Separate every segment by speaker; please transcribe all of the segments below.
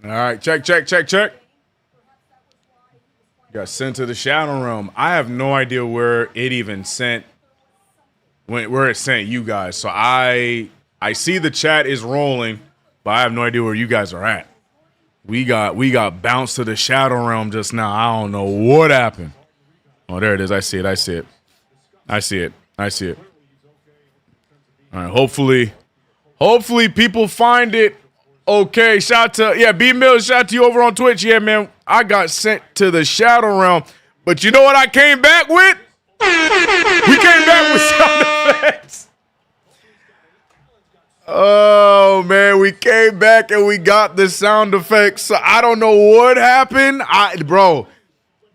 Speaker 1: All right, check. Got sent to the Shadow Realm. I have no idea where it even sent, where it sent you guys. So I see the chat is rolling, but I have no idea where you guys are at. We got bounced to the Shadow Realm just now. I don't know what happened. Oh, there it is. I see it. All right, hopefully people find it. Okay, shout out to B Mills, shout out to you over on Twitch. Yeah, man, I got sent to the Shadow Realm, but you know what I came back with? We came back with sound effects. Oh man, we came back and we got the sound effects. So I don't know what happened. I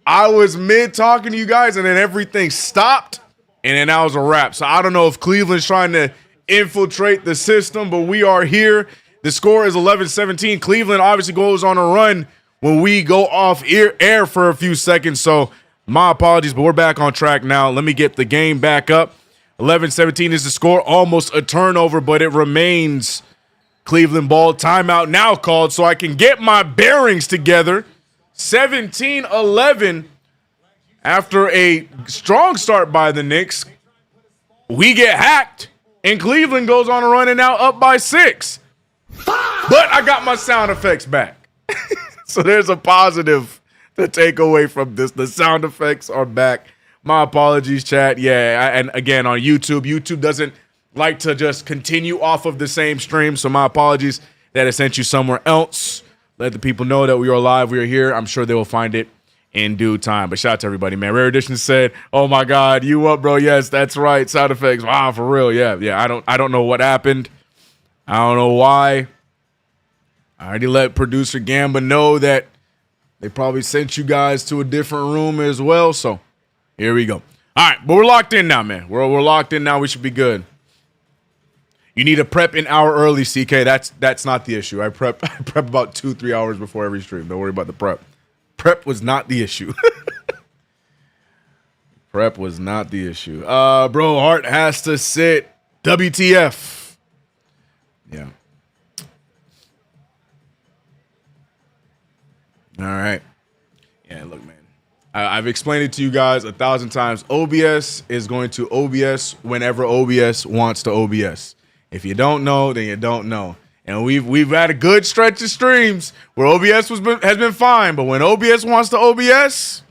Speaker 1: was mid talking to you guys and then everything stopped and then that was a wrap. So I don't know if Cleveland's trying to infiltrate the system, but we are here. The score is 11-17. Cleveland obviously goes on a run when we go off air for a few seconds. So my apologies, but we're back on track now. Let me get the game back up. 11-17 is the score. Almost a turnover, but it remains Cleveland ball. Timeout now called so I can get my bearings together. 17-11 after a strong start by the Knicks. We get hacked, and Cleveland goes on a run and now up by 6. But I got my sound effects back. So there's a positive to take away from this. The sound effects are back. My apologies, chat. Yeah, and again, on YouTube doesn't like to just continue off of the same stream. So my apologies that I sent you somewhere else. Let the people know that we are live. We are here. I'm sure they will find it in due time. But shout out to everybody, man. Rare Edition said, "Oh my God, you up, bro?" Yes, that's right. Sound effects. Wow, for real. Yeah. I don't know what happened. I don't know why. I already let producer Gamba know that they probably sent you guys to a different room as well. So here we go. All right, but we're locked in now, man. We're locked in now. We should be good. You need a prep an hour early, CK. That's not the issue. I prep about 2-3 hours before every stream. Don't worry about the prep. Prep was not the issue. Prep was not the issue. Bro, Hart has to sit. WTF. Yeah. All right. Yeah, look, man. I've explained it to you guys 1,000 times. OBS is going to OBS whenever OBS wants to OBS. If you don't know, then you don't know. And we've had a good stretch of streams where OBS has been fine, but when OBS wants to OBS,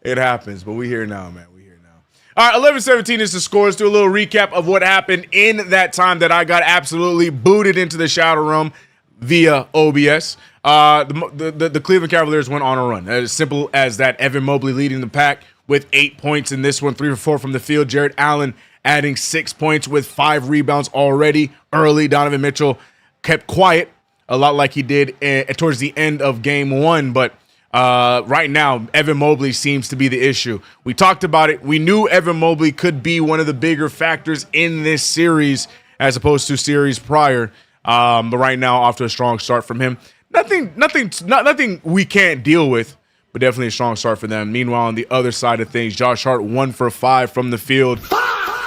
Speaker 1: it happens. But we here now, man. We here now. All right, 11-17 is the score. Let's do a little recap of what happened in that time that I got absolutely booted into the Shadow Realm via OBS. The Cleveland Cavaliers went on a run. As simple as that. Evan Mobley leading the pack with 8 points in this one, 3 for 4 from the field. Jarrett Allen adding 6 points with 5 rebounds already early. Donovan Mitchell kept quiet, a lot like he did towards the end of game 1. But right now, Evan Mobley seems to be the issue. We talked about it. We knew Evan Mobley could be one of the bigger factors in this series as opposed to series prior. But right now, off to a strong start from him. Nothing we can't deal with, but definitely a strong start for them. Meanwhile, on the other side of things, Josh Hart 1 for 5 from the field.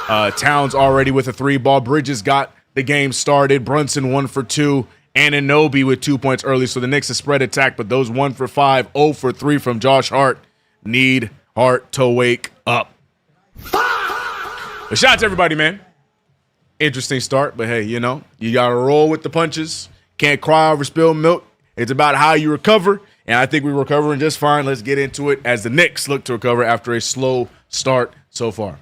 Speaker 1: Towns already with a 3-ball. Bridges got the game started. Brunson 1 for 2. Anunoby with 2 points early. So the Knicks a spread attack, but those 1 for 5, 0 for 3 from Josh Hart need Hart to wake up. But shout out to everybody, man. Interesting start, but hey, you know, you got to roll with the punches. Can't cry over spilled milk. It's about how you recover, and I think we're recovering just fine. Let's get into it as the Knicks look to recover after a slow start so far.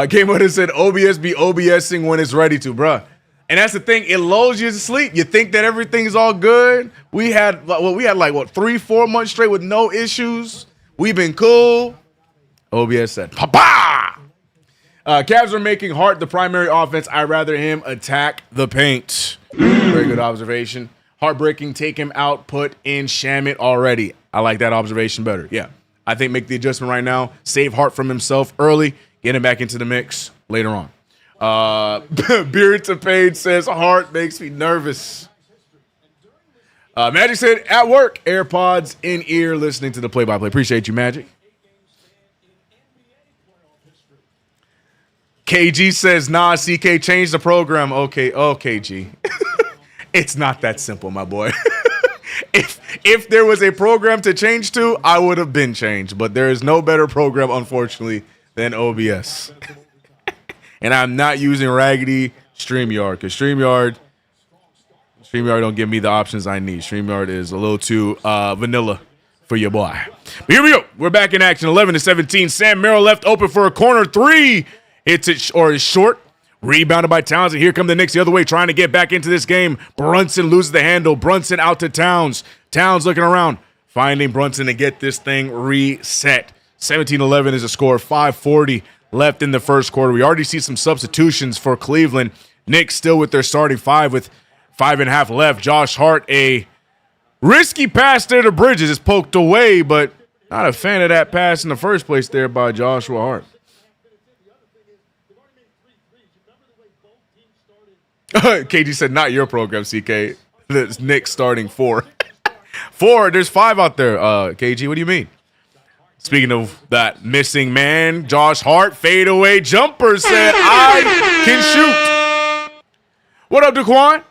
Speaker 1: Game Winner said OBS be OBSing when it's ready to, bruh. And that's the thing. It lulls you to sleep. You think that everything's all good. We had 3-4 months straight with no issues. We've been cool. OBS said, "Papa." Cavs are making Hart the primary offense. I'd rather him attack the paint. Very good observation. Heartbreaking. Take him out. Put in Shamit already. I like that observation better. Yeah. I think make the adjustment right now. Save Hart from himself early. Get him back into the mix later on. Beard to Page says Hart makes me nervous. Magic said at work, AirPods in ear, listening to the play-by-play. Appreciate you, Magic. KG says, nah, CK, change the program. Okay, G. It's not that simple, my boy. If there was a program to change to, I would have been changed. But there is no better program, unfortunately, than OBS. And I'm not using raggedy StreamYard because StreamYard don't give me the options I need. StreamYard is a little too vanilla for your boy. But here we go. We're back in action. 11-17. Sam Merrill left open for a corner three. Hits it or is short. Rebounded by Towns, and here come the Knicks the other way, trying to get back into this game. Brunson loses the handle. Brunson out to Towns. Towns looking around, finding Brunson to get this thing reset. 17-11 is a score. 5:40 left in the first quarter. We already see some substitutions for Cleveland. Knicks still with their starting five with 5.5 left. Josh Hart, a risky pass there to Bridges, is poked away, but not a fan of that pass in the first place there by Joshua Hart. KG said, not your program, CK. There's Knicks starting 4. 4, there's 5 out there. KG, what do you mean? Speaking of that missing man, Josh Hart, fadeaway jumper, said, I can shoot. What up, Daquan?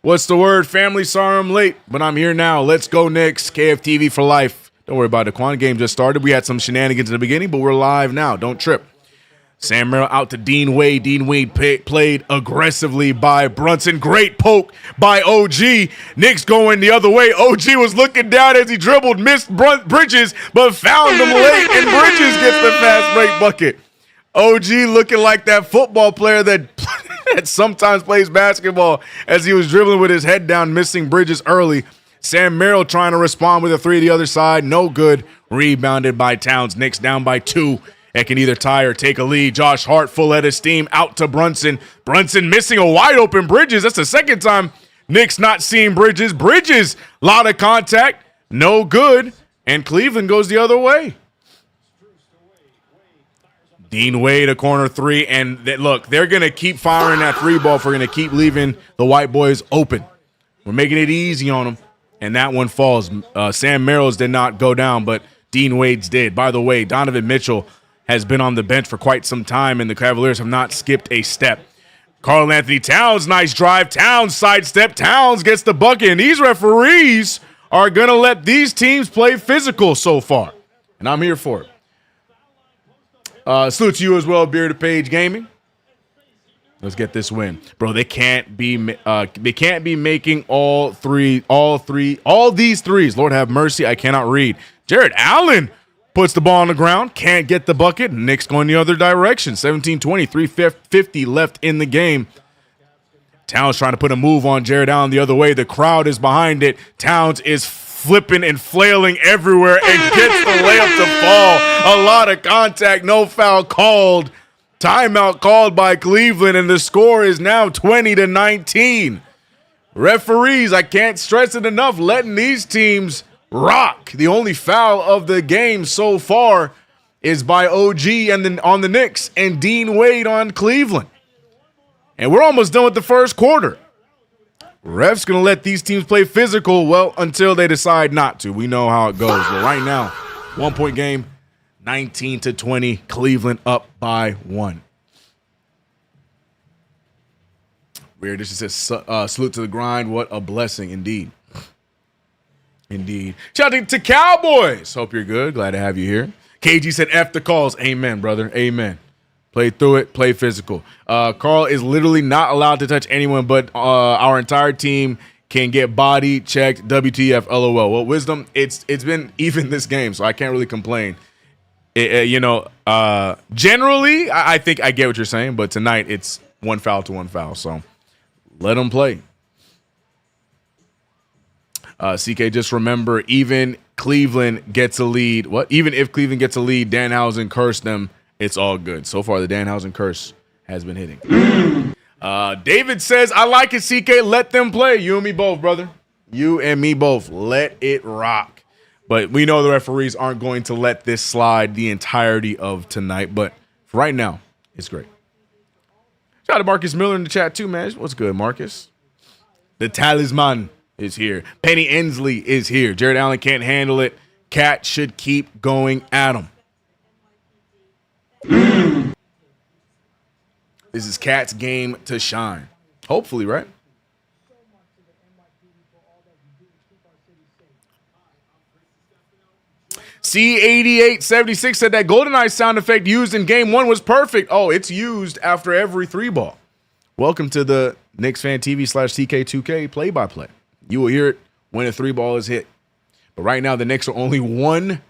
Speaker 1: What's the word? Family, sorry I'm late, but I'm here now. Let's go, Knicks. KFTV for life. Don't worry about it, Daquan. Game just started. We had some shenanigans in the beginning, but we're live now. Don't trip. Sam Merrill out to Dean Wade. Dean Wade played aggressively by Brunson. Great poke by OG. Knicks going the other way. OG was looking down as he dribbled, missed Bridges, but found him late, and Bridges gets the fast break bucket. OG looking like that football player that sometimes plays basketball as he was dribbling with his head down, missing Bridges early. Sam Merrill trying to respond with a 3 the other side. No good. Rebounded by Towns. Knicks down by 2. It can either tie or take a lead. Josh Hart, full head of steam, out to Brunson. Brunson missing a wide open Bridges. That's the second time Knicks not seeing Bridges. Bridges, lot of contact, no good, and Cleveland goes the other way. Dean Wade, a corner 3, and look, they're going to keep firing that 3 ball if we're going to keep leaving the white boys open. We're making it easy on them, and that one falls. Sam Merrill's did not go down, but Dean Wade's did. By the way, Donovan Mitchell has been on the bench for quite some time, and the Cavaliers have not skipped a step. Karl Anthony Towns, nice drive. Towns sidestep. Towns gets the bucket, and these referees are going to let these teams play physical so far, and I'm here for it. Salute to you as well, Bearded Page Gaming. Let's get this win, bro. They can't be making all these threes. Lord have mercy, I cannot read. Jared Allen puts the ball on the ground, can't get the bucket. Knicks going the other direction. 17-20, 3:50 left in the game. Towns trying to put a move on Jared Allen the other way. The crowd is behind it. Towns is flipping and flailing everywhere and gets the layup to fall. A lot of contact, no foul called. Timeout called by Cleveland, and the score is now 20-19. Referees, I can't stress it enough, letting these teams rock. The only foul of the game so far is by OG and then on the Knicks and Dean Wade on Cleveland. And we're almost done with the first quarter. Refs going to let these teams play physical, well, until they decide not to. We know how it goes. But right now, 1-point game, 19-20, Cleveland up by 1. Weird. This just says salute to the grind. What a blessing indeed. Indeed. Shout out to Cowboys. Hope you're good. Glad to have you here. KG said F the calls. Amen, brother. Amen. Play through it. Play physical. Carl is literally not allowed to touch anyone, but our entire team can get body checked. WTF, LOL. Well, Wisdom, it's been even this game, so I can't really complain. Generally, I think I get what you're saying, but tonight it's 1 foul to 1 foul, so let them play. CK, just remember, even Cleveland gets a lead. Even if Cleveland gets a lead, Danhausen cursed them. It's all good. So far, the Danhausen curse has been hitting. David says, I like it, CK. Let them play. You and me both, brother. You and me both. Let it rock. But we know the referees aren't going to let this slide the entirety of tonight. But for right now, it's great. Shout out to Marcus Miller in the chat, too, man. What's good, Marcus? The talisman is here. Penny Ensley is here. Jared Allen can't handle it. Cat should keep going at him. This is Cat's game to shine. Hopefully, right? C8876 said that GoldenEye sound effect used in game 1 was perfect. Oh, it's used after every 3-ball. Welcome to the KnicksFanTV /TK2K play-by-play. You will hear it when a 3-ball is hit. But right now, the Knicks are only 1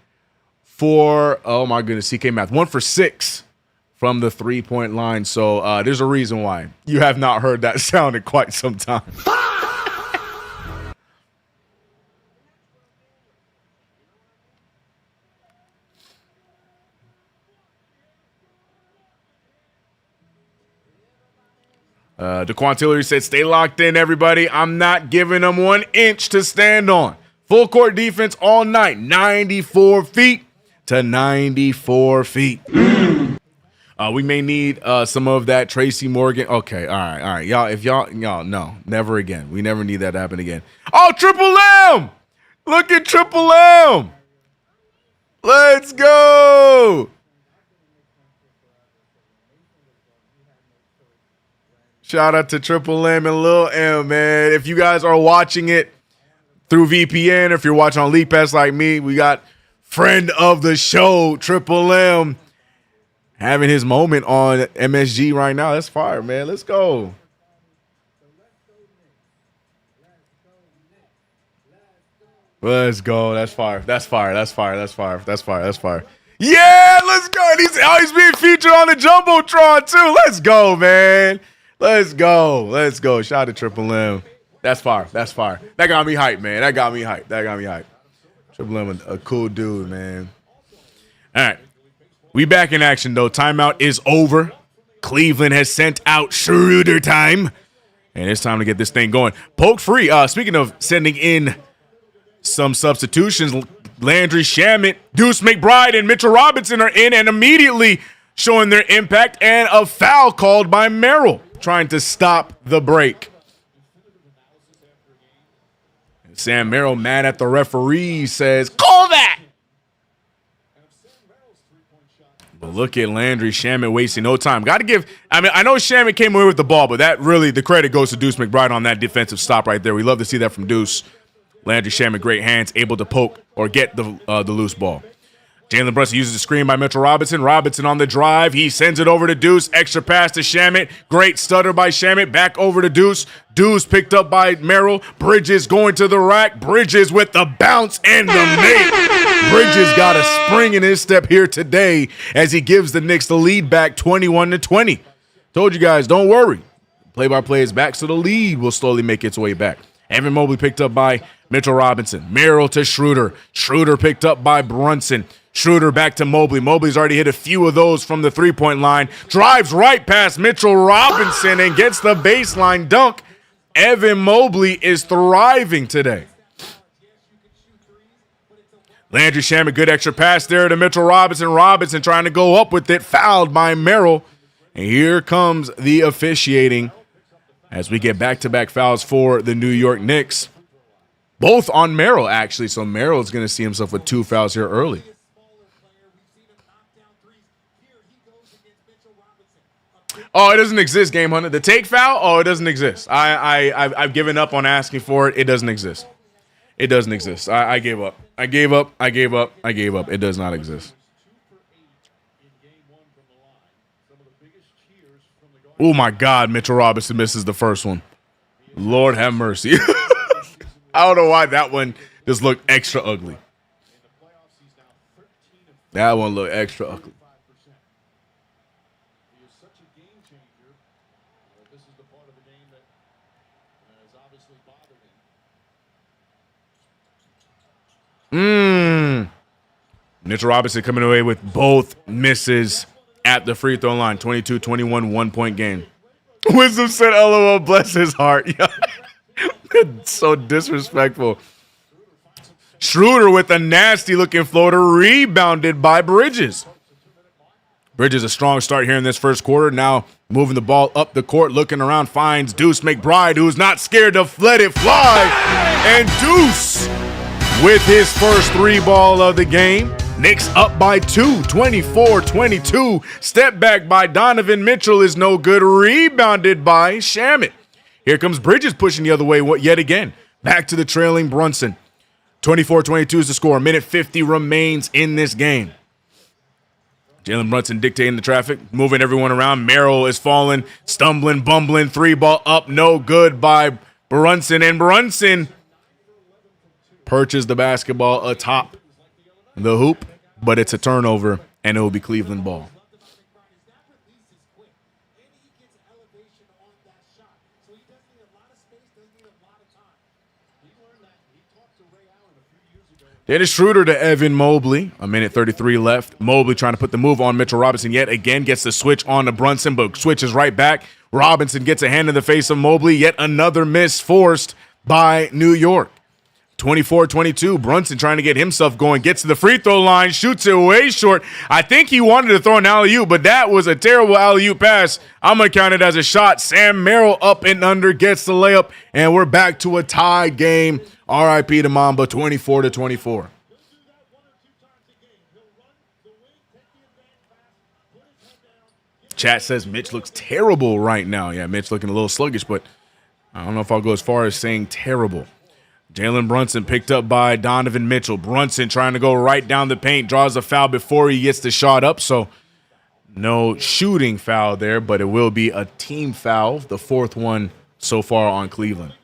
Speaker 1: for, oh my goodness, CK math, 1 for 6 from the 3-point line. So there's a reason why you have not heard that sound in quite some time. DeQuan Tillery said, stay locked in, everybody. I'm not giving them 1 inch to stand on. Full court defense all night. 94 feet to 94 feet. We may need some of that Tracy Morgan. Okay, all right. Y'all, if y'all, no, never again. We never need that to happen again. Oh, Triple M! Look at Triple M! Let's go! Shout out to Triple M and Lil M, man. If you guys are watching it through VPN, or if you're watching on League Pass like me, we got friend of the show, Triple M, having his moment on MSG right now. That's fire, man. Let's go. Let's go. That's fire. That's fire. That's fire. That's fire. That's fire. That's fire. Yeah, let's go. And he's being featured on the Jumbotron, too. Let's go, man. Let's go. Let's go. Shout out to Triple M. That's fire. That's fire. That got me hyped, man. That got me hyped. That got me hyped. Triple M, a cool dude, man. All right. We back in action, though. Timeout is over. Cleveland has sent out Schroeder time. And it's time to get this thing going. Poke free. Speaking of sending in some substitutions, Landry Shamet, Deuce McBride, and Mitchell Robinson are in and immediately showing their impact, and a foul called by Merrill, trying to stop the break. Sam Merrill, mad at the referee, says, call that! But look at Landry Shamet wasting no time. Got to give, I know Shamet came away with the ball, but that really, the credit goes to Deuce McBride on that defensive stop right there. We love to see that from Deuce. Landry Shamet, great hands, able to poke or get the loose ball. Jalen Brunson uses the screen by Mitchell Robinson. Robinson on the drive. He sends it over to Deuce. Extra pass to Shamet. Great stutter by Shamet. Back over to Deuce. Deuce picked up by Merrill. Bridges going to the rack. Bridges with the bounce and the make. Bridges got a spring in his step here today as he gives the Knicks the lead back 21-20. Told you guys, don't worry. Play-by-play is back, so the lead will slowly make its way back. Evan Mobley picked up by Mitchell Robinson. Merrill to Schroeder. Schroeder picked up by Brunson. Schroeder back to Mobley. Mobley's already hit a few of those from the three-point line. Drives right past Mitchell Robinson and gets the baseline dunk. Evan Mobley is thriving today. Landry Shamet, good extra pass there to Mitchell Robinson. Robinson trying to go up with it, fouled by Merrill. And here comes the officiating as we get back-to-back fouls for the New York Knicks. Both on Merrill, actually. So Merrill is going to see himself with 2 fouls here early. Oh, it doesn't exist, Game Hunter. The take foul? Oh, it doesn't exist. I've given up on asking for it. It doesn't exist. It doesn't exist. I gave up. I gave up. I gave up. I gave up. It does not exist. Oh, my God. Mitchell Robinson misses the first one. Lord have mercy. I don't know why that one just looked extra ugly. That one looked extra ugly. Mitchell Robinson coming away with both misses at the free throw line. 22-21, 1-point game. Wisdom said, LOL, bless his heart. So disrespectful. Schroeder with a nasty looking floater, rebounded by Bridges. Bridges a strong start here in this first quarter. Now moving the ball up the court, looking around, finds Deuce McBride, who's not scared to let it fly. And Deuce with his first 3-ball of the game. Knicks up by 2, 24-22. Step back by Donovan Mitchell is no good. Rebounded by Shamet. Here comes Bridges pushing the other way yet again. Back to the trailing Brunson. 24-22 is the score. Minute 50 remains in this game. Jalen Brunson dictating the traffic, moving everyone around. Merrill is falling, stumbling, bumbling. 3-ball up, no good by Brunson. And Brunson purchased the basketball atop the hoop, but it's a turnover, and it will be Cleveland ball. Dennis Schroeder to Evan Mobley. A minute 33 left. Mobley trying to put the move on Mitchell Robinson yet again. Gets the switch on to Brunson, but switches right back. Robinson gets a hand in the face of Mobley. Yet another miss forced by New York. 24-22. Brunson trying to get himself going. Gets to the free throw line. Shoots it way short. I think he wanted to throw an alley-oop, but that was a terrible alley-oop pass. I'm going to count it as a shot. Sam Merrill up and under. Gets the layup. And we're back to a tie game. R.I.P. to Mamba, 24-24. Chat says Mitch looks terrible right now. Yeah, Mitch looking a little sluggish, but I don't know if I'll go as far as saying terrible. Jalen Brunson picked up by Donovan Mitchell. Brunson trying to go right down the paint, draws a foul before he gets the shot up, so no shooting foul there, but it will be a team foul, the fourth one so far on Cleveland.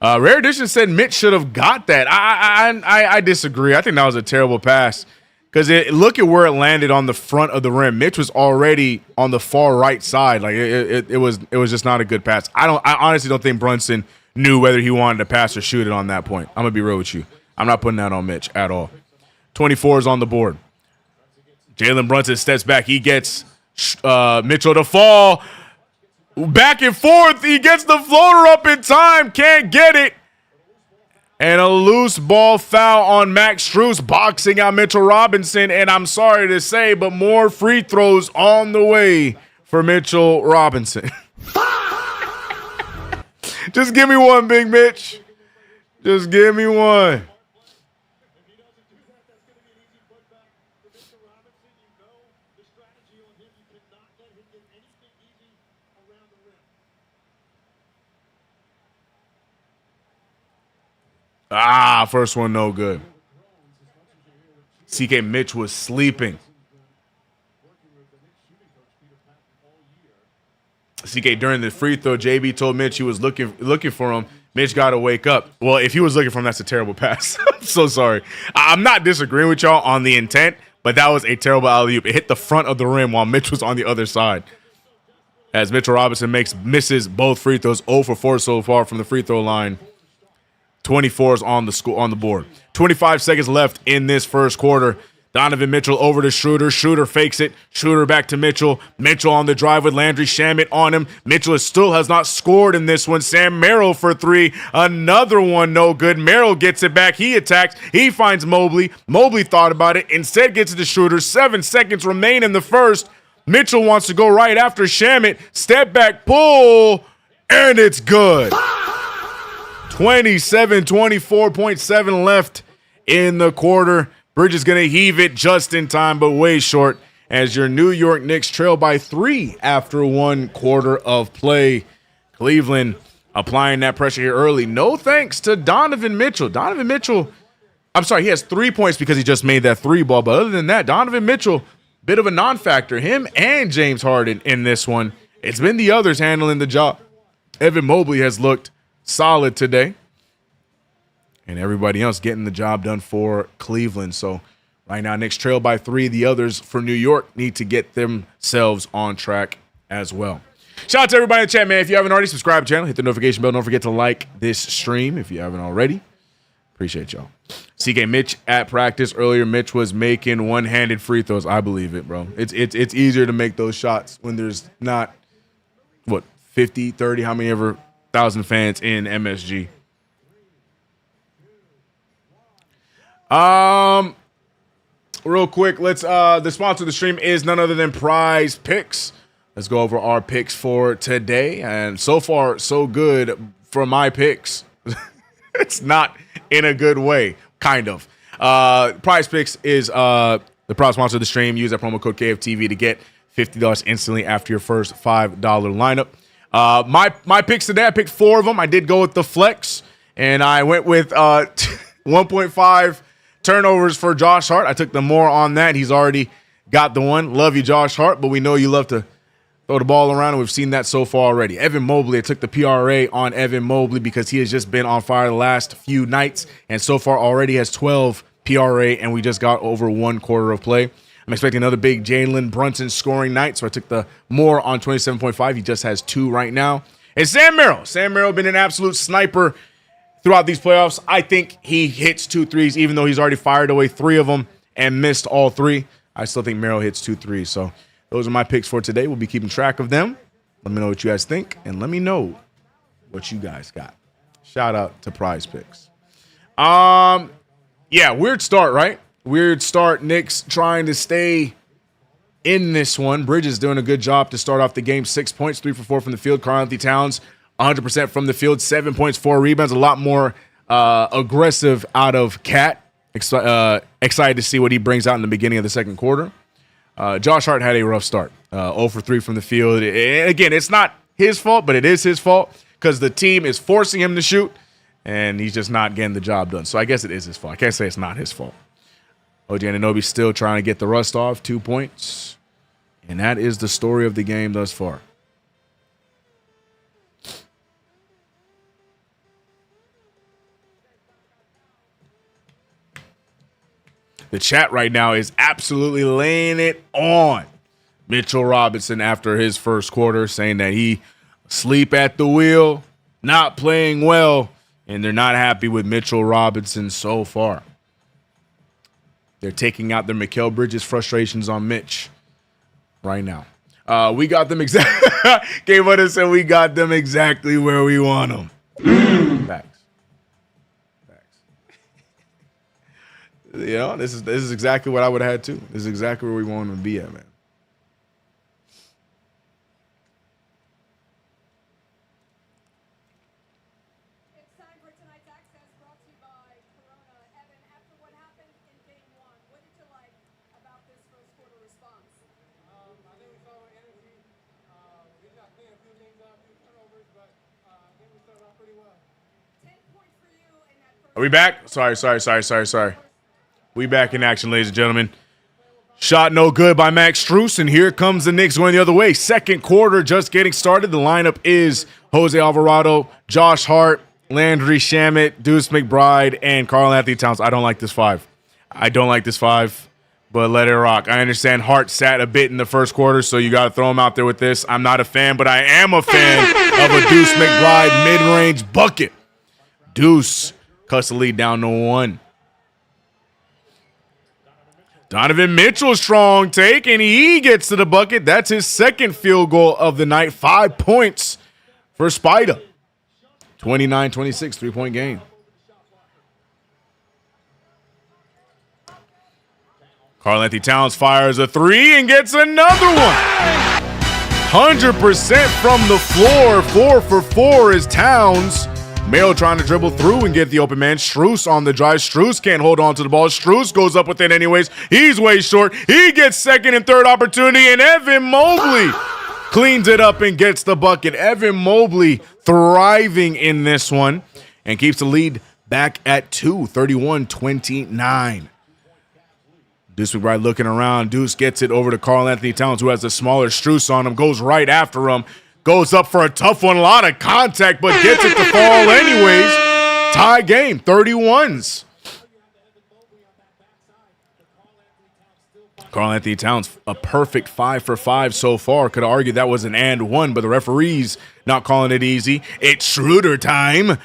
Speaker 1: Rare Edition said Mitch should have got that. I disagree. I think that was a terrible pass because look at where it landed on the front of the rim. Mitch was already on the far right side. Like it was just not a good pass. I honestly don't think Brunson knew whether he wanted to pass or shoot it on that point. I'm gonna be real with you. I'm not putting that on Mitch at all. 24 is on the board. Jalen Brunson steps back. He gets Mitchell to fall. Back and forth. He gets the floater up in time. Can't get it. And a loose ball foul on Max Strus, boxing out Mitchell Robinson. And I'm sorry to say, but more free throws on the way for Mitchell Robinson. Just give me one, Big Mitch. Just give me one. First one no good. CK Mitch was sleeping. CK during the free throw, JB told Mitch he was looking for him. Mitch got to wake up. Well, if he was looking for him, that's a terrible pass. I'm so sorry. I'm not disagreeing with y'all on the intent, but that was a terrible alley-oop. It hit the front of the rim while Mitch was on the other side. As Mitchell Robinson misses both free throws, 0 for 4 so far from the free throw line. 24 is on the board. 25 seconds left in this first quarter. Donovan Mitchell over to Schroeder. Schroeder fakes it. Schroeder back to Mitchell. Mitchell on the drive with Landry Shamet on him. Mitchell still has not scored in this one. Sam Merrill for 3. Another one no good. Merrill gets it back. He attacks. He finds Mobley. Mobley thought about it. Instead gets it to Schroeder. 7 seconds remain in the first. Mitchell wants to go right after Shamet. Step back pull. And it's good. 24.7 left in the quarter. Bridges going to heave it just in time, but way short as your New York Knicks trail by 3 after 1 quarter of play. Cleveland applying that pressure here early. No thanks to Donovan Mitchell. Donovan Mitchell, I'm sorry, he has 3 points because he just made that 3 ball. But other than that, Donovan Mitchell, bit of a non-factor. Him and James Harden in this one. It's been the others handling the job. Evan Mobley has looked solid today. And everybody else getting the job done for Cleveland. So right now, Knicks trail by 3. The others for New York need to get themselves on track as well. Shout out to everybody in the chat, man. If you haven't already, subscribe to the channel. Hit the notification bell. Don't forget to like this stream if you haven't already. Appreciate y'all. CK Mitch at practice earlier. Mitch was making one-handed free throws. I believe it, bro. It's easier to make those shots when there's not, 50, 30, how many ever thousand fans in MSG. Real quick, let's the sponsor of the stream is none other than PrizePicks. Let's go over our picks for today. And so far, so good for my picks. It's not in a good way, kind of. PrizePicks is the proud sponsor of the stream. Use that promo code KFTV to get $50 instantly after your first $5 lineup. My picks today, I picked 4 of them. I did go with the flex, and I went with 1.5 turnovers for Josh Hart. I took the more on that. He's already got the one. Love you, Josh Hart, but we know you love to throw the ball around, and we've seen that so far already. Evan Mobley, I took the PRA on Evan Mobley because he has just been on fire the last few nights, and so far already has 12 PRA, and we just got over 1 quarter of play. I'm expecting another big Jalen Brunson scoring night, so I took the more on 27.5. He just has 2 right now. And Sam Merrill. Sam Merrill been an absolute sniper throughout these playoffs. I think he hits 2 threes, even though he's already fired away 3 of them and missed all 3. I still think Merrill hits 2 threes. So those are my picks for today. We'll be keeping track of them. Let me know what you guys think, and let me know what you guys got. Shout out to PrizePicks. Yeah, weird start, right? Weird start. Knicks trying to stay in this one. Bridges doing a good job to start off the game. 6 points, 3 for 4 from the field. Karl-Anthony Towns, 100% from the field. 7 points, 4 rebounds. A lot more aggressive out of Cat. Excited to see what he brings out in the beginning of the second quarter. Josh Hart had a rough start. 0 for 3 from the field. Again, it's not his fault, but it is his fault because the team is forcing him to shoot, and he's just not getting the job done. So I guess it is his fault. I can't say it's not his fault. OG Anunoby still trying to get the rust off. 2 points. And that is the story of the game thus far. The chat right now is absolutely laying it on Mitchell Robinson after his first quarter, saying that he asleep at the wheel, not playing well, and they're not happy with Mitchell Robinson so far. They're taking out their Mikal Bridges frustrations on Mitch right now. We got them exactly. Gave us said we got them exactly where we want them. Facts. You know, this is exactly what I would have had too. This is exactly where we want them to be at, man. Are we back? Sorry. We back in action, ladies and gentlemen. Shot no good by Max Strus, and here comes the Knicks going the other way. Second quarter just getting started. The lineup is Jose Alvarado, Josh Hart, Landry Shamet, Deuce McBride, and Karl-Anthony Towns. I don't like this 5. But let it rock. I understand Hart sat a bit in the first quarter, so you got to throw him out there with this. I'm not a fan, but I am a fan of a Deuce McBride mid-range bucket. Deuce cuts the lead down to 1. Donovan Mitchell, strong take, and he gets to the bucket. That's his second field goal of the night. 5 points for Spider. 29-26, 3-point game. Karl-Anthony Towns fires a 3 and gets another one. 100% from the floor. 4 for 4 is Towns. Merrill trying to dribble through and get the open man. Strus on the drive. Strus can't hold on to the ball. Strus goes up with it anyways. He's way short. He gets second and third opportunity, and Evan Mobley cleans it up and gets the bucket. Evan Mobley thriving in this one and keeps the lead back at 2, 31-29. Deuce McBride looking around. Deuce gets it over to Karl-Anthony Towns, who has the smaller Strus on him, goes right after him. Goes up for a tough one, a lot of contact, but gets it to fall anyways. Tie game, 31s. Karl-Anthony Towns, a perfect 5 for 5 so far. Could argue that was an and one, but the referees not calling it easy. It's Schroeder time.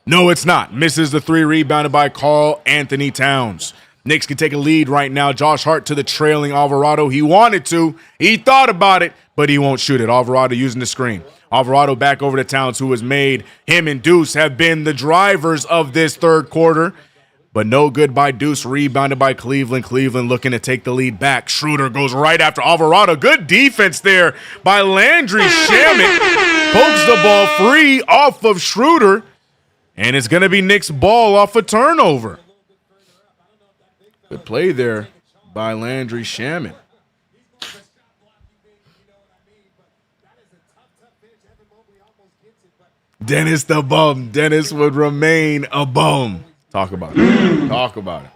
Speaker 1: No, it's not. Misses the 3, rebounded by Karl-Anthony Towns. Knicks can take a lead right now. Josh Hart to the trailing Alvarado. He wanted to. He thought about it, but he won't shoot it. Alvarado using the screen. Alvarado back over to Towns, who has made him and Deuce have been the drivers of this third quarter. But no good by Deuce. Rebounded by Cleveland. Cleveland looking to take the lead back. Schroeder goes right after Alvarado. Good defense there by Landry Shamet. Pokes the ball free off of Schroeder. And it's going to be Knicks ball off a turnover. Good play there by Landry Shamet. Dennis the bum. Dennis would remain a bum. Talk about it. Talk about it.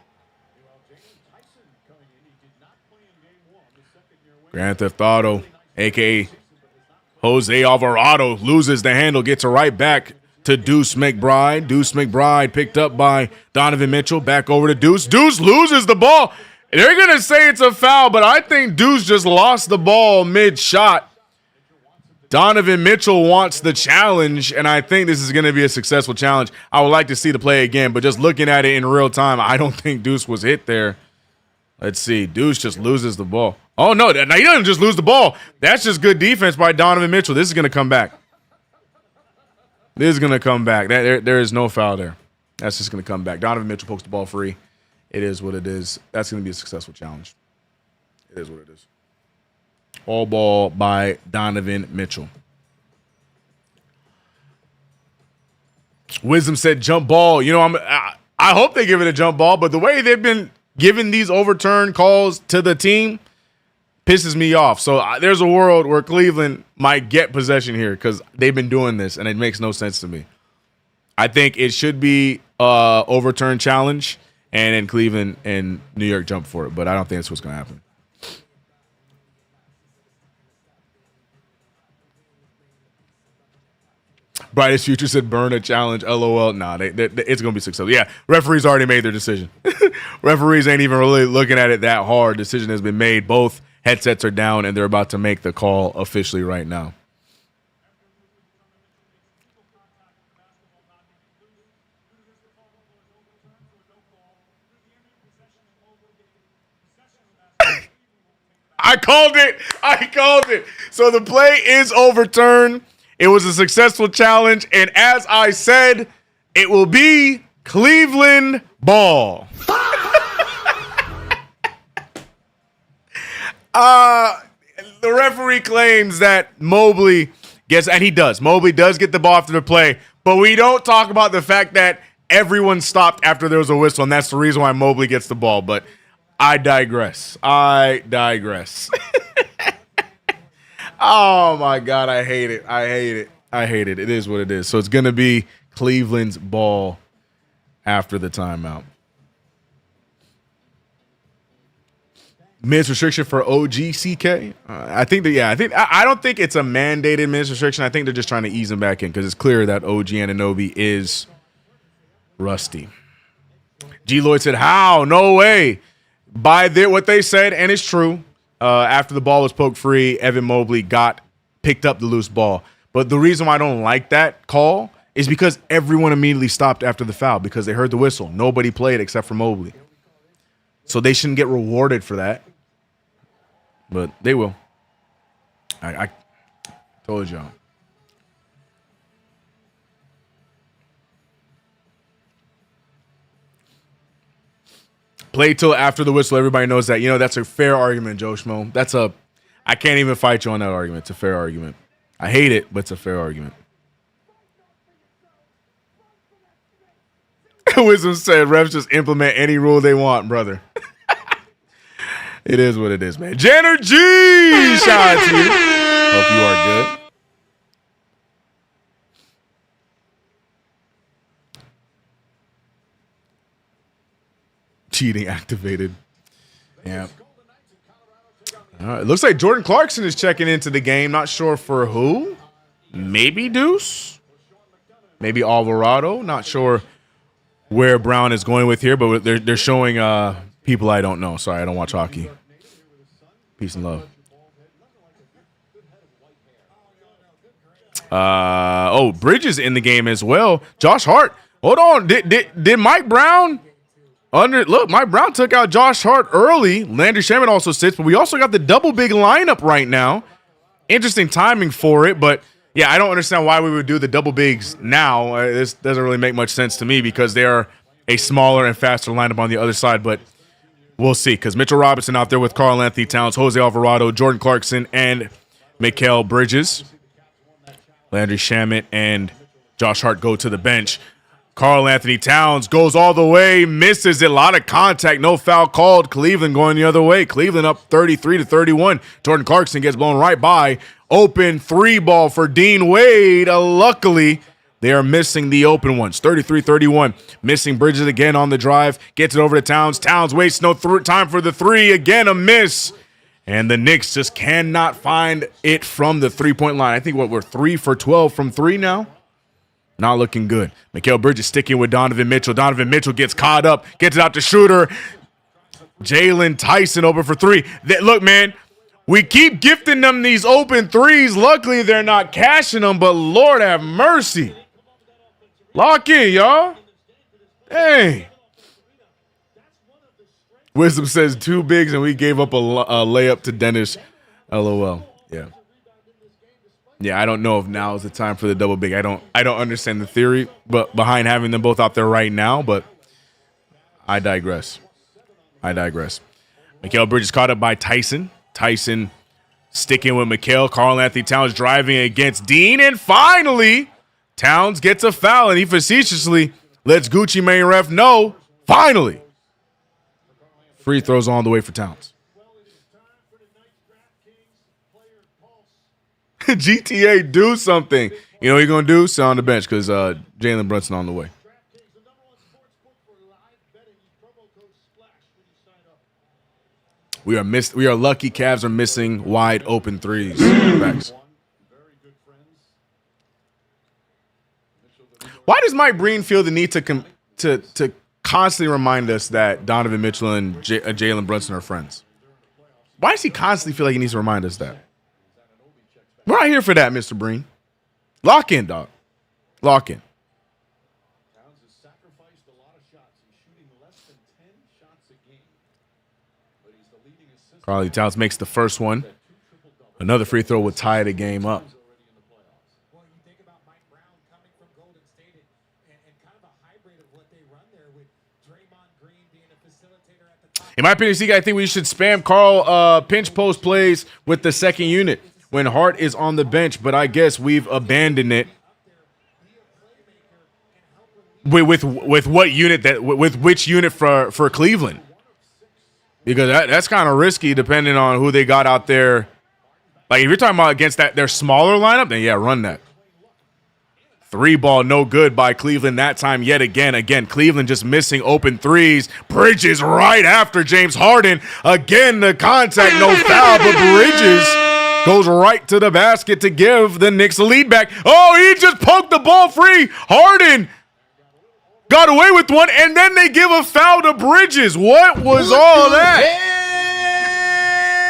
Speaker 1: Grand Theft Auto, a.k.a. Jose Alvarado, loses the handle, gets it right back to Deuce McBride. Deuce McBride picked up by Donovan Mitchell. Back over to Deuce. Deuce loses the ball. They're going to say it's a foul, but I think Deuce just lost the ball mid-shot. Donovan Mitchell wants the challenge, and I think this is going to be a successful challenge. I would like to see the play again, but just looking at it in real time, I don't think Deuce was hit there. Let's see. Deuce just loses the ball. Oh, no. Now, he doesn't just lose the ball. That's just good defense by Donovan Mitchell. This is going to come back. This is going to come back. There is no foul there. That's just going to come back. Donovan Mitchell pokes the ball free. It is what it is. That's going to be a successful challenge. It is what it is. All ball by Donovan Mitchell. Wisdom said jump ball. You know, I hope they give it a jump ball, but the way they've been giving these overturned calls to the team pisses me off. So there's a world where Cleveland might get possession here because they've been doing this, and it makes no sense to me. I think it should be overturned challenge, and then Cleveland and New York jump for it, but I don't think that's what's going to happen. Brightest Future said burn a challenge. LOL. Nah, it's going to be successful. Yeah, referees already made their decision. Referees ain't even really looking at it that hard. Decision has been made. Both headsets are down, and they're about to make the call officially right now. I called it. So the play is overturned. It was a successful challenge, and as I said, it will be Cleveland ball. The referee claims that Mobley gets, and he does. Mobley does get the ball after the play, but we don't talk about the fact that everyone stopped after there was a whistle, and that's the reason why Mobley gets the ball. But I digress. Oh, my God, I hate it. It is what it is. So it's going to be Cleveland's ball after the timeout. Minutes restriction for OGCK. I don't think it's a mandated minutes restriction. I think they're just trying to ease him back in because it's clear that OG Anunoby is rusty. G. Lloyd said, how? No way. By what they said, and it's true, after the ball was poked free, Evan Mobley picked up the loose ball. But the reason why I don't like that call is because everyone immediately stopped after the foul because they heard the whistle. Nobody played except for Mobley. So they shouldn't get rewarded for that. But they will. I told y'all. Play till after the whistle. Everybody knows that. You know, that's a fair argument, Joe Schmo. I can't even fight you on that argument. It's a fair argument. I hate it, but it's a fair argument. Wisdom said refs just implement any rule they want, brother. It is what it is, man. Jenner G! Shout out to you. Hope you are good. Cheating activated. Yeah. All right. Looks like Jordan Clarkson is checking into the game. Not sure for who. Maybe Deuce. Maybe Alvarado. Not sure where Brown is going with here, but they're showing people I don't know. Sorry, I don't watch hockey. Peace and love. Bridges in the game as well. Josh Hart. Hold on. Did Mike Brown... Mike Brown took out Josh Hart early. Landry Shamet also sits, but we also got the double big lineup right now. Interesting timing for it, but yeah, I don't understand why we would do the double bigs now. This doesn't really make much sense to me because they are a smaller and faster lineup on the other side, but we'll see because Mitchell Robinson out there with Karl Anthony Towns, Jose Alvarado, Jordan Clarkson, and Mikal Bridges. Landry Shamet and Josh Hart go to the bench. Karl Anthony Towns goes all the way, misses it. A lot of contact, no foul called. Cleveland going the other way. Cleveland up 33-31. Jordan Clarkson gets blown right by. Open three ball for Dean Wade. Luckily, They are missing the open ones. 33-31. Missing Bridges again on the drive. Gets it over to Towns. Towns wastes no time for the three. Again, a miss. And the Knicks just cannot find it from the three-point line. I think we're 3 for 12 from three now. Not looking good. Mikal Bridges sticking with Donovan Mitchell. Donovan Mitchell gets caught up. Gets it out to Shooter. Jalen Tyson open for three. Look, man. We keep gifting them these open threes. Luckily, they're not cashing them, but Lord have mercy. Lock in, y'all. Hey. Wisdom says 2 bigs, and we gave up a layup to Dennis. LOL. Yeah. Yeah, I don't know if now is the time for the double big. I don't understand the theory, but behind having them both out there right now, but I digress. Mikal Bridges caught up by Tyson. Tyson sticking with Mikal. Karl-Anthony Towns driving against Dean. And finally, Towns gets a foul, and he facetiously lets Gucci Mane ref know, finally. Free throws on the way for Towns. GTA, do something. You know what you're going to do? Sit on the bench because Jalen Brunson on the way. We are lucky Cavs are missing wide open threes. Facts. Why does Mike Breen feel the need to constantly remind us that Donovan Mitchell and Jalen Brunson are friends? Why does he constantly feel like he needs to remind us that? We're not here for that, Mr. Breen. Lock in, dog. Lock in. Karl Towns makes the first one. Another free throw would tie the game up. In my opinion, I think we should spam Karl pinch post plays with the second unit when Hart is on the bench, but I guess we've abandoned it. With what unit with which unit for Cleveland? Because that's kind of risky depending on who they got out there. Like if you're talking about against their smaller lineup, then yeah, run that. 3-ball, no good by Cleveland that time yet again. Again, Cleveland just missing open threes. Bridges right after James Harden. Again, the contact, no foul, but Bridges goes right to the basket to give the Knicks a lead back. Oh, he just poked the ball free. Harden got away with one, and then they give a foul to Bridges. What was all that?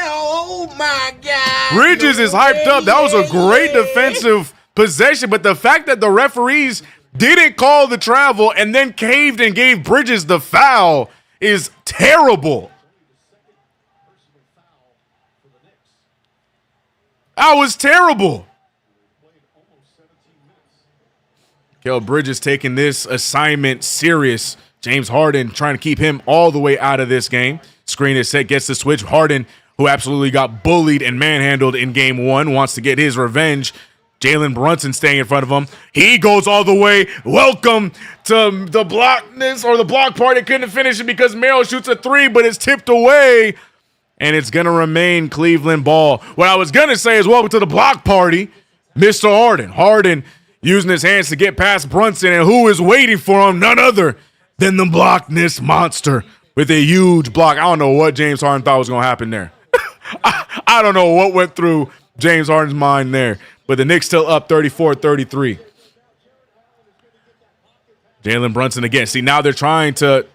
Speaker 2: Oh, my God.
Speaker 1: Bridges is hyped up. That was a great defensive possession, but the fact that the referees didn't call the travel and then caved and gave Bridges the foul is terrible. That was terrible. Mikal Bridges taking this assignment serious. James Harden trying to keep him all the way out of this game. Screen is set, gets the switch. Harden, who absolutely got bullied and manhandled in game 1, wants to get his revenge. Jalen Brunson staying in front of him. He goes all the way. Welcome to the blockness or the block party. Couldn't finish it because Merrill shoots a 3, but it's tipped away. And it's going to remain Cleveland ball. What I was going to say is welcome to the block party, Mr. Harden. Harden using his hands to get past Brunson, and who is waiting for him? None other than the blockness monster with a huge block. I don't know what James Harden thought was going to happen there. I don't know what went through James Harden's mind there. But the Knicks still up 34-33. Jalen Brunson again. See, now they're trying to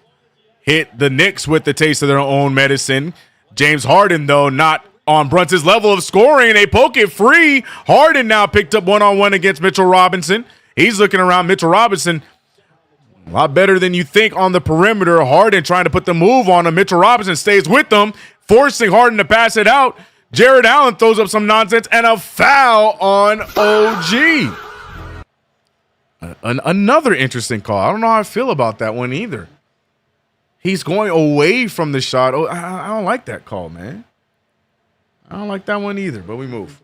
Speaker 1: hit the Knicks with the taste of their own medicine. James Harden, though, not on Brunson's level of scoring. They poke it free. Harden now picked up one-on-one against Mitchell Robinson. He's looking around. Mitchell Robinson, a lot better than you think on the perimeter. Harden trying to put the move on him. Mitchell Robinson stays with them, forcing Harden to pass it out. Jared Allen throws up some nonsense and a foul on OG. Another interesting call. I don't know how I feel about that one either. He's going away from the shot. Oh, I don't like that call, man. I don't like that one either, but we move.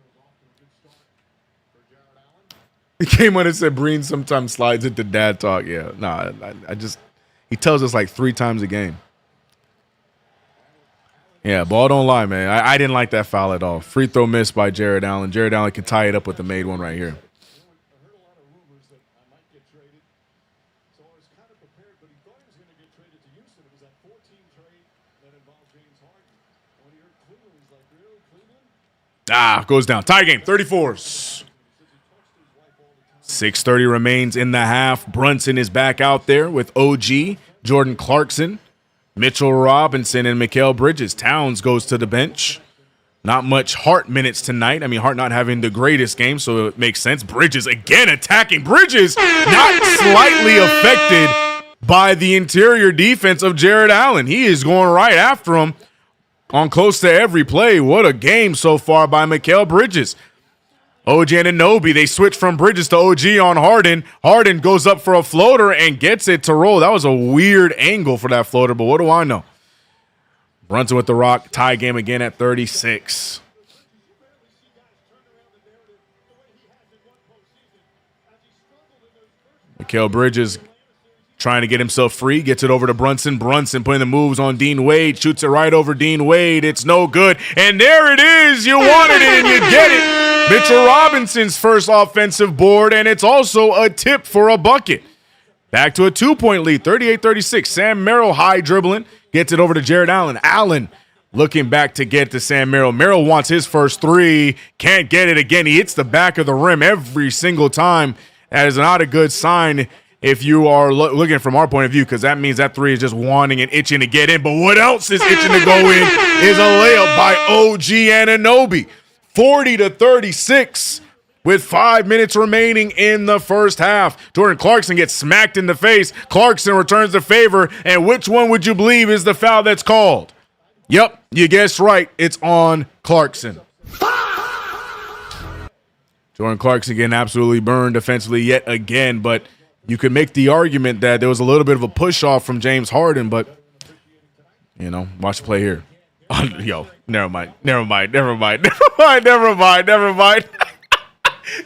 Speaker 1: He came on and said Breen sometimes slides into dad talk. Yeah, nah, he tells us like 3 times a game. Yeah, ball don't lie, man. I didn't like that foul at all. Free throw missed by Jared Allen. Jared Allen can tie it up with the made one right here. Goes down. Tie game, 34s. 6:30 remains in the half. Brunson is back out there with OG, Jordan Clarkson, Mitchell Robinson, and Mikal Bridges. Towns goes to the bench. Not much Hart minutes tonight. I mean, Hart not having the greatest game, so it makes sense. Bridges again attacking. Bridges not slightly affected by the interior defense of Jared Allen. He is going right after him on close to every play. What a game so far by Mikal Bridges. OG Anunoby, they switch from Bridges to OG on Harden. Harden goes up for a floater and gets it to roll. That was a weird angle for that floater, but what do I know? Brunson with the rock. Tie game again at 36. Mikal Bridges trying to get himself free. Gets it over to Brunson. Brunson putting the moves on Dean Wade. Shoots it right over Dean Wade. It's no good. And there it is. You wanted it and you get it. Mitchell Robinson's first offensive board, and it's also a tip for a bucket. Back to a 2-point lead, 38-36. Sam Merrill high dribbling. Gets it over to Jared Allen. Allen looking back to get to Sam Merrill. Merrill wants his first three. Can't get it again. He hits the back of the rim every single time. That is not a good sign if you are looking from our point of view, because that means that three is just wanting and itching to get in. But what else is itching to go in is a layup by OG Anunoby. 40-36 with 5 minutes remaining in the first half. Jordan Clarkson gets smacked in the face. Clarkson returns the favor. And which one would you believe is the foul that's called? Yep, you guessed right. It's on Clarkson. Jordan Clarkson getting absolutely burned defensively yet again, but you could make the argument that there was a little bit of a push-off from James Harden, but, you know, watch the play here. Yo, never mind.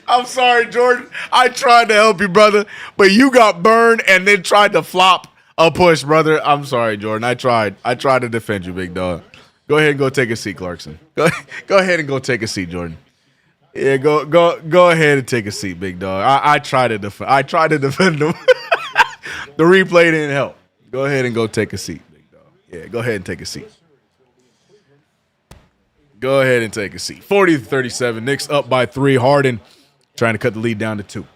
Speaker 1: I'm sorry, Jordan. I tried to help you, brother, but you got burned and then tried to flop a push, brother. I'm sorry, Jordan. I tried to defend you, big dog. Go ahead and go take a seat, Clarkson. Go ahead and go take a seat, Jordan. Yeah, go ahead and take a seat, big dog. I tried to defend him. The replay didn't help. Go ahead and go take a seat, big dog. Yeah, go ahead and take a seat. Go ahead and take a seat. 40-37. Knicks up by 3. Harden trying to cut the lead down to 2.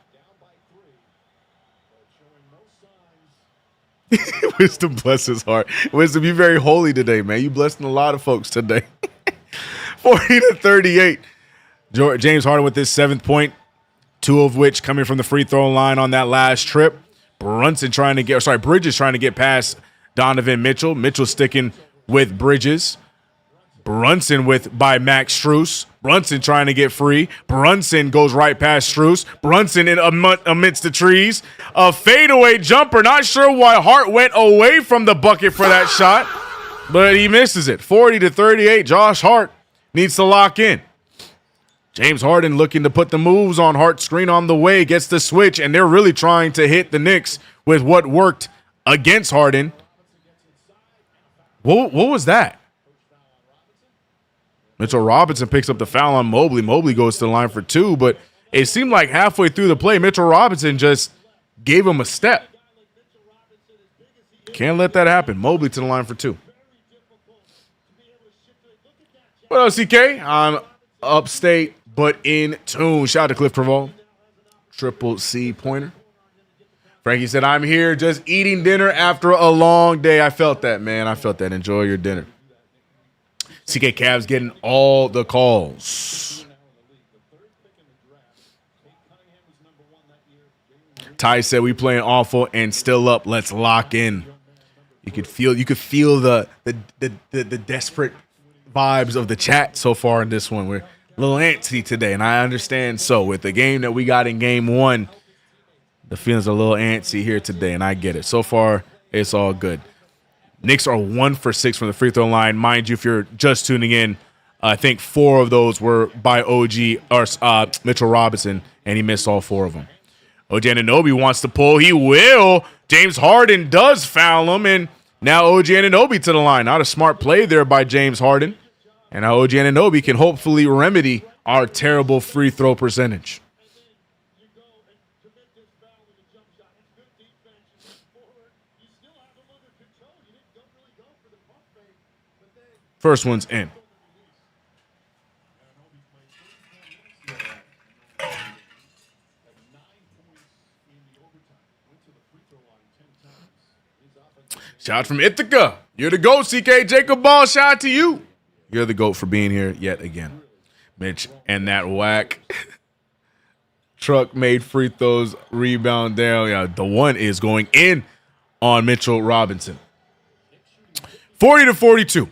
Speaker 1: Wisdom bless his heart. Wisdom, you very holy today, man. You blessing a lot of folks today. 40-38. James Harden with his 7th point, 2 of which coming from the free throw line on that last trip. Bridges trying to get past Donovan Mitchell. Mitchell sticking with Bridges. Brunson by Max Strus. Brunson trying to get free. Brunson goes right past Strus. Brunson amidst the trees. A fadeaway jumper. Not sure why Hart went away from the bucket for that shot, but he misses it. 40-38. Josh Hart needs to lock in. James Harden looking to put the moves on Hart. Screen on the way. Gets the switch, and they're really trying to hit the Knicks with what worked against Harden. What was that? Mitchell Robinson picks up the foul on Mobley. Mobley goes to the line for 2, but it seemed like halfway through the play, Mitchell Robinson just gave him a step. Can't let that happen. Mobley to the line for 2. What else, CK? I'm upstate, but in tune. Shout out to Cliff Traval. Triple C pointer. Frankie said, I'm here just eating dinner after a long day. I felt that, man. I felt that. Enjoy your dinner. CK Cavs getting all the calls. Ty said we playing awful and still up. Let's lock in. You could feel the desperate vibes of the chat so far in this one. We're a little antsy today, and I understand. So with the game that we got in game 1, the feelings are a little antsy here today, and I get it. So far, it's all good. Knicks are 1 for 6 from the free throw line. Mind you, if you're just tuning in, I think 4 of those were by Mitchell Robinson, and he missed all 4 of them. OG Anunoby wants to pull. He will. James Harden does foul him, and now OG Anunoby to the line. Not a smart play there by James Harden. And now OG Anunoby can hopefully remedy our terrible free throw percentage. First one's in. Shout out from Ithaca. You're the GOAT, CK. Jacob Ball, shout out to you. You're the GOAT for being here yet again. Mitch and that whack. Truck made free throws, rebound down. Yeah, the one is going in on Mitchell Robinson. 40-42.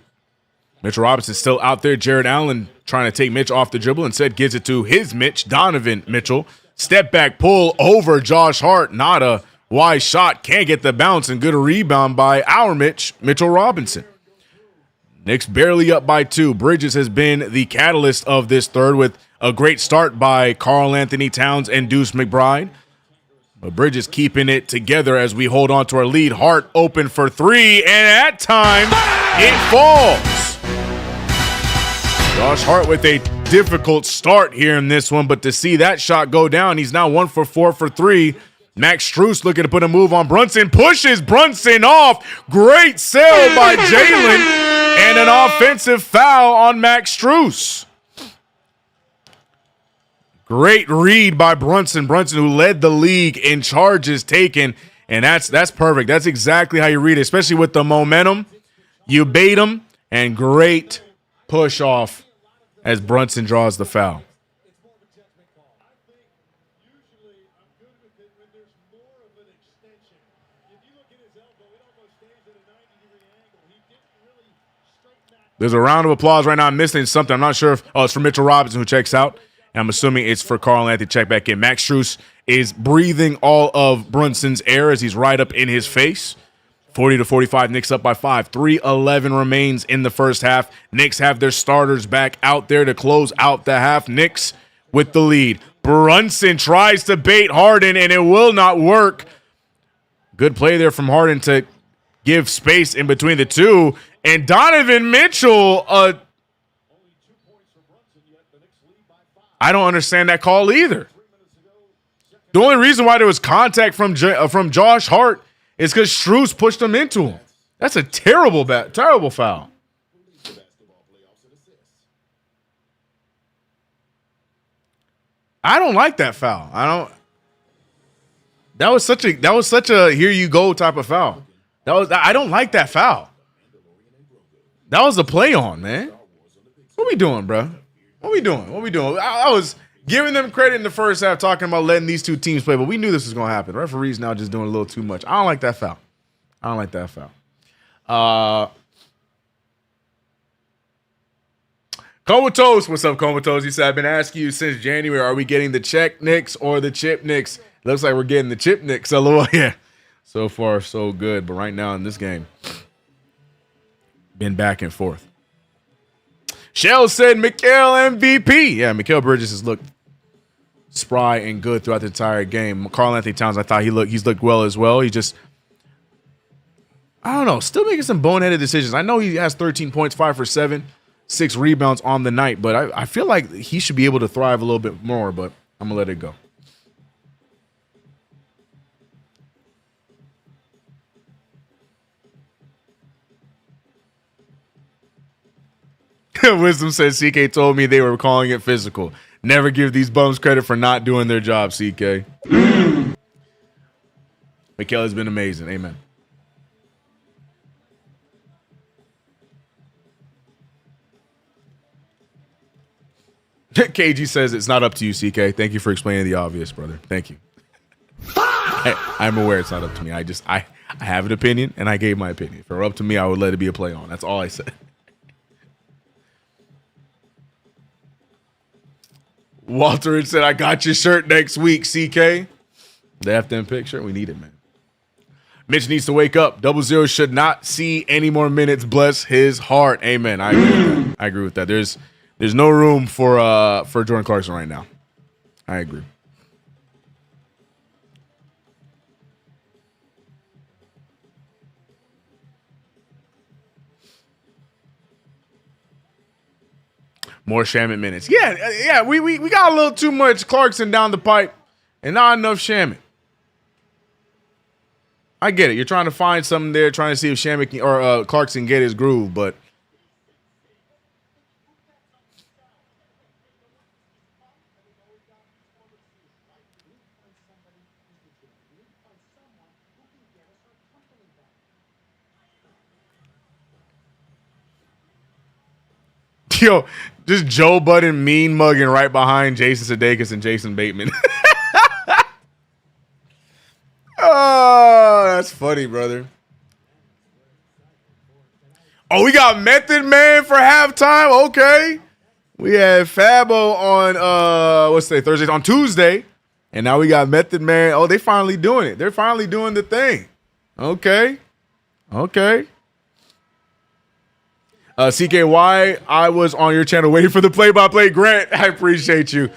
Speaker 1: Mitchell Robinson still out there. Jared Allen trying to take Mitch off the dribble. Instead gives it to his Mitch, Donovan Mitchell. Step back pull over Josh Hart. Not a wide shot. Can't get the bounce, and good rebound by our Mitch, Mitchell Robinson. Knicks barely up by 2. Bridges has been the catalyst of this third with a great start by Karl Anthony Towns and Deuce McBride. But Bridges keeping it together as we hold on to our lead. Hart open for 3, and at time, it falls. Josh Hart with a difficult start here in this one, but to see that shot go down, he's now 1 for 4 for 3. Max Strus looking to put a move on Brunson, pushes Brunson off. Great sell by Jalen. And an offensive foul on Max Strus. Great read by Brunson. Brunson, who led the league in charges taken. And that's perfect. That's exactly how you read it, especially with the momentum. You bait him, and great push off as Brunson draws the foul. There's a round of applause right now. I'm missing something. I'm not sure if it's for Mitchell Robinson, who checks out. And I'm assuming it's for Karl Anthony check back in. Max Strus is breathing all of Brunson's air as he's right up in his face. 40-45, Knicks up by 5. 3:11 remains in the first half. Knicks have their starters back out there to close out the half. Knicks with the lead. Brunson tries to bait Harden, and it will not work. Good play there from Harden to give space in between the two. And Donovan Mitchell, I don't understand that call either. The only reason why there was contact from Josh Hart is because Strus pushed him into him. That's a terrible foul. I don't like that foul. That was such a here you go type of foul. I don't like that foul. That was a play on, man. What we doing, bro? What we doing? I was giving them credit in the first half, talking about letting these two teams play, but we knew this was going to happen. The referees now just doing a little too much. I don't like that foul. Comatose, what's up, Comatose? He said, I've been asking you since January, are we getting the check Knicks or the chip Knicks? Looks like we're getting the chip Knicks. LOL. Yeah. So far, so good. But right now in this game, been back and forth. Shell said Mikal MVP. Yeah, Mikal Bridges has looked spry and good throughout the entire game. Karl Anthony Towns, I thought he's looked well as well. He just, I don't know, still making some boneheaded decisions. I know he has 13 points, 5 for 7, 6 rebounds on the night, but I feel like he should be able to thrive a little bit more, but I'm going to let it go. Wisdom says CK told me they were calling it physical. Never give these bums credit for not doing their job, CK. Mikal has been amazing. Amen. KG says it's not up to you, CK. Thank you for explaining the obvious, brother. Thank you. I'm aware it's not up to me. I have an opinion, and I gave my opinion. If it were up to me, I would let it be a play on. That's all I said. Walter said, I got your shirt next week, CK. The FDM pick shirt, we need it, man. Mitch needs to wake up. 00 should not see any more minutes. Bless his heart. Amen. I agree with that. There's no room for Jordan Clarkson right now. I agree. More Shamet minutes. Yeah. We got a little too much Clarkson down the pipe and not enough Shamet. I get it. You're trying to find something there, trying to see if Shamet or Clarkson get his groove, but Yo, just Joe Budden mean mugging right behind Jason Sudeikis and Jason Bateman. Oh, that's funny, brother. Oh, we got Method Man for halftime. Okay. We had Fabo on what's today? Thursday, on Tuesday. And now we got Method Man. Oh, they finally doing it. They're finally doing the thing. Okay. Okay. CKY, I was on your channel waiting for the play-by-play. Grant, I appreciate you.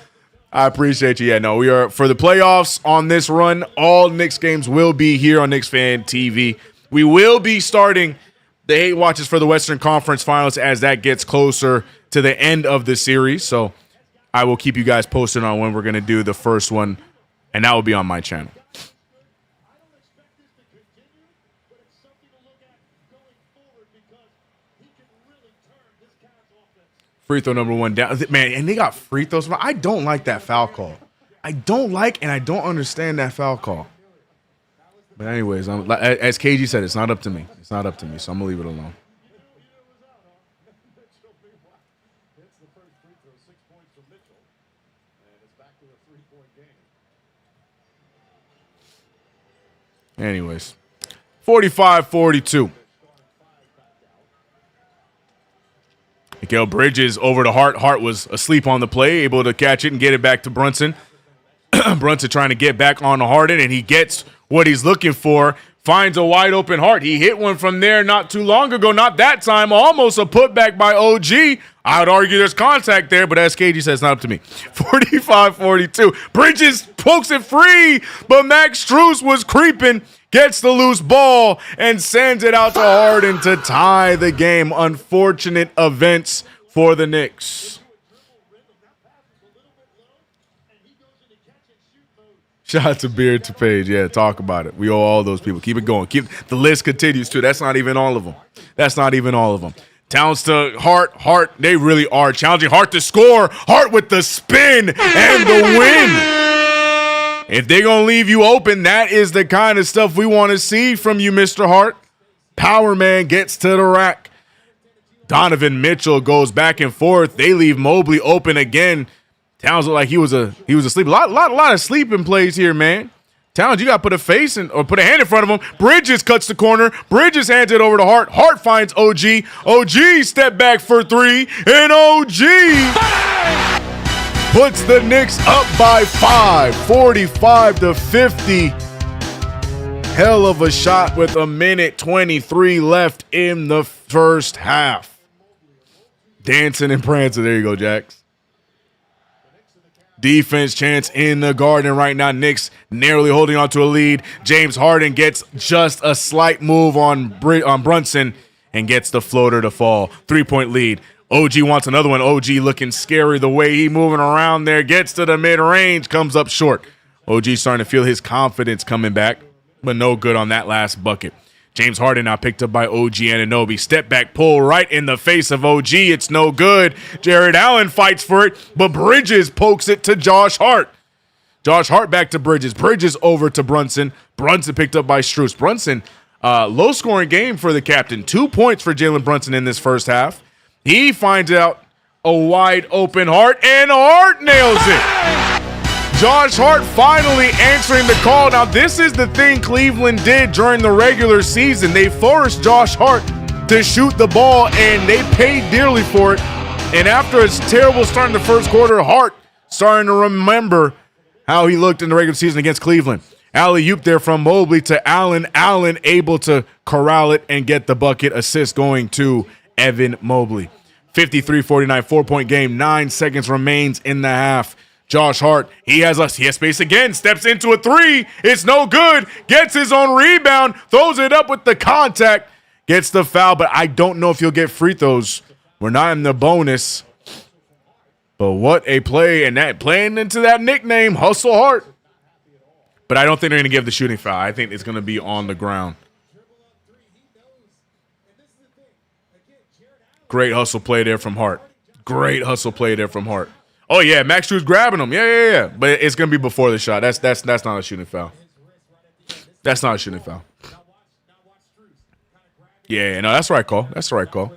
Speaker 1: I appreciate you. Yeah, no, we are for the playoffs on this run. All Knicks games will be here on KnicksFanTV. We will be starting the hate watches for the Western Conference Finals as that gets closer to the end of the series. So I will keep you guys posted on when we're going to do the first one, and that will be on my channel. Free throw number one down. Man, and they got free throws. I don't like that foul call. I don't like and I don't understand that foul call. But anyways, as KG said, it's not up to me. It's not up to me, so I'm going to leave it alone. Anyways, 45-42. Mikal Bridges over to Hart. Hart was asleep on the play, able to catch it and get it back to Brunson. Brunson trying to get back on to Harden, and he gets what he's looking for. Finds a wide open Hart. He hit one from there not too long ago. Not that time. Almost a putback by OG. I would argue there's contact there, but as KG says, not up to me. 45-42. Bridges pokes it free, but Max Strus was creeping. Gets the loose ball and sends it out to Harden to tie the game. Unfortunate events for the Knicks. Shout out to Beard to Page. Yeah, talk about it. We owe all those people. Keep it going. The list continues too. That's not even all of them. That's not even all of them. Towns to Hart. Hart, they really are challenging Hart to score. Hart with the spin and the win. If they're going to leave you open, that is the kind of stuff we want to see from you, Mr. Hart. Power man gets to the rack. Donovan Mitchell goes back and forth. They leave Mobley open again. Towns looked like he was asleep. A lot of sleeping plays here, man. Towns, you got to put a face in or put a hand in front of him. Bridges cuts the corner. Bridges hands it over to Hart. Hart finds OG. OG step back for three, and OG puts the Knicks up by 5, 45-50. Hell of a shot with 1:23 left in the first half. Dancing and prancing. There you go, Jax. Defense chance in the Garden right now. Knicks narrowly holding on to a lead. James Harden gets just a slight move on Brunson and gets the floater to fall. 3-point lead. OG wants another one. OG looking scary the way he moving around there. Gets to the mid-range, comes up short. OG starting to feel his confidence coming back, but no good on that last bucket. James Harden now picked up by OG Anunoby. Step back pull right in the face of OG. It's no good. Jared Allen fights for it, but Bridges pokes it to Josh Hart. Josh Hart back to Bridges. Bridges over to Brunson. Brunson picked up by Strus. Brunson, low-scoring game for the captain. 2 points for Jalen Brunson in this first half. He finds out a wide open Hart, and Hart nails it. Josh Hart finally answering the call. Now, this is the thing Cleveland did during the regular season. They forced Josh Hart to shoot the ball, and they paid dearly for it. And after a terrible start in the first quarter, Hart starting to remember how he looked in the regular season against Cleveland. Alley-oop there from Mobley to Allen. Allen able to corral it and get the bucket. Assist going to Evan Mobley. 53-49, 4-point game. 9 seconds remains in the half. Josh Hart, he has space again, steps into a three. It's no good. Gets his own rebound, throws it up with the contact, gets the foul, but I don't know if he'll get free throws. We're not in the bonus. But what a play, and that playing into that nickname, Hustle Hart. But I don't think they're going to give the shooting foul. I think it's going to be on the ground. Great hustle play there from Hart. Great hustle play there from Hart. Oh, yeah, Max Strus grabbing him. Yeah. But it's going to be before the shot. That's not a shooting foul. That's not a shooting foul. Yeah, no, that's the right call. That's the right call.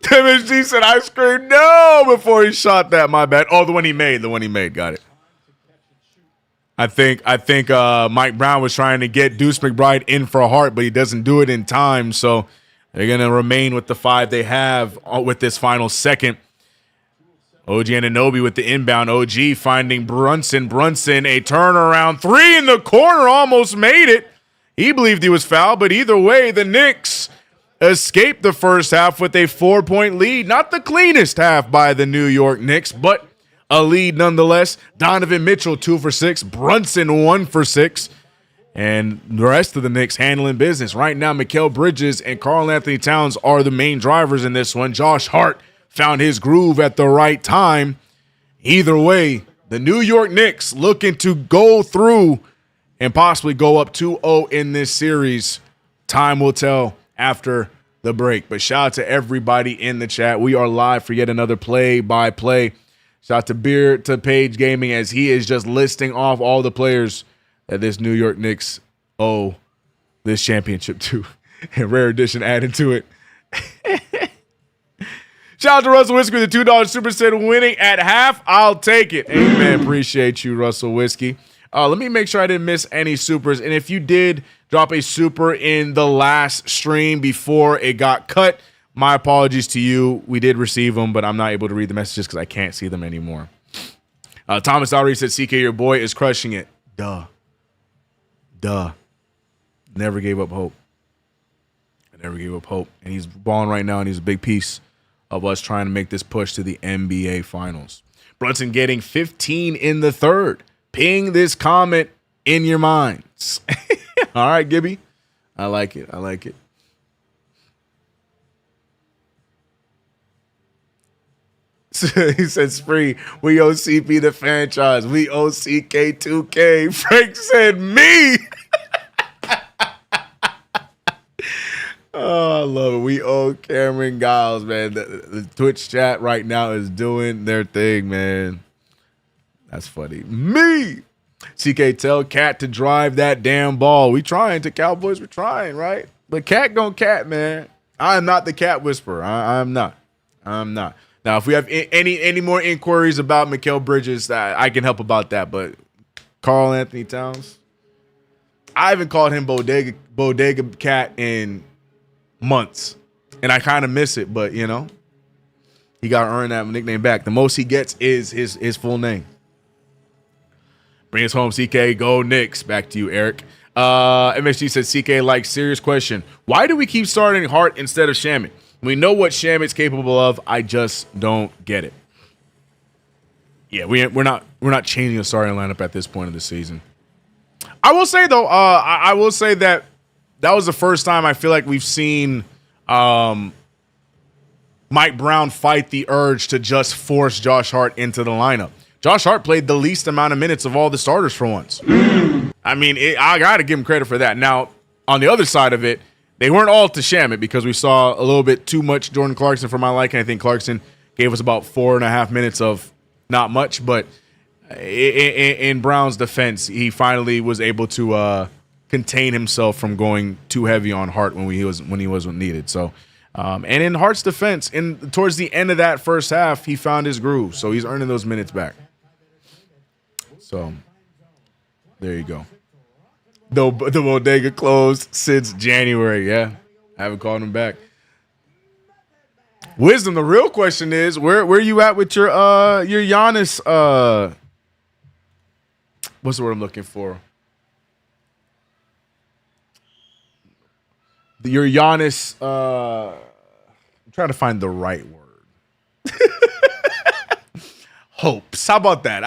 Speaker 1: MSG said I screamed no before he shot that. My bad. Oh, the one he made. Got it. I think Mike Brown was trying to get Deuce McBride in for a Hart, but he doesn't do it in time. So they're going to remain with the 5 they have with this final second. OG Anunoby with the inbound. OG finding Brunson. Brunson, a turnaround 3 in the corner, almost made it. He believed he was fouled, but either way, the Knicks escaped the first half with a 4-point lead. Not the cleanest half by the New York Knicks, but a lead nonetheless. Donovan Mitchell 2 for 6. Brunson 1 for 6. And the rest of the Knicks handling business. Right now, Mikal Bridges and Karl-Anthony Towns are the main drivers in this one. Josh Hart found his groove at the right time. Either way, the New York Knicks looking to go through and possibly go up 2-0 in this series. Time will tell after the break. But shout out to everybody in the chat. We are live for yet another play-by-play. Shout out to Beard to Page Gaming as he is just listing off all the players that this New York Knicks owe this championship to. And Rare Edition added to it. Shout out to Russell Whiskey with the $2 super set winning at half. I'll take it. Amen. Appreciate you, Russell Whiskey. Let me make sure I didn't miss any supers. And if you did drop a super in the last stream before it got cut, my apologies to you. We did receive them, but I'm not able to read the messages because I can't see them anymore. Thomas already said, CK, your boy is crushing it. Duh. Never gave up hope. And he's balling right now, and he's a big piece of us trying to make this push to the NBA Finals. Brunson getting 15 in the third. Ping this comment in your minds. All right, Gibby. I like it. He said, Spree, we owe CP the franchise. We owe CK2K. Frank said, me. Oh, I love it. We owe Cameron Giles, man. The Twitch chat right now is doing their thing, man. That's funny. Me. CK, tell Cat to drive that damn ball. We trying to Cowboys. We're trying, right? But Cat gon' cat, man. I am not the cat whisperer. I'm not. Now, if we have any more inquiries about Mikal Bridges, I can help about that. But Karl-Anthony Towns, I haven't called him Bodega Cat in months, and I kind of miss it. But you know, he got to earn that nickname back. The most he gets is his full name. Bring us home, CK. Go Knicks. Back to you, Eric. MSG said, CK, like, serious question. Why do we keep starting Hart instead of Shamet? We know what Shamet's capable of. I just don't get it. Yeah, we're not changing the starting lineup at this point of the season. I will say though, I will say that was the first time I feel like we've seen Mike Brown fight the urge to just force Josh Hart into the lineup. Josh Hart played the least amount of minutes of all the starters for once. I mean, I got to give him credit for that. Now, on the other side of it, they weren't all to Shamet because we saw a little bit too much Jordan Clarkson for my liking. I think Clarkson gave us about 4.5 minutes of not much, but in Brown's defense, he finally was able to contain himself from going too heavy on Hart when he wasn't needed. So, and in Hart's defense, towards the end of that first half, he found his groove. So he's earning those minutes back. So there you go. The bodega closed since January. Yeah, I haven't called him back. Wisdom. The real question is, where you at with your Giannis? What's the word I'm looking for? Your Giannis. I'm trying to find the right word. Hopes. How about that?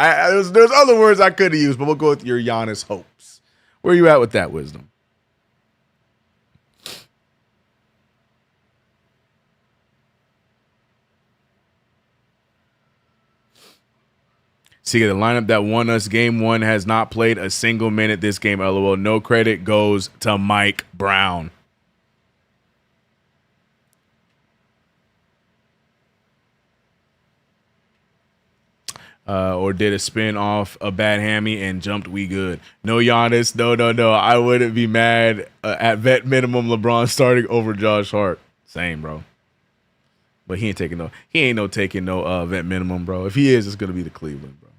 Speaker 1: There's other words I could have used, but we'll go with your Giannis hopes. Where you at with that, Wisdom? See, the lineup that won us game one has not played a single minute this game, LOL. No credit goes to Mike Brown. Or did a spin off a bad hammy and jumped we good. No Giannis, no. I wouldn't be mad at vet minimum LeBron starting over Josh Hart. Same, bro. But he ain't taking no vet minimum, bro. If he is, it's gonna be the Cleveland, bro.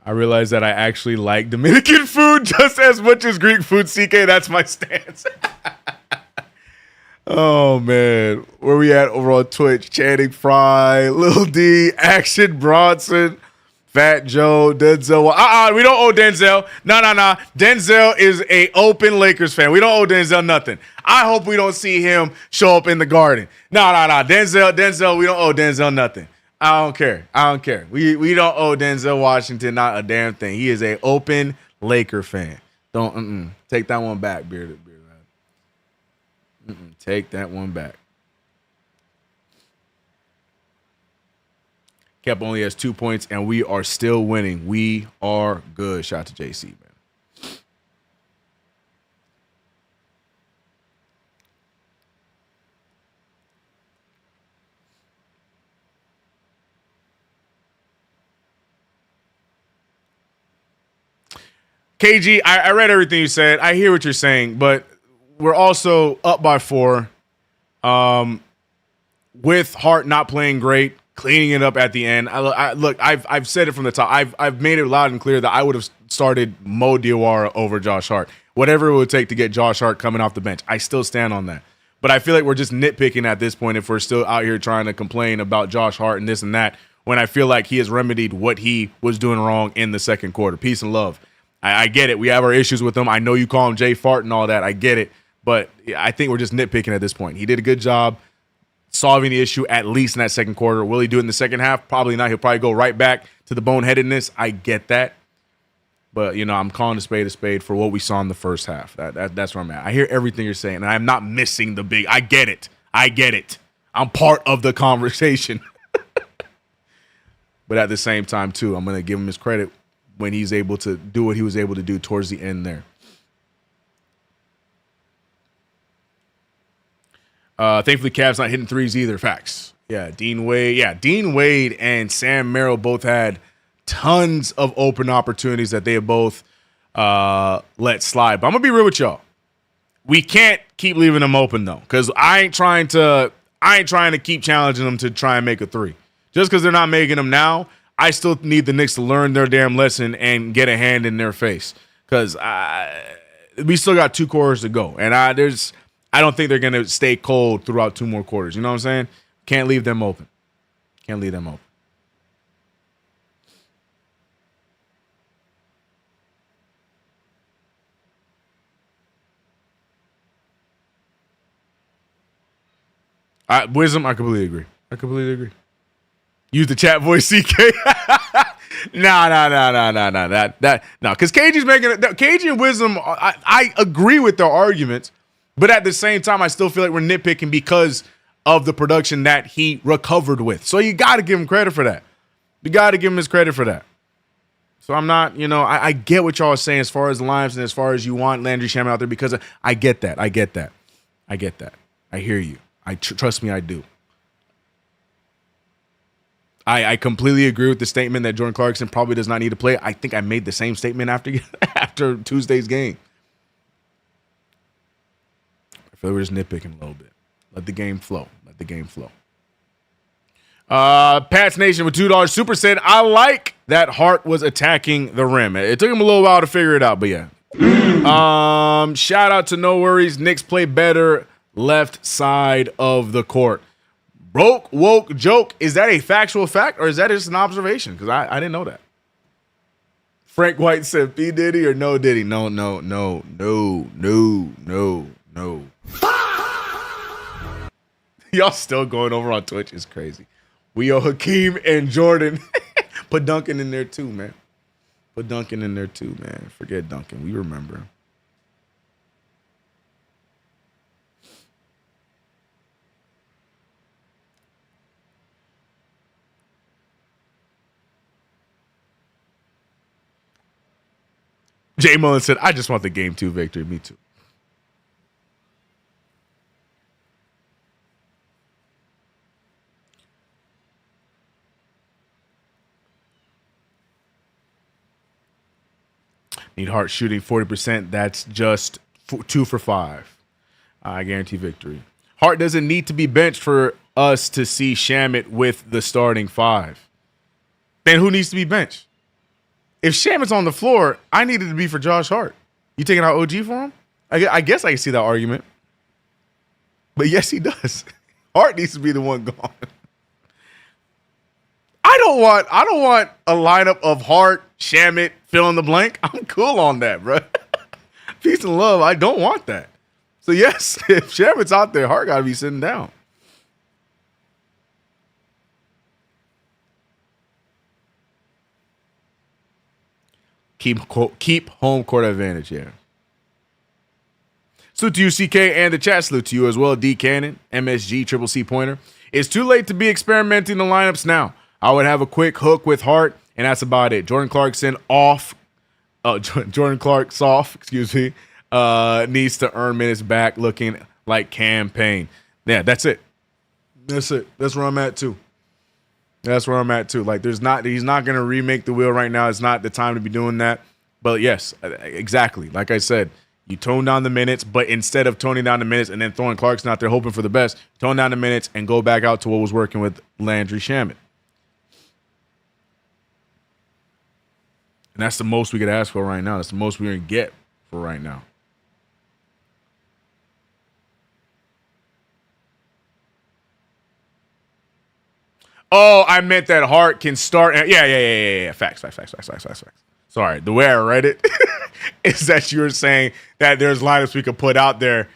Speaker 1: I realized that I actually like Dominican food just as much as Greek food. CK, that's my stance. Oh man, where we at over on Twitch? Channing Frye, Lil D, Action Bronson, Fat Joe, Denzel. We don't owe Denzel. No. Denzel is a open Lakers fan. We don't owe Denzel nothing. I hope we don't see him show up in the Garden. No. Denzel, we don't owe Denzel nothing. I don't care. We don't owe Denzel Washington not a damn thing. He is a open Laker fan. Don't take that one back, bearded. Take that one back. Kep only has 2 points, and we are still winning. We are good. Shout out to JC, man. KG, I read everything you said. I hear what you're saying, but we're also up by 4. With Hart not playing great, cleaning it up at the end. I've said it from the top. I've made it loud and clear that I would have started Mo Diawara over Josh Hart. Whatever it would take to get Josh Hart coming off the bench. I still stand on that. But I feel like we're just nitpicking at this point if we're still out here trying to complain about Josh Hart and this and that, when I feel like he has remedied what he was doing wrong in the second quarter. Peace and love. I get it. We have our issues with him. I know you call him Jay Fart and all that. I get it. But I think we're just nitpicking at this point. He did a good job solving the issue, at least in that second quarter. Will he do it in the second half? Probably not. He'll probably go right back to the boneheadedness. I get that. But, I'm calling a spade for what we saw in the first half. That's where I'm at. I hear everything you're saying, and I'm not missing the big. I get it. I'm part of the conversation. But at the same time, too, I'm going to give him his credit when he's able to do what he was able to do towards the end there. Thankfully, Cavs not hitting threes either. Facts. Yeah, Dean Wade and Sam Merrill both had tons of open opportunities that they have both let slide. But I'm gonna be real with y'all. We can't keep leaving them open though, because I ain't trying to keep challenging them to try and make a three. Just because they're not making them now, I still need the Knicks to learn their damn lesson and get a hand in their face. Because we still got 2 quarters to go, and I don't think they're going to stay cold throughout 2 more quarters. You know what I'm saying? Can't leave them open. Wisdom, I completely agree. Use the chat voice, CK. No. Because KG's making it. KG and Wisdom, I agree with their arguments, but at the same time, I still feel like we're nitpicking because of the production that he recovered with. So you got to give him credit for that. You got to give him his credit for that. So I'm not, I get what y'all are saying as far as the lines and as far as you want Landry Shamet out there, because I get that. I hear you. Trust me, I do. I completely agree with the statement that Jordan Clarkson probably does not need to play. I think I made the same statement after Tuesday's game. I feel like we're just nitpicking a little bit. Let the game flow. Pat's Nation with $2 Super said, I like that Hart was attacking the rim. It took him a little while to figure it out, but yeah. Shout out to No Worries. Knicks play better left side of the court. Broke, woke, joke. Is that a factual fact or is that just an observation? Because I didn't know that. Frank White said, P. Diddy or no Diddy? No. Y'all still going over on Twitch. It's crazy. We owe Hakeem and Jordan. Put Duncan in there too, man. Forget Duncan. We remember. Jay Mullen said, I just want the game 2 victory. Me too. Need Hart shooting 40%. That's just 2 for 5. I guarantee victory. Hart doesn't need to be benched for us to see Shamet with the starting 5. Then who needs to be benched? If Shamet's on the floor, I needed to be for Josh Hart. You taking out OG for him? I guess I can see that argument. But yes, he does. Hart needs to be the one gone. I don't want a lineup of Hart, Shamet, fill in the blank. I'm cool on that, bro. Peace and love. I don't want that. So yes, if Shamet's out there, Hart got to be sitting down. Keep home court advantage, yeah. Salute to you, CK, and the chat. Salute to you as well, D Cannon, MSG, Triple C Pointer. It's too late to be experimenting the lineups now. I would have a quick hook with Hart, and that's about it. Jordan Clarkson off. Jordan Clark soft, excuse me, needs to earn minutes back looking like campaign. Yeah, that's it. That's it. That's where I'm at, too. That's where I'm at, too. Like, he's not going to remake the wheel right now. It's not the time to be doing that. But, yes, exactly. Like I said, you tone down the minutes, but instead of toning down the minutes and then throwing Clarkson out there hoping for the best, tone down the minutes and go back out to what was working with Landry Shamet. And that's the most we could ask for right now. That's the most we're going to get for right now. Oh, I meant that Hart can start. Yeah. Facts. Sorry, the way I read it is that you were saying that there's lineups we could put out there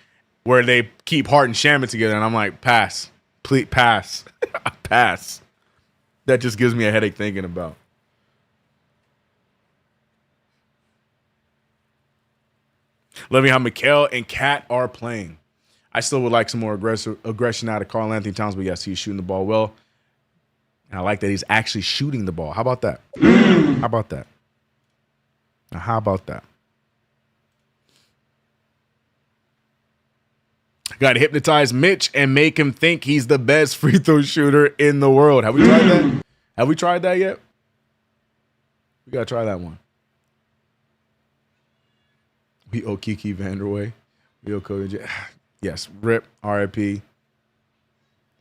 Speaker 1: where they keep Hart and Shamet together, and I'm like, pass. Please, pass. Pass. That just gives me a headache thinking about. Let me how Mikal and Cat are playing. I still would like some more aggression out of Karl Anthony Towns, but yes, he's shooting the ball well. And I like that he's actually shooting the ball. How about that? How about that? Now, how about that? Got to hypnotize Mitch and make him think he's the best free throw shooter in the world. Have we tried that? Have we tried that yet? We got to try that one. We owe Kiki Vanderway. We owe Cody J. Yes, RIP, RIP.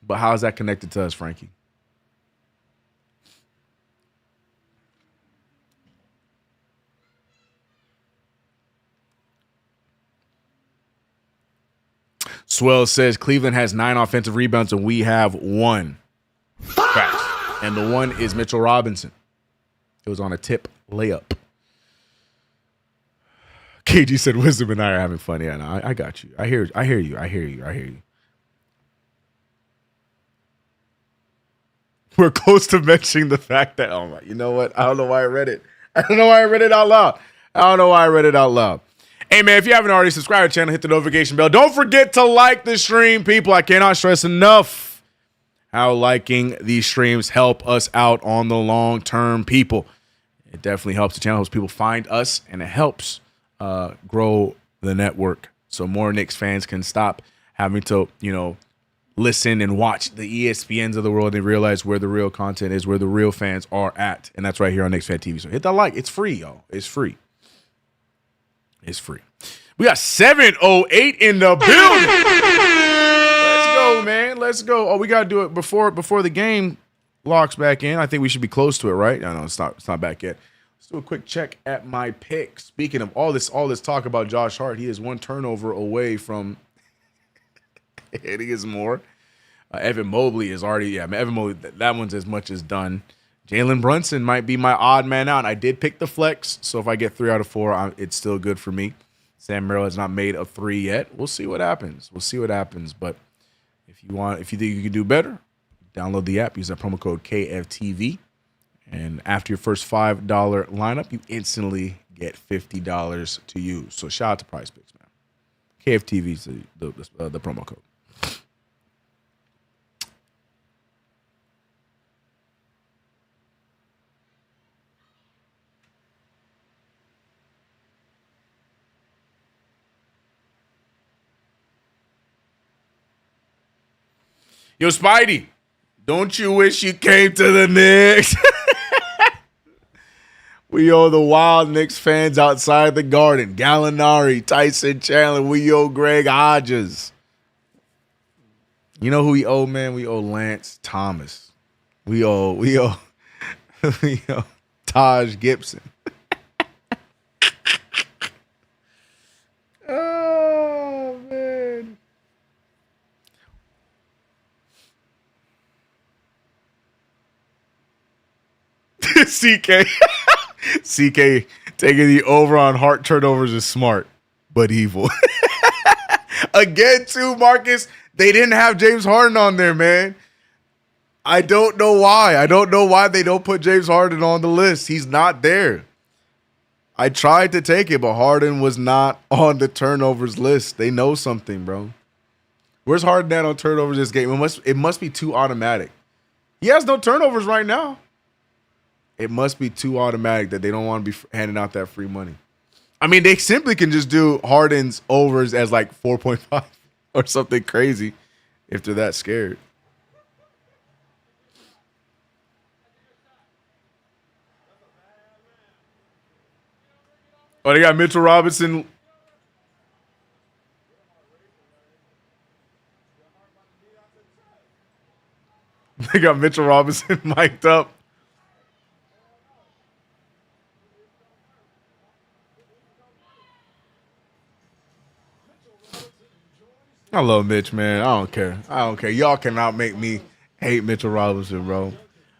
Speaker 1: But how is that connected to us, Frankie? Swell says Cleveland has 9 offensive rebounds and we have 1. Facts. And the 1 is Mitchell Robinson. It was on a tip layup. KG said Wisdom and I are having fun. Yeah, no, I got you. I hear you. We're close to mentioning the fact that, oh my, you know what? I don't know why I read it. I don't know why I read it out loud. Hey, man, if you haven't already subscribed to the channel, hit the notification bell. Don't forget to like the stream, people. I cannot stress enough how liking these streams help us out on the long term, people. It definitely helps the channel, helps people find us, and it helps grow the network so more Knicks fans can stop having to, listen and watch the ESPNs of the world and realize where the real content is, where the real fans are at. And that's right here on KnicksFanTV. So hit that like. It's free, y'all. It's free. We got 708 in the building. Let's go, man. Let's go. Oh, we got to do it before the game locks back in. I think we should be close to it, right? No, it's not back yet. Let's do a quick check at my pick. Speaking of all this talk about Josh Hart, he is 1 turnover away from hitting his more. Evan Mobley is already, Evan Mobley, that one's as much as done. Jalen Brunson might be my odd man out. I did pick the flex, so if I get 3 out of 4, it's still good for me. Sam Merrill has not made a 3 yet. We'll see what happens. But if you think you can do better, download the app, use that promo code KFTV. And after your first $5 lineup, you instantly get $50 to use. So shout out to PrizePicks, man. KFTV is the promo code. Yo, Spidey, don't you wish you came to the Knicks? We owe the wild Knicks fans outside the Garden. Gallinari, Tyson Chandler. We owe Greg Hodges. You know who we owe, man? We owe Lance Thomas. We owe we owe Taj Gibson. Oh man. CK taking the over on Hart turnovers is smart, but evil. Again, too, Marcus, they didn't have James Harden on there, man. I don't know why. I don't know why they don't put James Harden on the list. He's not there. I tried to take it, but Harden was not on the turnovers list. They know something, bro. Where's Harden at on turnovers this game? It must be too automatic. He has no turnovers right now. It must be too automatic that they don't want to be handing out that free money. I mean, they simply can just do Harden's overs as like 4.5 or something crazy if they're that scared. Oh, they got Mitchell Robinson. They got Mitchell Robinson mic'd up. I love Mitch, man. I don't care. Y'all cannot make me hate Mitchell Robinson, bro.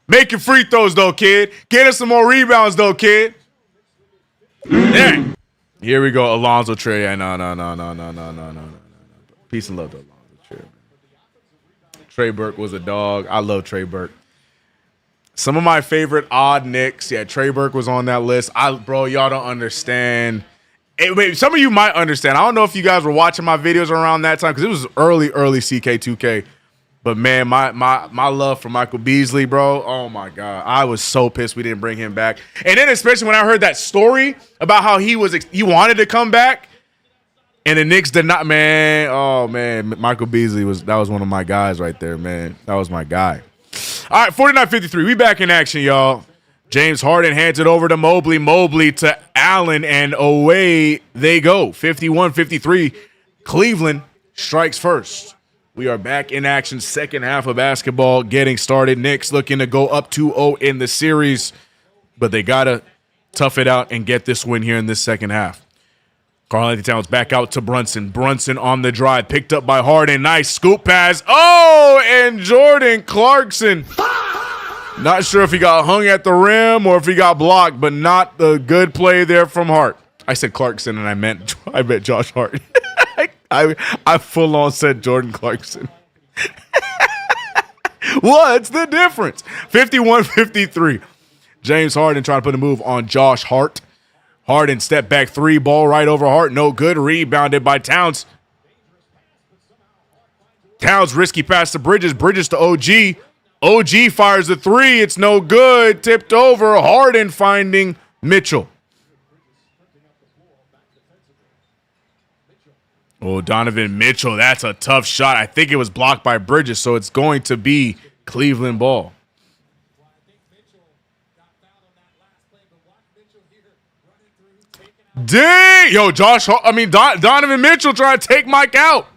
Speaker 1: Make your free throws, though, kid. Get us some more rebounds, though, kid. Dang. Here we go. Alonzo Trey. Yeah, no. Peace and love to Alonzo Trey. Trey Burke was a dog. I love Trey Burke. Some of my favorite odd Knicks. Yeah, Trey Burke was on that list. Bro, y'all don't understand. Wait, some of you might understand. I don't know if you guys were watching my videos around that time because it was early CK2K. But, man, my love for Michael Beasley, bro, oh, my God. I was so pissed we didn't bring him back. And then especially when I heard that story about how he wanted to come back and the Knicks did not, man. Oh, man, Michael Beasley that was one of my guys right there, man. That was my guy. All right, 49-53. We back in action, y'all. James Harden hands it over to Mobley. Mobley to Allen, and away they go. 51-53. Cleveland strikes first. We are back in action. Second half of basketball getting started. Knicks looking to go up 2-0 in the series, but they got to tough it out and get this win here in this second half. Karl-Anthony Towns back out to Brunson. Brunson on the drive. Picked up by Harden. Nice scoop pass. Oh, and Jordan Clarkson. Not sure if he got hung at the rim or if he got blocked, but not the good play there from Hart. I said Clarkson and I meant Josh Hart. I full on said Jordan Clarkson. What's the difference? 51-53. James Harden trying to put a move on Josh Hart. Harden step back three, ball right over Hart. No good. Rebounded by Towns. Towns risky pass to Bridges. Bridges to OG. OG fires the three. It's no good. Tipped over. Harden finding Mitchell. Oh, Donovan Mitchell. That's a tough shot. I think it was blocked by Bridges, so it's going to be Cleveland ball. Dang! Yo, Donovan Mitchell trying to take Mike out.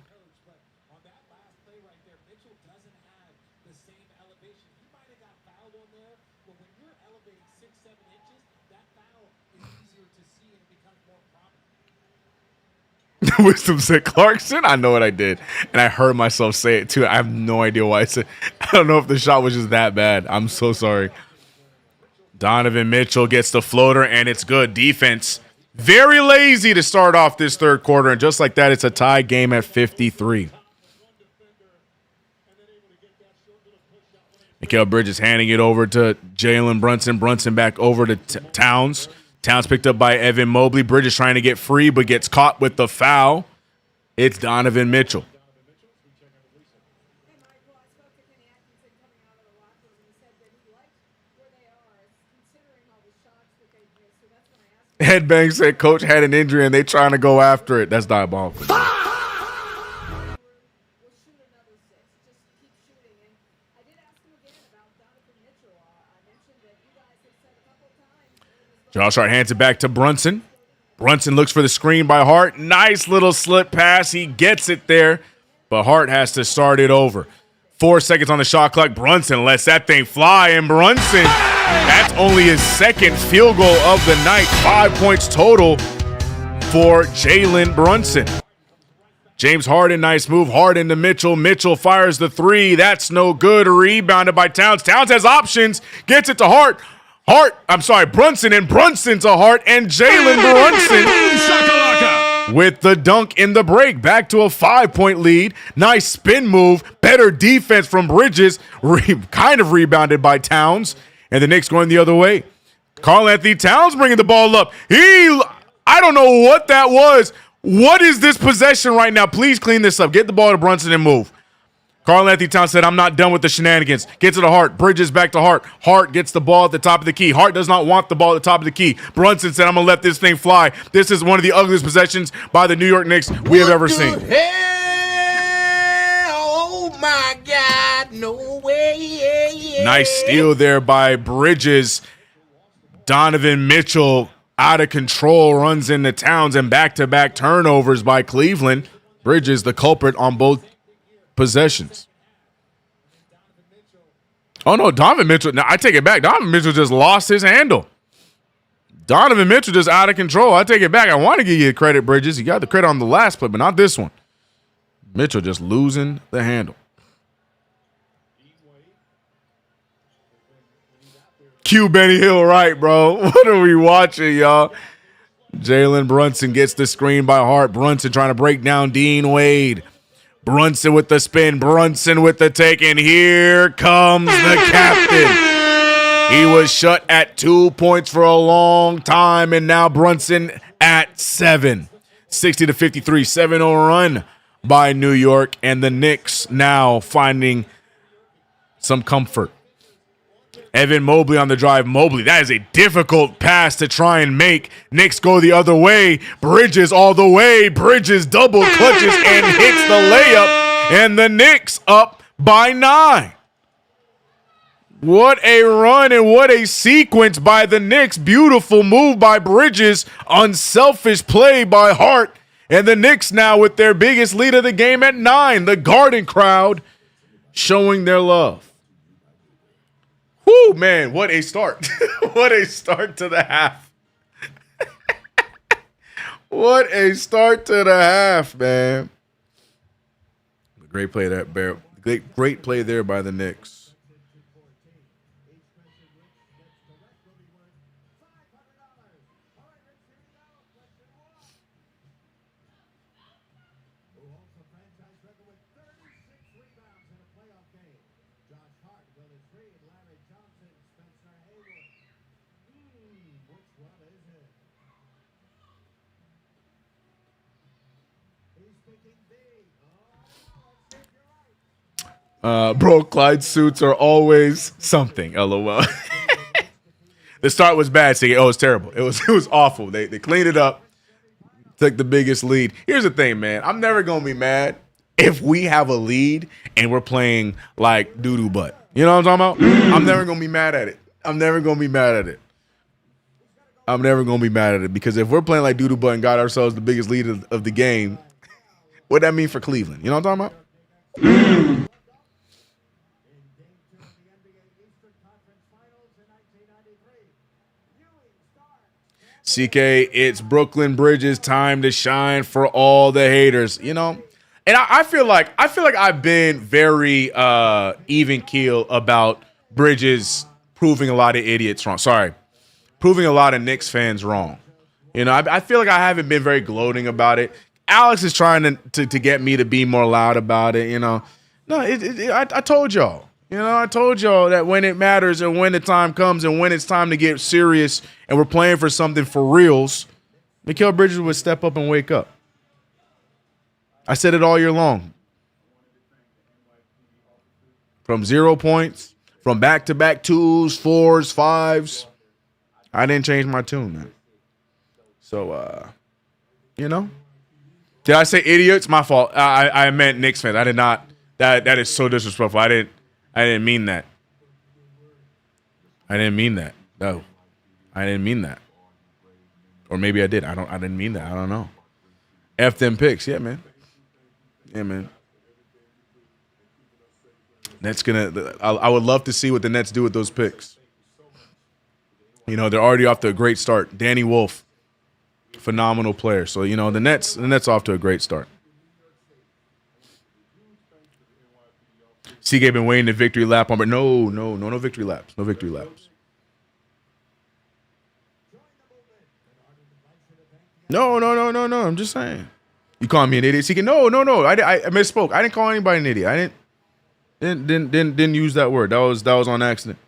Speaker 1: Wisdom said Clarkson. I know what I did, and I heard myself say it too. I have no idea why I said. I don't know if the shot was just that bad. I'm so sorry. Donovan Mitchell gets the floater, and it's good defense. Very lazy to start off this third quarter, and just like that, it's a tie game at 53. Mikal Bridges handing it over to Jalen Brunson. Brunson back over to Towns. Towns picked up by Evan Mobley. Bridges trying to get free, but gets caught with the foul. It's Donovan Mitchell. Headbang said coach had an injury and they trying to go after it. That's diabolical. Josh Hart hands it back to Brunson. Brunson looks for the screen by Hart. Nice little slip pass. He gets it there, but Hart has to start it over. 4 seconds on the shot clock. Brunson lets that thing fly, and Brunson, that's only his second field goal of the night. 5 points total for Jalen Brunson. James Harden, nice move. Harden to Mitchell. Mitchell fires the three. That's no good. Rebounded by Towns. Towns has options. Gets it to Hart. Brunson, and Brunson to Hart, and Jalen Brunson with the dunk in the break. Back to a 5-point lead. Nice spin move. Better defense from Bridges. Kind of rebounded by Towns, and the Knicks going the other way. Karl-Anthony Towns bringing the ball up. I don't know what that was. What is this possession right now? Please clean this up. Get the ball to Brunson and move. Karl-Anthony Towns said, I'm not done with the shenanigans. Gets it to Hart. Bridges back to Hart. Hart gets the ball at the top of the key. Hart does not want the ball at the top of the key. Brunson said, I'm going to let this thing fly. This is one of the ugliest possessions by the New York Knicks we have ever seen.
Speaker 2: Hell, oh my God, no way.
Speaker 1: Nice steal there by Bridges. Donovan Mitchell out of control, runs into Towns, and back-to-back turnovers by Cleveland. Bridges, the culprit on both possessions. Oh, no, Donovan Mitchell. Now, I take it back. Donovan Mitchell just lost his handle. Donovan Mitchell just out of control. I take it back. I want to give you credit, Bridges. You got the credit on the last play, but not this one. Mitchell just losing the handle. Cue Benny Hill right, bro. What are we watching, y'all? Jalen Brunson gets the screen by Hart. Brunson trying to break down Dean Wade. Brunson with the spin. Brunson with the take. And here comes the captain. He was shut at 2 points for a long time. And now Brunson at 7. 60-53. 7-0 run by New York. And the Knicks now finding some comfort. Evan Mobley on the drive. Mobley, that is a difficult pass to try and make. Knicks go the other way. Bridges all the way. Bridges double clutches and hits the layup. And the Knicks up by 9. What a run and what a sequence by the Knicks. Beautiful move by Bridges. Unselfish play by Hart. And the Knicks now with their biggest lead of the game at 9. The Garden crowd showing their love. Woo, man, what a start. What a start to the half. What a start to the half, man. Great play there, great play there by the Knicks. Bro, Clyde suits are always something. LOL. The start was bad, Siggy. Oh, it was terrible. It was awful. They cleaned it up, took the biggest lead. Here's the thing, man. I'm never gonna be mad if we have a lead and we're playing like doo-doo butt. You know what I'm talking about? I'm never gonna be mad at it. I'm never gonna be mad at it because if we're playing like doo-doo butt and got ourselves the biggest lead of the game, what that mean for Cleveland? You know what I'm talking about? CK, it's Brooklyn Bridges time to shine for all the haters, you know? And I feel like I've been very even keel about Bridges proving a lot of idiots wrong. Sorry, proving a lot of Knicks fans wrong. You know, I feel like I haven't been very gloating about it. Alex is trying to get me to be more loud about it, you know. No, I told y'all. You know, I told y'all that when it matters and when the time comes and when it's time to get serious and we're playing for something for reals, Mikal Bridges would step up and wake up. I said it all year long. From 0 points, from back-to-back 2s, 4s, 5s, I didn't change my tune, man. So, you know. Did I say idiots? My fault. I meant Knicks fans. I did not. That is so disrespectful. I didn't mean that. No, I didn't mean that. Or maybe I did. I didn't mean that. I don't know. F them picks. Yeah, man. Yeah, man. Nets I would love to see what the Nets do with those picks. You know, they're already off to a great start. Danny Wolf, phenomenal player. So, you know, the Nets off to a great start. CK been waiting the victory lap on, but no victory laps. No victory laps. No. I'm just saying. You calling me an idiot, CK? No. I misspoke. I didn't call anybody an idiot. I didn't use that word. That was on accident.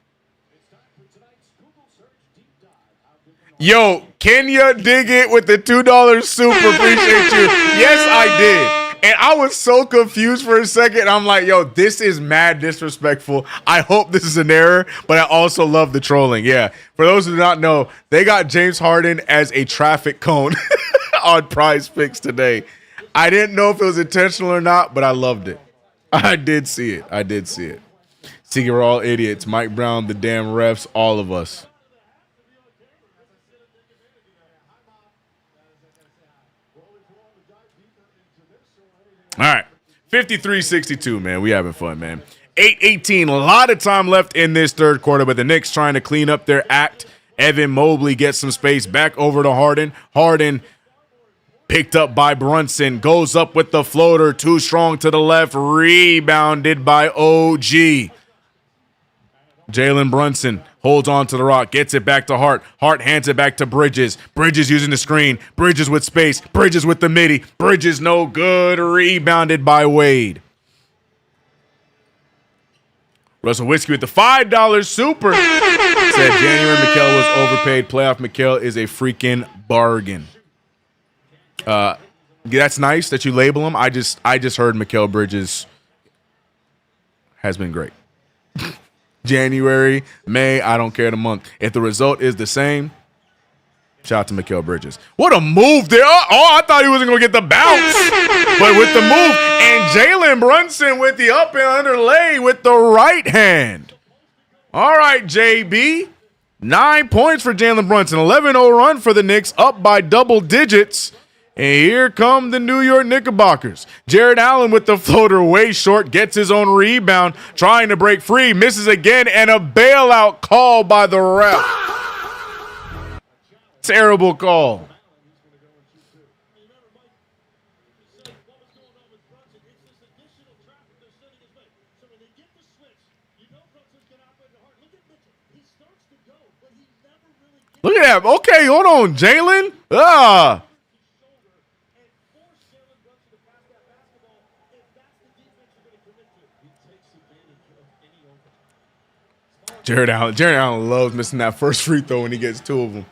Speaker 1: Yo, can you dig it with the $2 super? Appreciate you. Yes, I did. And I was so confused for a second. I'm like, yo, this is mad disrespectful. I hope this is an error, but I also love the trolling. Yeah. For those who do not know, they got James Harden as a traffic cone on PrizePicks today. I didn't know if it was intentional or not, but I loved it. I did see it. See, we're all idiots. Mike Brown, the damn refs, all of us. All right, 53-62, man. We having fun, man. 8:18, a lot of time left in this third quarter, but the Knicks trying to clean up their act. Evan Mobley gets some space back over to Harden. Harden picked up by Brunson, goes up with the floater, too strong to the left, rebounded by OG. Jalen Brunson holds on to the rock, gets it back to Hart. Hart hands it back to Bridges. Bridges using the screen. Bridges with space. Bridges with the midi. Bridges no good. Rebounded by Wade. Russell Whiskey with the $5 super. Said January Mikal was overpaid. Playoff Mikal is a freaking bargain. That's nice that you label him. I just heard Mikal Bridges has been great. January, May, I don't care the month. If the result is the same, shout out to Mikal Bridges. What a move there. Oh, I thought he wasn't going to get the bounce. But with the move, and Jalen Brunson with the up and underlay with the right hand. All right, JB. 9 points for Jalen Brunson. 11-0 run for the Knicks, up by double digits. And here come the New York Knickerbockers. Jared Allen with the floater way short, gets his own rebound, trying to break free, misses again, and a bailout call by the ref. Terrible call. Look at that. Okay, hold on, Jalen. Jared Allen loves missing that first free throw when he gets two of them.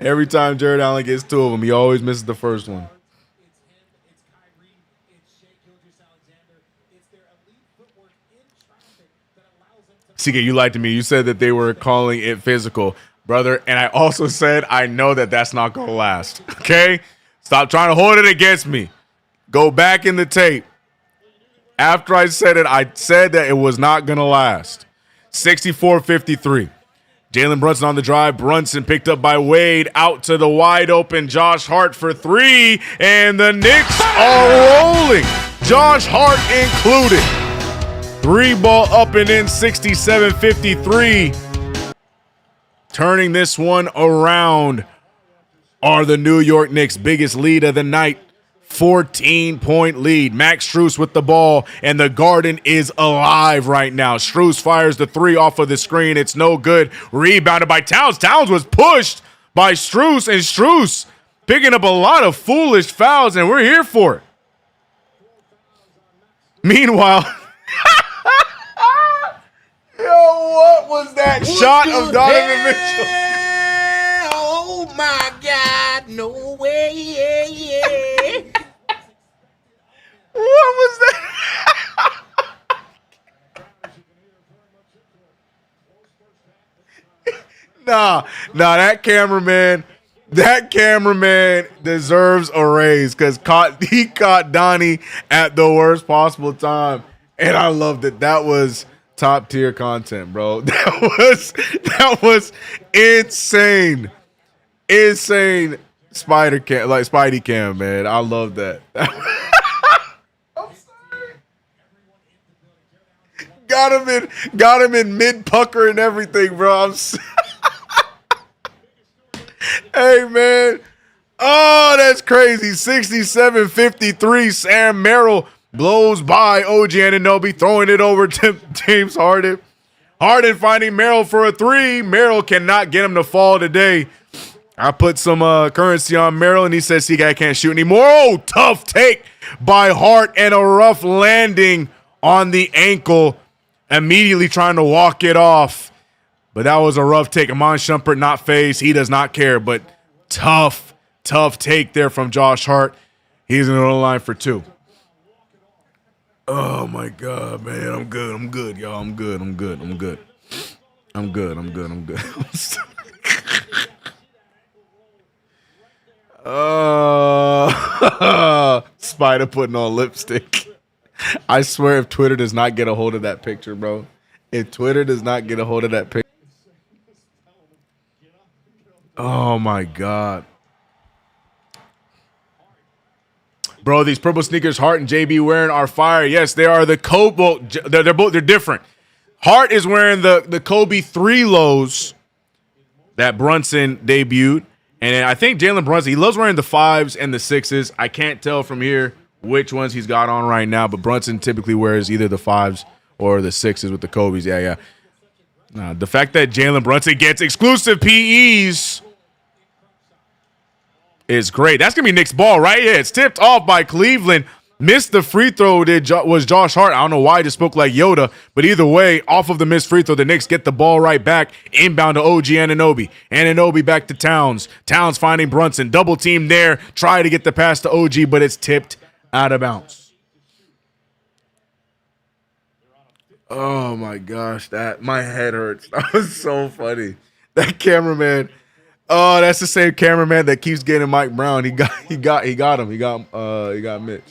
Speaker 1: Every time Jared Allen gets two of them, he always misses the first one. CK, you lied to me. You said that they were calling it physical, brother. And I also said I know that that's not going to last. Okay? Stop trying to hold it against me. Go back in the tape. After I said it, I said that it was not going to last. 64-53. Jalen Brunson on the drive. Brunson picked up by Wade. Out to the wide open Josh Hart for three. And the Knicks are rolling. Josh Hart included. Three ball up and in, 67-53. Turning this one around are the New York Knicks' biggest lead of the night. 14-point lead. Max Strus with the ball, and the Garden is alive right now. Strus fires the three off of the screen. It's no good. Rebounded by Towns. Towns was pushed by Strus, and Strus picking up a lot of foolish fouls, and we're here for it. Meanwhile, yo, what was that shot of Donovan Mitchell?
Speaker 2: Oh my God, no way.
Speaker 1: What was that? Nah, that cameraman deserves a raise because he caught Donnie at the worst possible time. And I loved it. That was top tier content, bro. That was insane. Insane. Spider cam, like Spidey cam, man. I love that. Got him in mid pucker and everything, bro. Hey, man. Oh, that's crazy. 67-53. Sam Merrill blows by OG Anunoby, throwing it over to James Harden. Harden finding Merrill for a three. Merrill cannot get him to fall today. I put some currency on Merrill, and he says he can't shoot anymore. Oh, tough take by Hart and a rough landing on the ankle. Immediately trying to walk it off. But that was a rough take. Amon Shumpert not phased. He does not care, but tough take there from Josh Hart. He's in the line for two. Oh, my God, man. I'm good, y'all. I'm good. Spider putting on lipstick. I swear if Twitter does not get a hold of that picture, bro. If Twitter does not get a hold of that picture. Oh, my God. Bro, these purple sneakers Hart and JB wearing are fire. Yes, they are the Kobe. They're different. Hart is wearing the Kobe 3 lows that Brunson debuted. And I think Jalen Brunson, he loves wearing the 5s and the 6s. I can't tell from here which ones he's got on right now, but Brunson typically wears either the 5s or the 6s with the Kobe's. Yeah. The fact that Jalen Brunson gets exclusive PEs is great. That's going to be Knicks ball, right? Yeah, it's tipped off by Cleveland. Missed the free throw was Josh Hart. I don't know why I just spoke like Yoda, but either way, off of the missed free throw, the Knicks get the ball right back. Inbound to OG Anunoby. Anunoby back to Towns. Towns finding Brunson. Double team there. Try to get the pass to OG, but it's tipped out of bounds. Oh my gosh, my head hurts. That was so funny. That cameraman. Oh, that's the same cameraman that keeps getting Mike Brown. He got him. He got Mitch.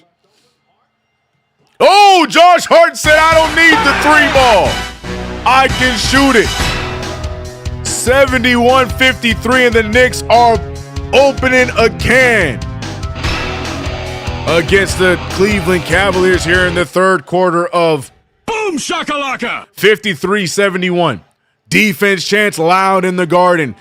Speaker 1: Oh, Josh Hart said, I don't need the 3-ball. I can shoot it. 71-53, and the Knicks are opening a can against the Cleveland Cavaliers here in the third quarter of
Speaker 3: Boom Shakalaka.
Speaker 1: 53-71. Defense chants loud in the Garden.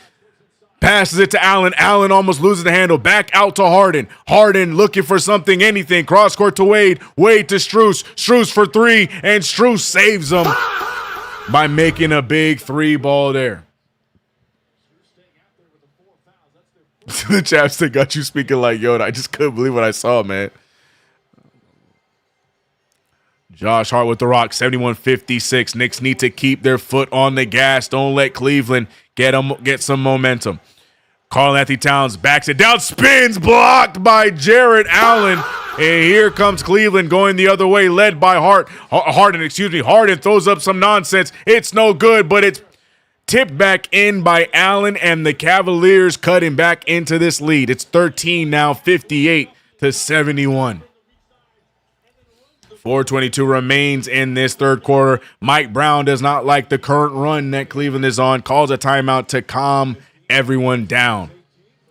Speaker 1: Passes it to Allen. Allen almost loses the handle. Back out to Harden. Harden looking for something, anything. Cross court to Wade. Wade to Strus. Strus for 3, and Strus saves him by making a big 3-ball there. The chapstick got you speaking like Yoda. I just couldn't believe what I saw, man. Josh Hart with the rock, 71-56. Knicks need to keep their foot on the gas. Don't let Cleveland get some momentum. Karl-Anthony Towns backs it down, spins, blocked by Jarrett Allen. And here comes Cleveland going the other way, led by Harden. Harden throws up some nonsense. It's no good, but it's tipped back in by Allen, and the Cavaliers cutting back into this lead. It's 13 now, 58-71. 4:22 remains in this third quarter. Mike Brown does not like the current run that Cleveland is on, calls a timeout to calm everyone down.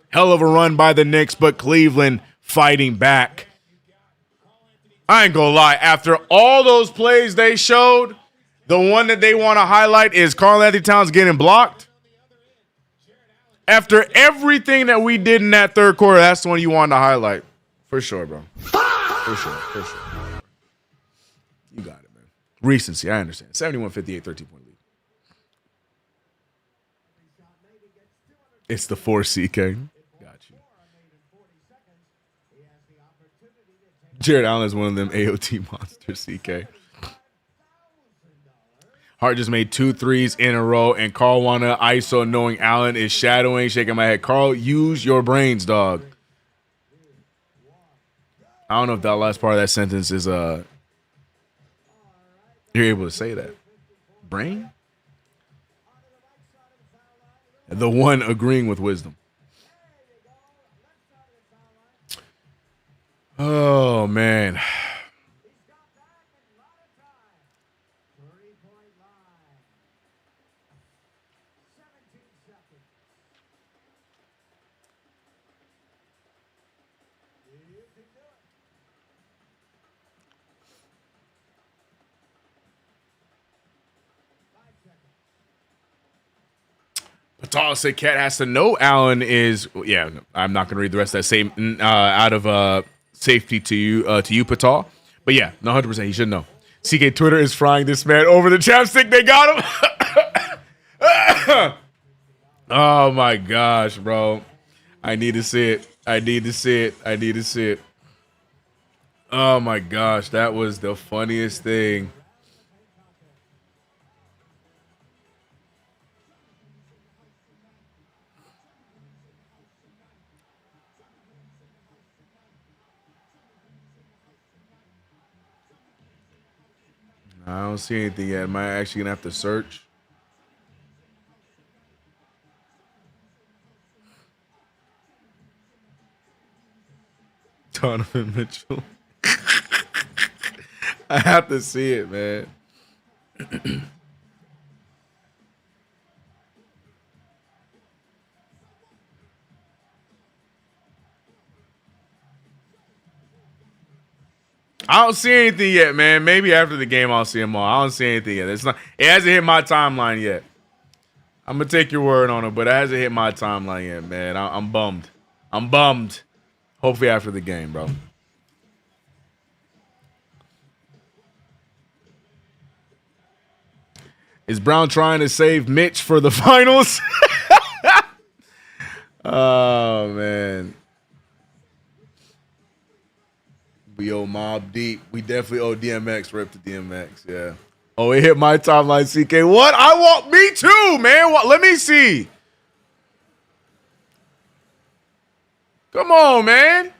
Speaker 1: Hell of a run by the Knicks, but Cleveland fighting back. I ain't gonna lie, after all those plays they showed, the one that they want to highlight is Karl-Anthony Towns getting blocked. After everything that we did in that third quarter, that's the one you wanted to highlight. For sure, bro. For sure. You got it, man. Recency, I understand. 71-58, 13-point lead. It's the 4CK. Got you. Jarrett Allen is one of them AOT monsters, CK. Hart just made 2 threes in a row, and Carl wanna ISO knowing Allen is shadowing, shaking my head. Carl, use your brains, dog. I don't know if that last part of that sentence is you're able to say that. Brain? The one agreeing with wisdom. Oh, man. Patal said Cat has to know Allen is. Yeah, I'm not going to read the rest of that same out of safety to you, Patal. But yeah, no, 100%. He should know. CK Twitter is frying this man over the chapstick. They got him. Oh my gosh, bro. I need to see it. I need to see it. I need to see it. Oh my gosh, that was the funniest thing. I don't see anything yet. Am I actually gonna have to search? Donovan Mitchell. I have to see it, man. I don't see anything yet, man. Maybe after the game I'll see them all. I don't see anything yet. It hasn't hit my timeline yet. I'm gonna take your word on it, but it hasn't hit my timeline yet, man. I'm bummed. I'm bummed. Hopefully after the game, bro. Is Brown trying to save Mitch for the finals? Oh, man. We owe Mob Deep. We definitely owe DMX. Rip to DMX, yeah. Oh, it hit my timeline, CK. What? I want me too, man. What? Let me see. Come on, man.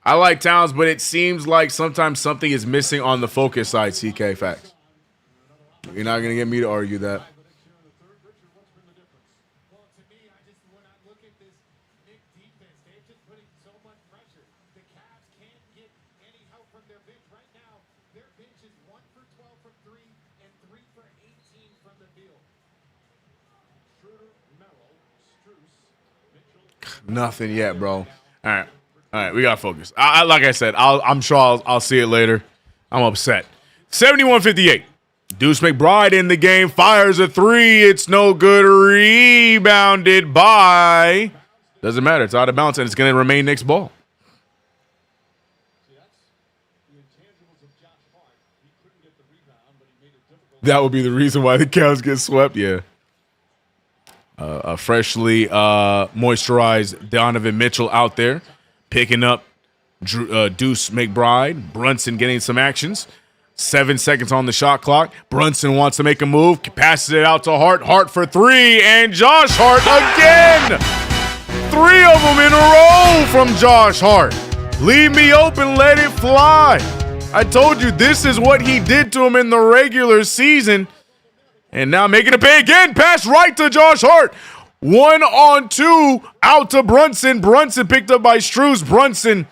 Speaker 1: I like Towns, but it seems like sometimes something is missing on the focus side, CK. Facts. You're not going to get me to argue that. Nothing yet, bro. All right, we gotta focus. Like I said, I'm sure I'll see it later. I'm upset. 71-58. Deuce McBride in the game, fires a three. It's no good. Rebounded by. Doesn't matter. It's out of bounds, and it's gonna remain Knicks ball. That would be the reason why the Cavs get swept. Yeah. A freshly moisturized Donovan Mitchell out there, picking up Deuce McBride. Brunson getting some actions. 7 seconds on the shot clock. Brunson wants to make a move, passes it out to Hart. Hart for three, and Josh Hart again. 3 of them in a row from Josh Hart. Leave me open, let it fly. I told you this is what he did to him in the regular season. And now making a pay again. Pass right to Josh Hart. 1-on-2 out to Brunson. Brunson picked up by Strus. Brunson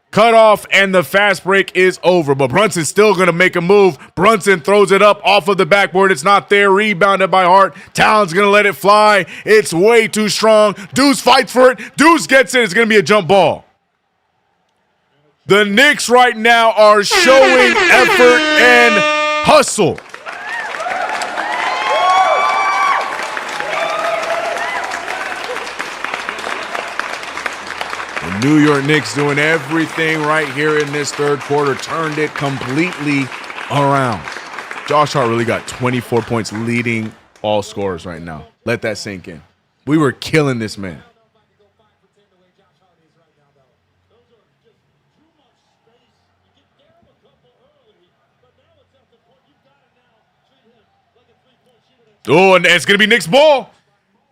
Speaker 1: cut off, and the fast break is over. But Brunson's still going to make a move. Brunson throws it up off of the backboard. It's not there. Rebounded by Hart. Towns going to let it fly. It's way too strong. Deuce fights for it. Deuce gets it. It's going to be a jump ball. The Knicks right now are showing effort and hustle. New York Knicks doing everything right here in this third quarter. Turned it completely around. Josh Hart really got 24 points, leading all scorers right now. Let that sink in. We were killing this man. Oh, and it's going to be Knicks ball.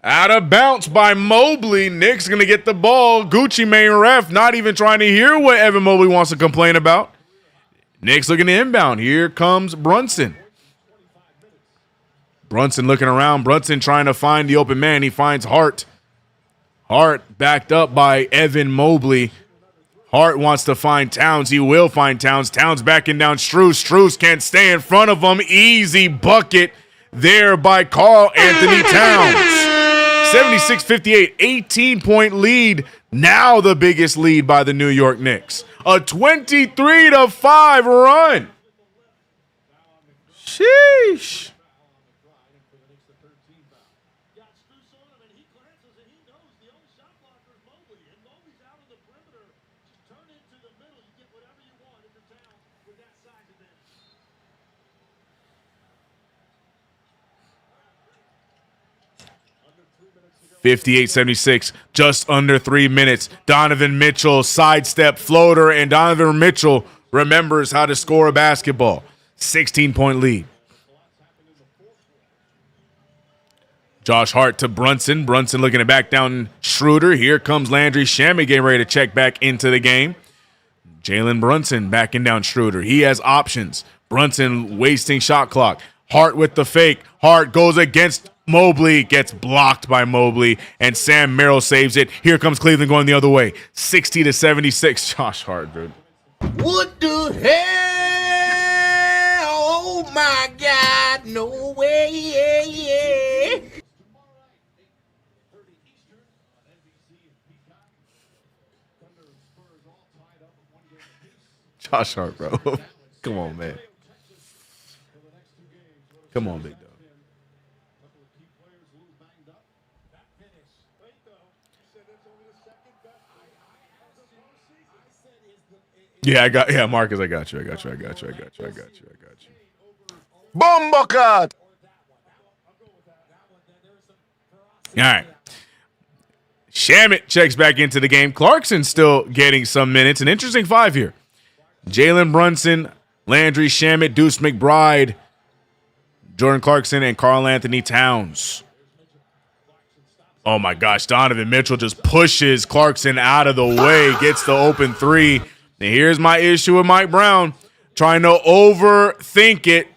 Speaker 1: Out of bounds by Mobley. Knicks going to get the ball. Gucci Mane ref not even trying to hear what Evan Mobley wants to complain about. Knicks looking to inbound. Here comes Brunson. Brunson looking around. Brunson trying to find the open man. He finds Hart. Hart backed up by Evan Mobley. Hart wants to find Towns. He will find Towns. Towns backing down Strus. Strus can't stay in front of him. Easy bucket there by Karl Anthony Towns. 76-58, 18-point lead. Now the biggest lead by the New York Knicks. A 23-5 run. Sheesh. .58-76, just under 3 minutes. Donovan Mitchell, sidestep floater, and Donovan Mitchell remembers how to score a basketball. 16-point lead. Josh Hart to Brunson. Brunson looking to back down Schroeder. Here comes Landry Shamet getting ready to check back into the game. Jalen Brunson backing down Schroeder. He has options. Brunson wasting shot clock. Hart with the fake. Hart goes against Mobley, gets blocked by Mobley, and Sam Merrill saves it. Here comes Cleveland going the other way. 60-76. Josh Hart, dude.
Speaker 2: What the hell? Oh my God, no way.
Speaker 1: Josh Hart, bro. Come on, man. Come on, big dog. Yeah, Marcus, I got you.
Speaker 4: Bombakat!
Speaker 1: All right. Shamet checks back into the game. Clarkson's still getting some minutes. An interesting five here. Jalen Brunson, Landry Shamet, Deuce McBride, Jordan Clarkson, and Karl Anthony Towns. Oh my gosh, Donovan Mitchell just pushes Clarkson out of the way, gets the open three. And here's my issue with Mike Brown, trying to overthink it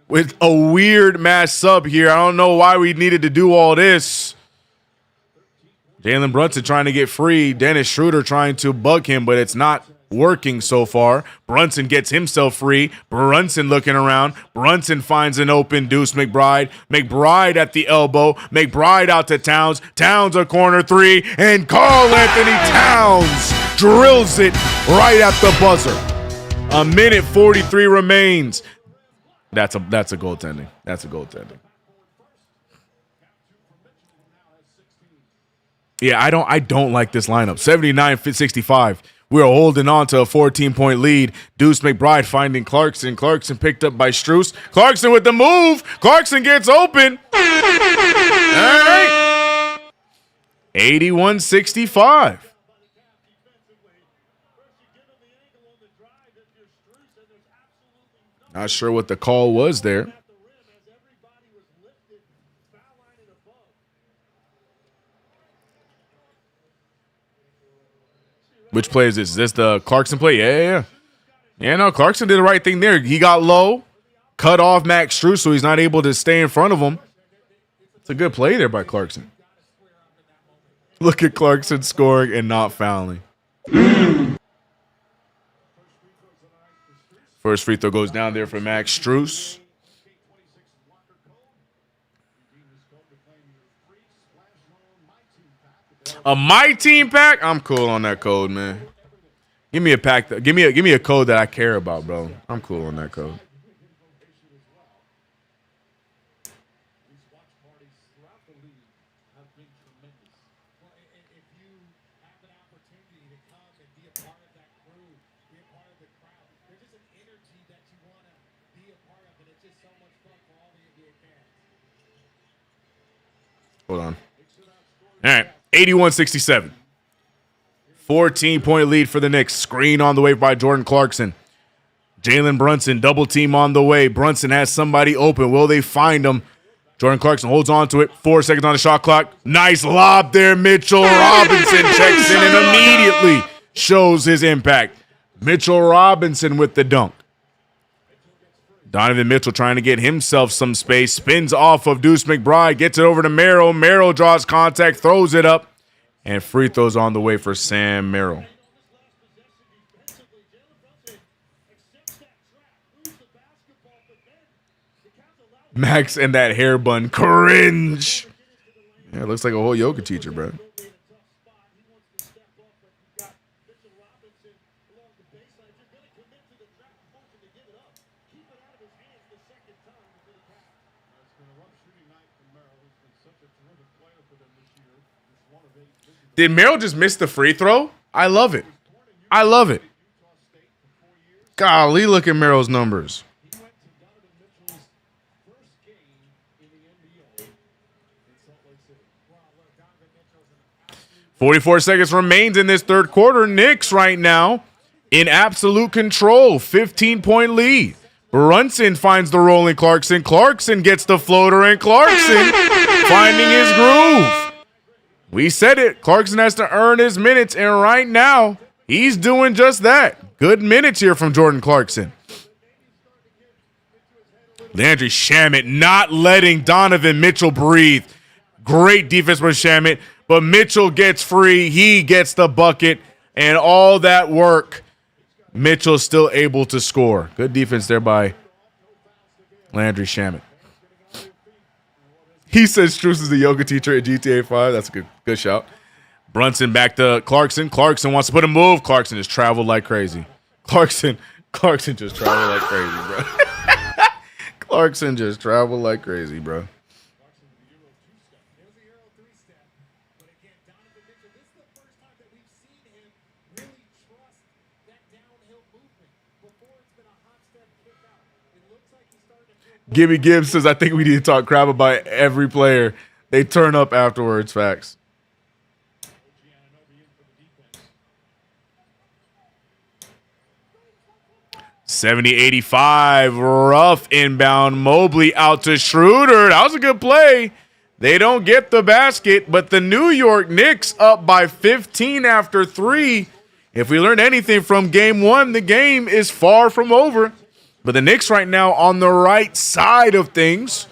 Speaker 1: with a weird mass sub here. I don't know why we needed to do all this. Jalen Brunson trying to get free. Dennis Schroeder trying to bug him, but it's not working so far. Brunson gets himself free. Brunson looking around. Brunson finds an open Deuce McBride. McBride at the elbow. McBride out to Towns. Towns a corner three. And Karl Anthony Towns drills it right at the buzzer. 1:43 remains. That's a goaltending. That's a goaltending. Yeah, I don't like this lineup. 79-65. We're holding on to a 14-point lead. Deuce McBride finding Clarkson. Clarkson picked up by Strus. Clarkson with the move. Clarkson gets open. All right. 81-65. Not sure what the call was there. Which play is this? Is this the Clarkson play? Yeah. Yeah, no, Clarkson did the right thing there. He got low, cut off Max Strus, so he's not able to stay in front of him. It's a good play there by Clarkson. Look at Clarkson scoring and not fouling. First free throw goes down there for Max Strus. A My Team pack? I'm cool on that code, man. Give me a pack. Give me a code that I care about, bro. I'm cool on that code. Hold on. All right. 81-67. 14-point lead for the Knicks. Screen on the way by Jordan Clarkson. Jalen Brunson, double team on the way. Brunson has somebody open. Will they find him? Jordan Clarkson holds on to it. 4 seconds on the shot clock. Nice lob there. Mitchell Robinson checks in and immediately shows his impact. Mitchell Robinson with the dunk. Donovan Mitchell trying to get himself some space. Spins off of Deuce McBride. Gets it over to Merrill. Merrill draws contact. Throws it up. And free throws on the way for Sam Merrill. Max and that hair bun. Cringe. Yeah, it looks like a whole yoga teacher, bro. Did Merrill just miss the free throw? I love it. I love it. Golly, look at Merrill's numbers. 44 seconds remains in this third quarter. Knicks right now in absolute control. 15-point lead. Brunson finds the rolling Clarkson. Clarkson gets the floater, and Clarkson finding his groove. We said it. Clarkson has to earn his minutes, and right now he's doing just that. Good minutes here from Jordan Clarkson. Landry Shamet not letting Donovan Mitchell breathe. Great defense from Shamet, but Mitchell gets free. He gets the bucket, and all that work, Mitchell's still able to score. Good defense there by Landry Shamet. He says Strus is the yoga teacher at GTA 5. That's a good shout. Brunson back to Clarkson. Clarkson wants to put a move. Clarkson just traveled like crazy. Clarkson just traveled like crazy, bro. Clarkson just traveled like crazy, bro. Gibby Gibbs says, I think we need to talk crap about every player. They turn up afterwards. Facts. $70-85. Rough inbound. Mobley out to Schroeder. That was a good play. They don't get the basket, but the New York Knicks up by 15 after 3. If we learned anything from game 1, the game is far from over. But the Knicks right now on the right side of things.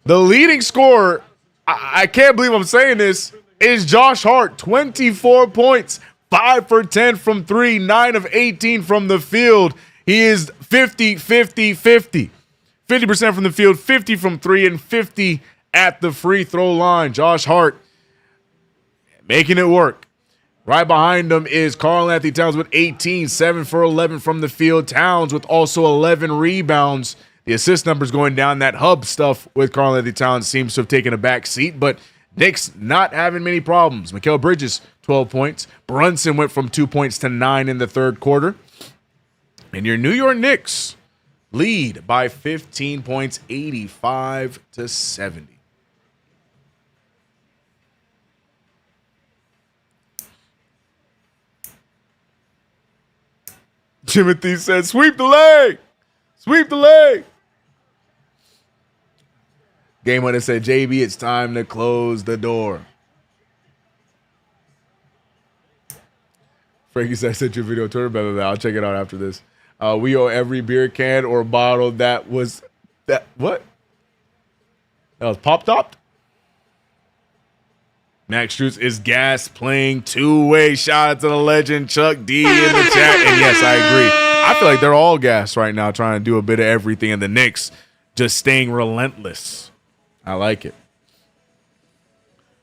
Speaker 1: The leading scorer, I can't believe I'm saying this, is Josh Hart. 24 points, 5 for 10 from 3, 9 of 18 from the field. He is 50, 50, 50. 50% from the field, 50 from 3, and 50 at the free throw line. Josh Hart making it work. Right behind him is Karl-Anthony Towns with 18, 7 for 11 from the field. Towns with also 11 rebounds. The assist numbers going down. That hub stuff with Karl-Anthony Towns seems to have taken a back seat, but Knicks not having many problems. Mikal Bridges, 12 points. Brunson went from 2 points to 9 in the third quarter. And your New York Knicks lead by 15 points, 85-70. Timothy said, sweep the leg. Sweep the leg. Game winner said, JB, it's time to close the door. Frankie said, I sent you a video. I'll check it out after this. We owe every beer can or bottle that was that. What? That was pop-topped? Max Strus is gas playing two-way. Shout out to the legend Chuck D in the chat. And yes, I agree. I feel like they're all gas right now trying to do a bit of everything. And the Knicks just staying relentless. I like it.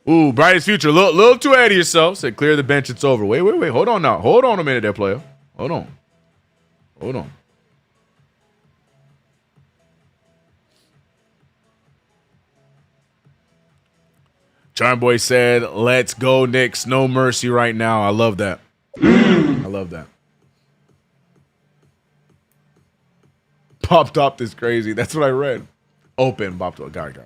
Speaker 1: Ooh, brightest future. Little too ahead of yourself. Said clear the bench. It's over. Wait. Hold on now. Hold on a minute there, player. Hold on. Charm Boy said, let's go, Knicks. No mercy right now. I love that. I love that. Pop top is crazy. That's what I read. Open. Pop top. Got it.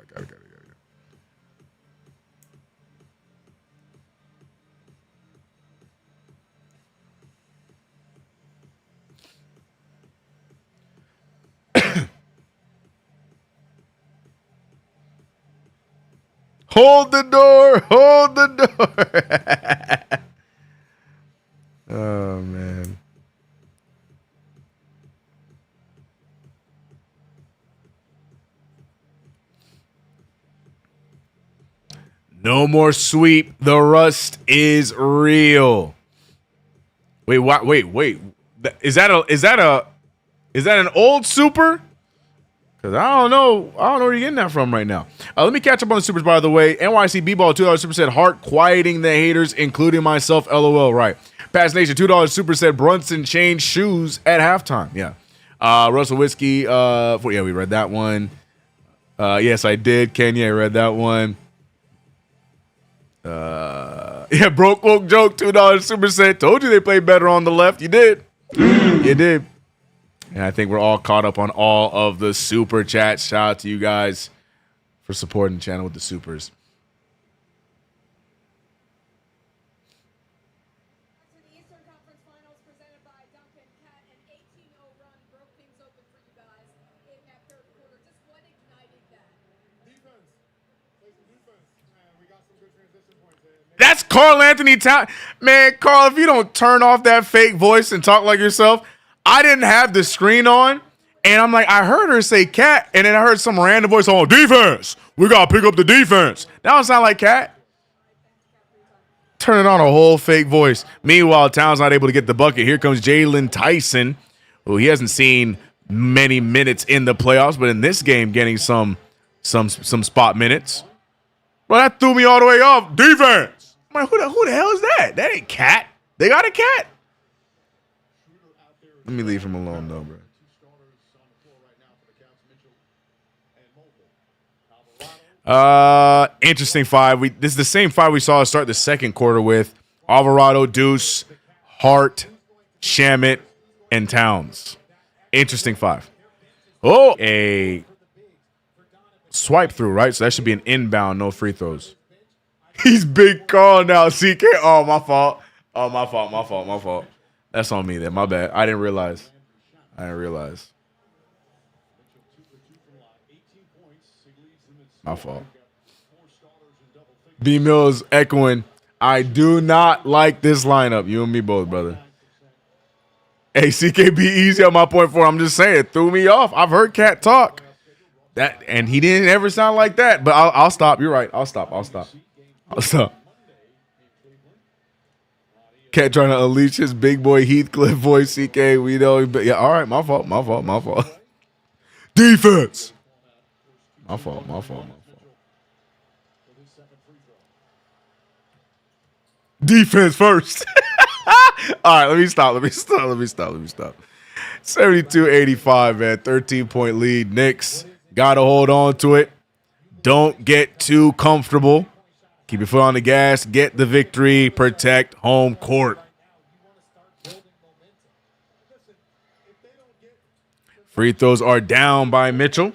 Speaker 1: Hold the door. Oh, man. No more sweep. The rust is real. Wait. Is that an old super? Because I don't know where you're getting that from right now. Let me catch up on the supers, by the way. NYC B-Ball, $2 super said, Hart quieting the haters, including myself, LOL. Right. Pass Nation, $2 super said, Brunson changed shoes at halftime. Yeah. Russell Whiskey, we read that one. Yes, I did. Kenya, I read that one. Broke woke joke, $2 super said, told you they played better on the left. You did. You did. And I think we're all caught up on all of the super chats. Shout out to you guys for supporting the channel with the supers. That's Carl Anthony Towns. Man, Carl, if you don't turn off that fake voice and talk like yourself, I didn't have the screen on, and I'm like, I heard her say Cat, and then I heard some random voice on defense. We got to pick up the defense. That don't sound like Cat. Turning on a whole fake voice. Meanwhile, Towns not able to get the bucket. Here comes Jalen Tyson, who he hasn't seen many minutes in the playoffs, but in this game getting some spot minutes. Well, that threw me all the way off. Defense. I'm like, who the hell is that? That ain't Cat. They got a Cat. Let me leave him alone, though, bro. Interesting five. This is the same five we saw start the second quarter with Alvarado, Deuce, Hart, Shamet, and Towns. Interesting five. Oh, a swipe through, right? So that should be an inbound, no free throws. He's big Carl now, CK. Oh, my fault. Oh, my fault. That's on me then. My bad. I didn't realize. My fault. B Mills echoing, I do not like this lineup. You and me both, brother. Hey, CK, be easy on my point four. I'm just saying, it threw me off. I've heard Cat talk. And he didn't ever sound like that. But I'll stop. You're right. I'll stop. Cat trying to unleash his big boy Heathcliff voice, CK. We know. Yeah, all right. My fault. Defense. My fault. Defense first. All right, let me stop. 72-85, man. 13-point lead. Knicks got to hold on to it. Don't get too comfortable. Keep your foot on the gas. Get the victory. Protect home court. Free throws are down by Mitchell.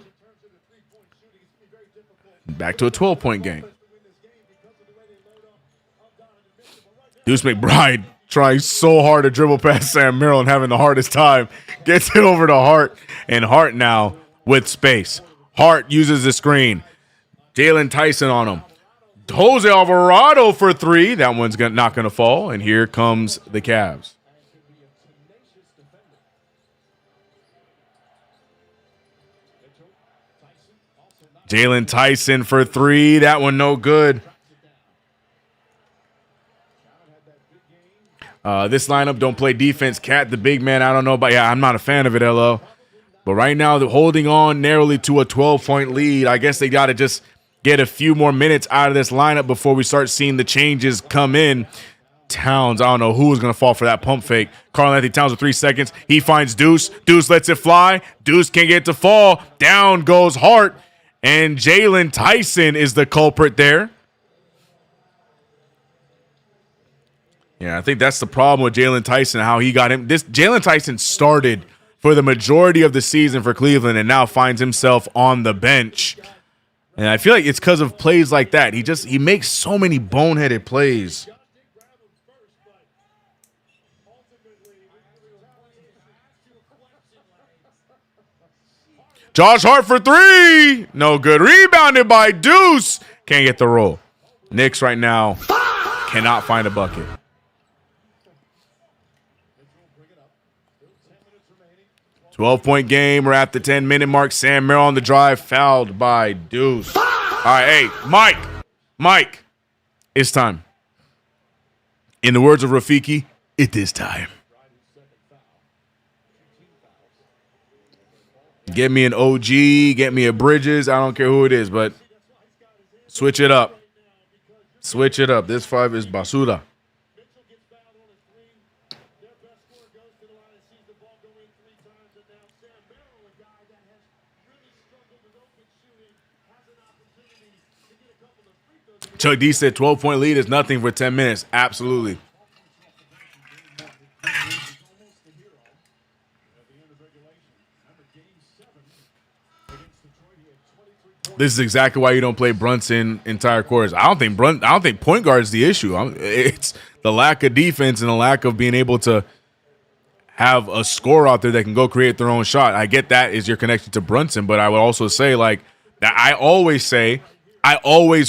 Speaker 1: Back to a 12-point game. Deuce McBride trying so hard to dribble past Sam Merrill and having the hardest time. Gets it over to Hart, and Hart now with space. Hart uses the screen. Jalen Tyson on him. Jose Alvarado for three. That one's not going to fall, and here comes the Cavs. Jalen Tyson for three. That one no good. This lineup don't play defense. Cat, the big man, I don't know about. Yeah, I'm not a fan of it, LO. But right now, they're holding on narrowly to a 12-point lead. I guess they got to just get a few more minutes out of this lineup before we start seeing the changes come in. Towns, I don't know who is going to fall for that pump fake. Karl Anthony Towns with 3 seconds. He finds Deuce. Deuce lets it fly. Deuce can't get it to fall. Down goes Hart. And Jalen Tyson is the culprit there. Yeah, I think that's the problem with Jalen Tyson, how he got him. Jalen Tyson started for the majority of the season for Cleveland and now finds himself on the bench. And I feel like it's because of plays like that. He makes so many boneheaded plays. Josh Hart for three. No good. Rebounded by Deuce. Can't get the roll. Knicks right now cannot find a bucket. 12-point game. We're at the 10-minute mark. Sam Merrill on the drive. Fouled by Deuce. All right, hey, Mike. It's time. In the words of Rafiki, it is time. Get me an OG. Get me a Bridges. I don't care who it is, but switch it up. This five is basura. Chuck D said 12-point lead is nothing for 10 minutes. Absolutely. This is exactly why you don't play Brunson entire quarters. I don't think point guard is the issue. It's the lack of defense and the lack of being able to have a scorer out there that can go create their own shot. I get that is your connection to Brunson, but I would also say, like, that I always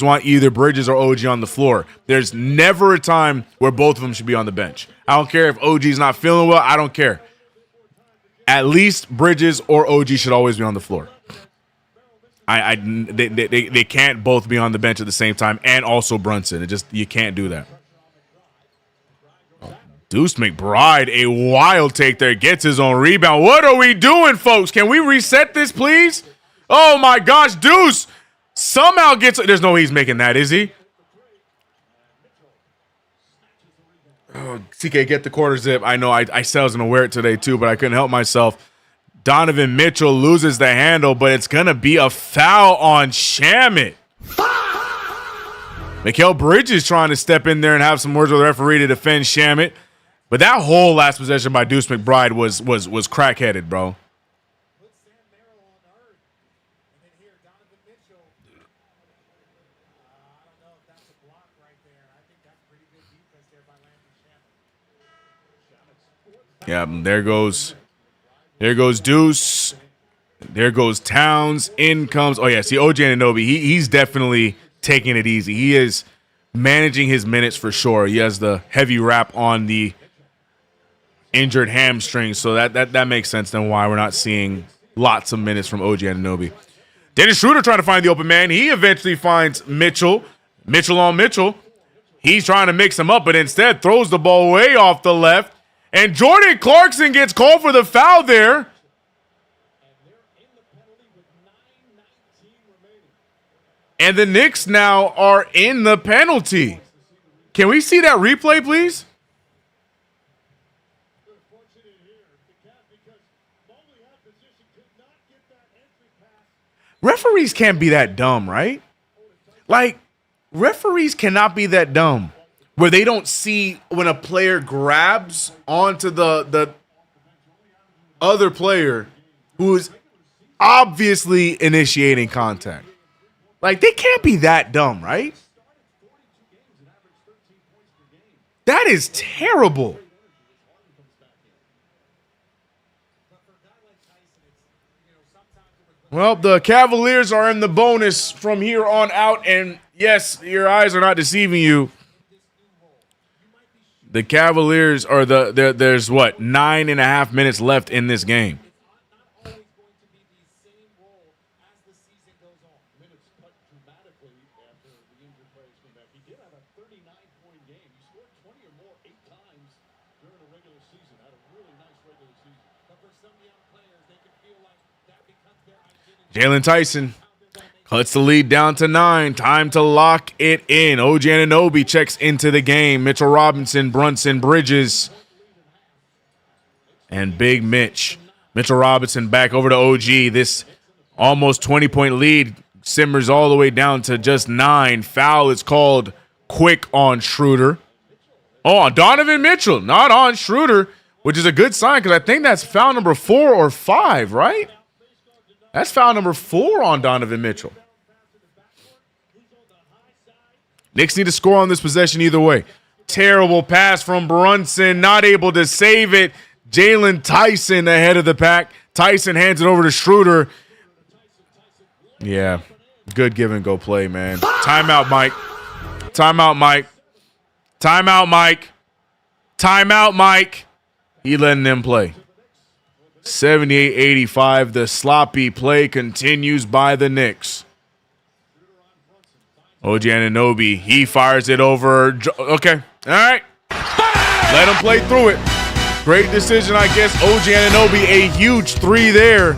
Speaker 1: want either Bridges or OG on the floor. There's never a time where both of them should be on the bench. I don't care if OG's not feeling well. I don't care. At least Bridges or OG should always be on the floor. They can't both be on the bench at the same time, and also Brunson. You can't do that. Deuce McBride, a wild take there, gets his own rebound. What are we doing, folks? Can we reset this, please? Oh my gosh, Deuce somehow gets. There's no way he's making that, is he? Oh, TK, get the quarter zip. I know I said I was gonna wear it today too, but I couldn't help myself. Donovan Mitchell loses the handle, but it's going to be a foul on Shamet. Mikal Bridges trying to step in there and have some words with the referee to defend Shamet. But that whole last possession by Deuce McBride was crackheaded, bro. Yeah, there goes Deuce. There goes Towns. In comes. Oh, yeah. See, OG Anunoby, he's definitely taking it easy. He is managing his minutes for sure. He has the heavy wrap on the injured hamstring. So that makes sense then why we're not seeing lots of minutes from OG Anunoby. Dennis Schroeder trying to find the open man. He eventually finds Mitchell. Mitchell on Mitchell. He's trying to mix him up, but instead throws the ball way off the left. And Jordan Clarkson gets called for the foul there. And the Knicks now are in the penalty. Can we see that replay, please? Referees can't be that dumb, right? Like, referees cannot be that dumb where they don't see when a player grabs onto the other player who is obviously initiating contact. Like, they can't be that dumb, right? That is terrible. Well, the Cavaliers are in the bonus from here on out, and yes, your eyes are not deceiving you. The Cavaliers are there's what, 9.5 minutes left in this game. Jalen Tyson cuts the lead down to 9. Time to lock it in. OG Anunoby checks into the game. Mitchell Robinson, Brunson, Bridges, and Big Mitch. Mitchell Robinson back over to OG. This almost 20-point lead simmers all the way down to just 9. Foul is called quick on Schroeder. Oh, on Donovan Mitchell, not on Schroeder, which is a good sign because I think that's foul number 4 or 5, right? That's foul number 4 on Donovan Mitchell. Knicks need to score on this possession either way. Terrible pass from Brunson, not able to save it. Jalen Tyson ahead of the pack. Tyson hands it over to Schroeder. Yeah, good give and go play, man. Timeout, Mike. Timeout, Mike. Timeout, Mike. Timeout, Mike. He letting them play. 78-85. The sloppy play continues by the Knicks. OG Anunoby, he fires it over. Okay, all right. Let him play through it. Great decision, I guess. OG Anunoby, a huge 3 there.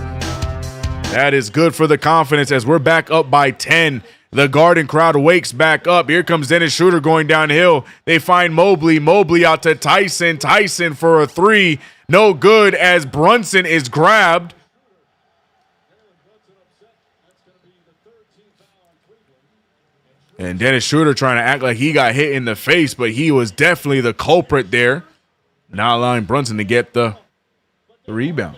Speaker 1: That is good for the confidence as we're back up by 10. The Garden crowd wakes back up. Here comes Dennis Schroeder going downhill. They find Mobley. Mobley out to Tyson. Tyson for a 3. No good as Brunson is grabbed. And Dennis Schroeder trying to act like he got hit in the face, but he was definitely the culprit there. Not allowing Brunson to get the rebound.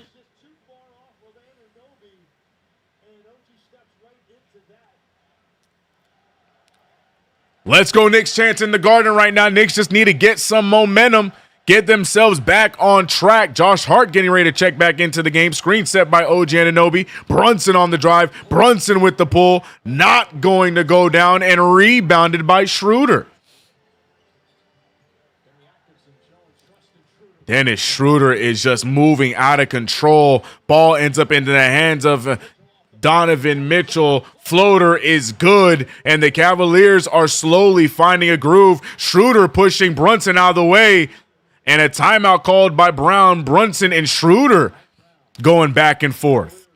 Speaker 1: Let's go Knicks chance in the Garden right now. Knicks just need to get some momentum, get themselves back on track. Josh Hart getting ready to check back into the game. Screen set by OG Anunoby. Brunson on the drive. Brunson with the pull. Not going to go down, and rebounded by Schroeder. Dennis Schroeder is just moving out of control. Ball ends up into the hands of Donovan Mitchell. Floater is good, and the Cavaliers are slowly finding a groove. Schroeder pushing Brunson out of the way, and a timeout called by Brown. Brunson and Schroeder going back and forth.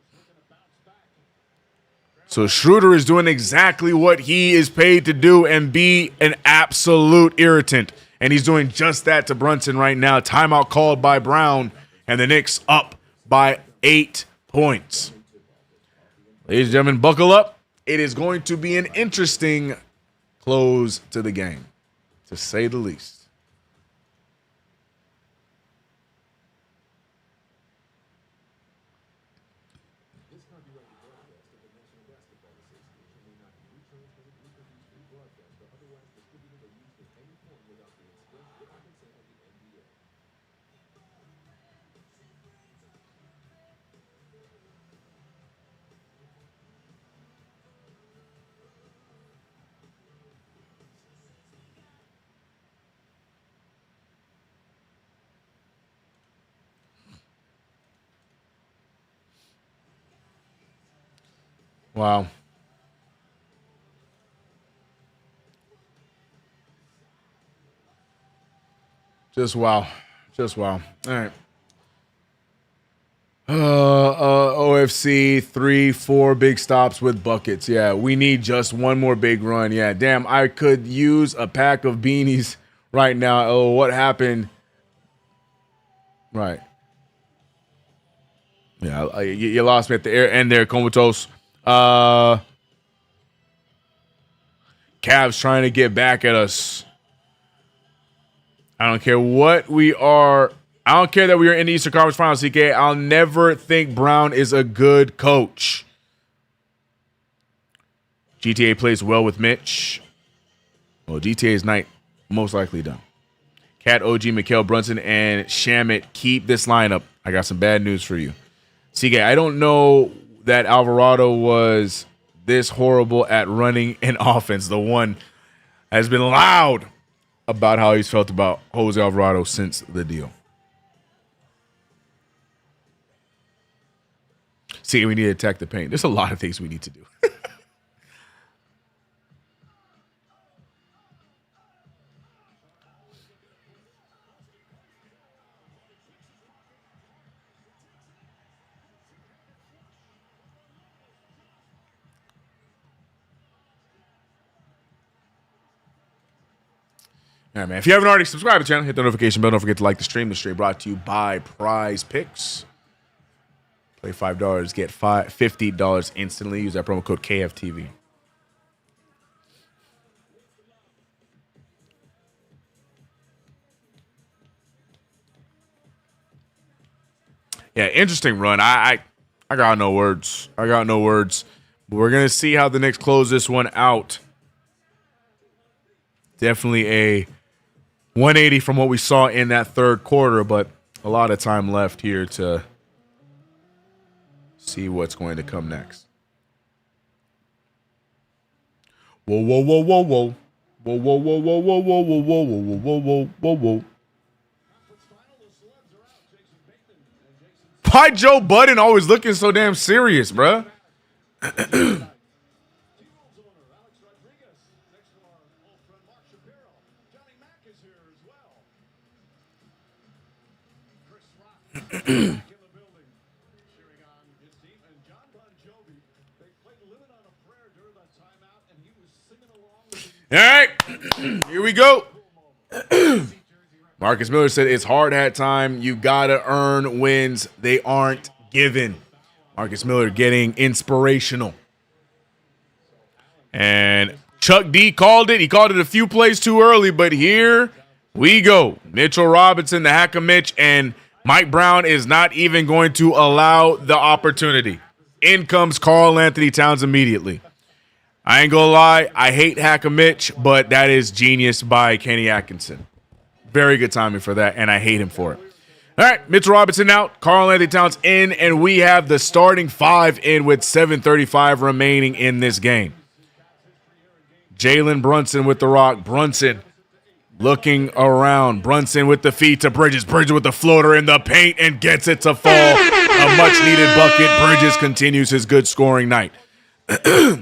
Speaker 1: So Schroeder is doing exactly what he is paid to do and be an absolute irritant. And he's doing just that to Brunson right now. Timeout called by Brown, and the Knicks up by 8 points. Ladies and gentlemen, buckle up. It is going to be an interesting close to the game, to say the least. Wow. Just wow. Just wow. All right. OFC 3-4 big stops with buckets. Yeah, we need just one more big run. Yeah, damn, I could use a pack of beanies right now. Oh, what happened? Right. Yeah, you lost me at the end there, Comatose. Cavs trying to get back at us. I don't care what we are. I don't care that we are in the Eastern Conference Finals, CK. I'll never think Brown is a good coach. GTA plays well with Mitch. Well, GTA's night most likely done. Cat, OG, Mikal, Brunson, and Shamit keep this lineup. I got some bad news for you. CK, I don't know that Alvarado was this horrible at running an offense. The one has been loud about how he's felt about Jose Alvarado since the deal. See, we need to attack the paint. There's a lot of things we need to do. All right, man. If you haven't already subscribed to the channel, hit the notification bell. Don't forget to like the stream. The stream brought to you by PrizePicks. Play $5, get $50 instantly. Use that promo code KFTV. Yeah, interesting run. I got no words. I got no words. But we're gonna see how the Knicks close this one out. Definitely a 180 from what we saw in that third quarter, but a lot of time left here to see what's going to come next. Whoa, whoa, whoa, whoa, whoa. Whoa, whoa, whoa, whoa, whoa, whoa, whoa, whoa, whoa, whoa, whoa, whoa, whoa. Why Joe Budden always looking so damn serious, bruh? All right, here we go. Marcus Miller said it's hard hat time. You got to earn wins. They aren't given. Marcus Miller getting inspirational. And Chuck D called it. He called it a few plays too early, but here we go. Mitchell Robinson, the hack of Mitch, and Mike Brown is not even going to allow the opportunity. In comes Karl Anthony Towns immediately. I ain't gonna lie, I hate Hacker Mitch, but that is genius by Kenny Atkinson. Very good timing for that, and I hate him for it. All right, Mitchell Robinson out, Karl-Anthony Towns in, and we have the starting five in with 7:35 remaining in this game. Jalen Brunson with the rock. Brunson looking around. Brunson with the feed to Bridges. Bridges with the floater in the paint and gets it to fall. A much-needed bucket. Bridges continues his good scoring night.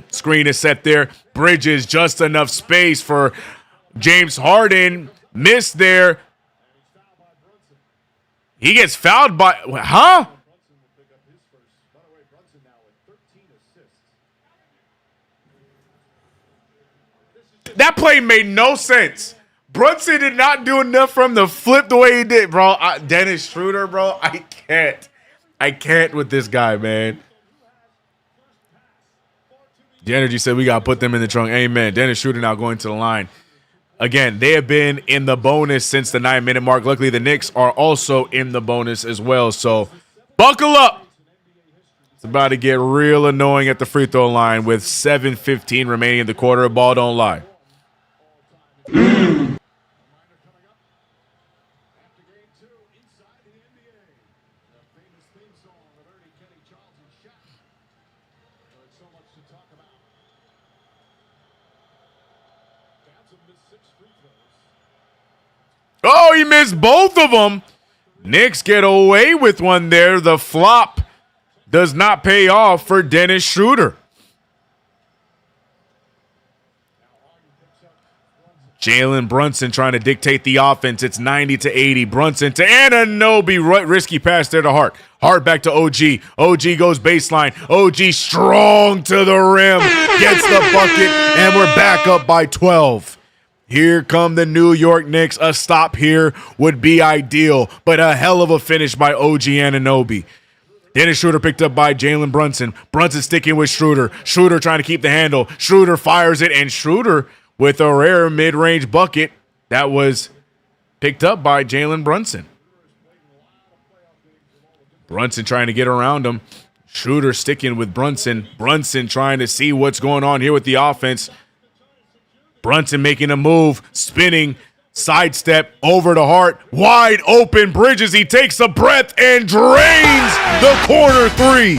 Speaker 1: Screen is set there. Bridges, just enough space for James Harden. Missed there. He gets fouled by, huh? That play made no sense. Brunson did not do enough from the flip the way he did, bro. Dennis Schroeder, bro, I can't with this guy, man. The Energy said we got to put them in the trunk. Amen. Dennis Schroeder now going to the line. Again, they have been in the bonus since the 9-minute mark. Luckily, the Knicks are also in the bonus as well. So buckle up. It's about to get real annoying at the free throw line with 7:15 remaining in the quarter. Ball don't lie. Oh, he missed both of them. Knicks get away with one there. The flop does not pay off for Dennis Schroeder. Jalen Brunson trying to dictate the offense. It's 90-80. Brunson to Anunoby. Risky pass there to Hart. Hart back to OG. OG goes baseline. OG strong to the rim. Gets the bucket, and we're back up by 12. Here come the New York Knicks. A stop here would be ideal, but a hell of a finish by OG Anunoby. Dennis Schroeder picked up by Jalen Brunson. Brunson sticking with Schroeder. Schroeder trying to keep the handle. Schroeder fires it, and Schroeder with a rare mid-range bucket that was picked up by Jalen Brunson. Brunson trying to get around him. Schroeder sticking with Brunson. Brunson trying to see what's going on here with the offense. Brunson making a move, spinning, sidestep over to Hart. Wide open Bridges. He takes a breath and drains the corner three.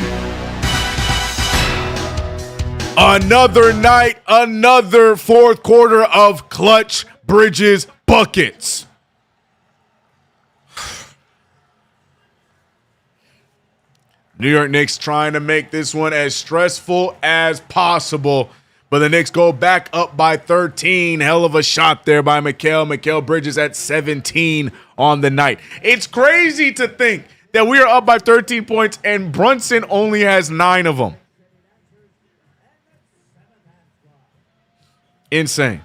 Speaker 1: Another night, another fourth quarter of clutch Bridges buckets. New York Knicks trying to make this one as stressful as possible. But the Knicks go back up by 13. Hell of a shot there by Mikal. Mikal Bridges at 17 on the night. It's crazy to think that we are up by 13 points and Brunson only has 9 of them. Insane.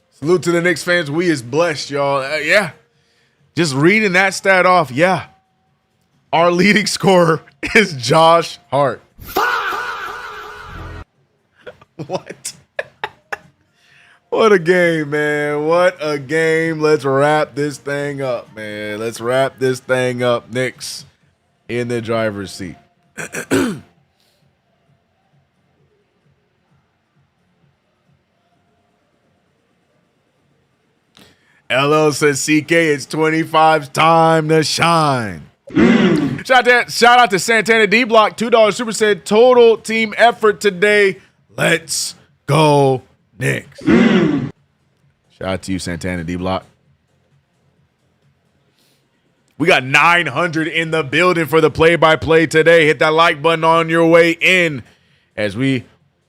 Speaker 1: Salute to the Knicks fans. We is blessed, y'all. Yeah. Just reading that stat off, yeah. Our leading scorer is Josh Hart. What? What a game, man. What a game. Let's wrap this thing up, man. Let's wrap this thing up. Knicks in the driver's seat. LL says, CK, it's 25's time to shine. Shout out to Santana D Block, $2 super said total team effort today. Let's go Knicks. Shout out to you, Santana D Block. We got 900 in the building for the play-by-play today. Hit that like button on your way in as we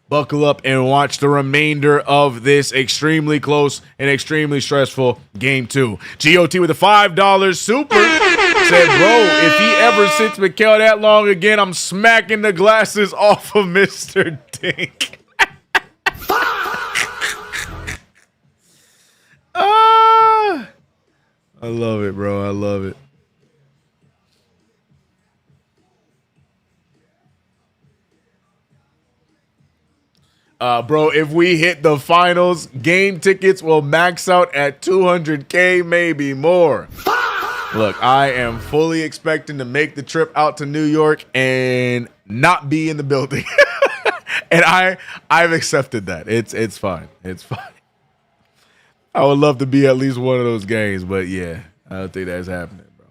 Speaker 1: buckle up and watch the remainder of this extremely close and extremely stressful game 2. GOT with a $5 super said, bro, if he ever sits Mikal that long again, I'm smacking the glasses off of Mr. Dink. I love it, bro. I love it. Bro, if we hit the finals, game tickets will max out at $200K, maybe more. Look, I am fully expecting to make the trip out to New York and not be in the building. And I've accepted that. It's fine. It's fine. I would love to be at least one of those games, but yeah, I don't think that's happening, bro.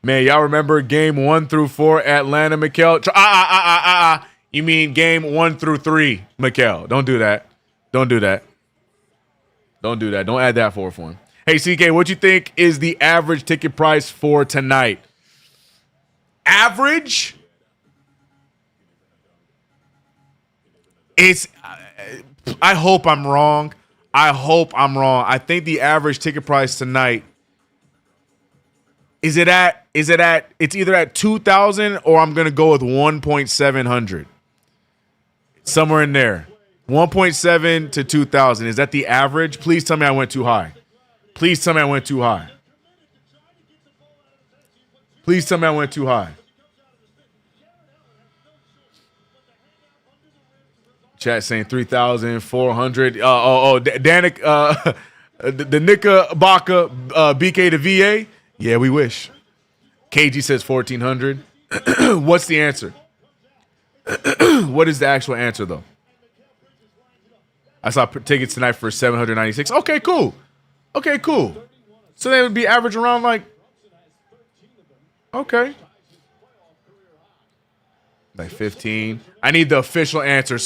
Speaker 1: Man, y'all remember game 1 through 4, Atlanta, Mikel? You mean game 1 through 3, Mikel? Don't do that. Don't do that. Don't do that. Don't add that for him. Hey, CK, what you think is the average ticket price for tonight? Average? I hope I'm wrong. I think the average ticket price tonight it's either at 2,000 or I'm going to go with 1,700. Somewhere in there. 1.7 to 2,000. Is that the average? Please tell me I went too high. Please tell me I went too high. Please tell me I went too high. Chat saying 3,400. Danik, the Knickerbocker BK to VA. Yeah, we wish. KG says 1,400. What's the answer? What is the actual answer, though? I saw tickets tonight for 796. Okay, cool. Okay, cool. So they would be average around like, okay. Like 15. I need the official answer.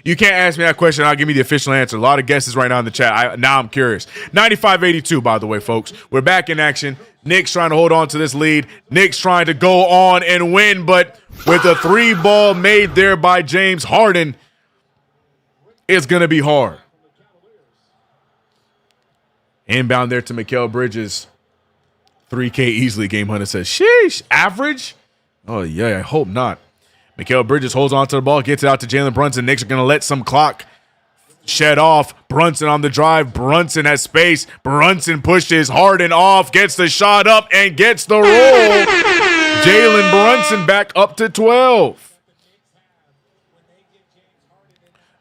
Speaker 1: You can't ask me that question. I'll give me the official answer. A lot of guesses right now in the chat. Now I'm curious. 95-82, by the way, folks. We're back in action. Knicks trying to hold on to this lead. Knicks trying to go on and win, but with a 3-ball made there by James Harden, it's going to be hard. Inbound there to Mikal Bridges. 3K easily, Game Hunter says. Sheesh, average? Oh, yeah, I hope not. Mikal Bridges holds on to the ball, gets it out to Jalen Brunson. Knicks are going to let some clock shed off. Brunson on the drive. Brunson has space. Brunson pushes Harden off, gets the shot up, and gets the roll. Jalen Brunson back up to 12.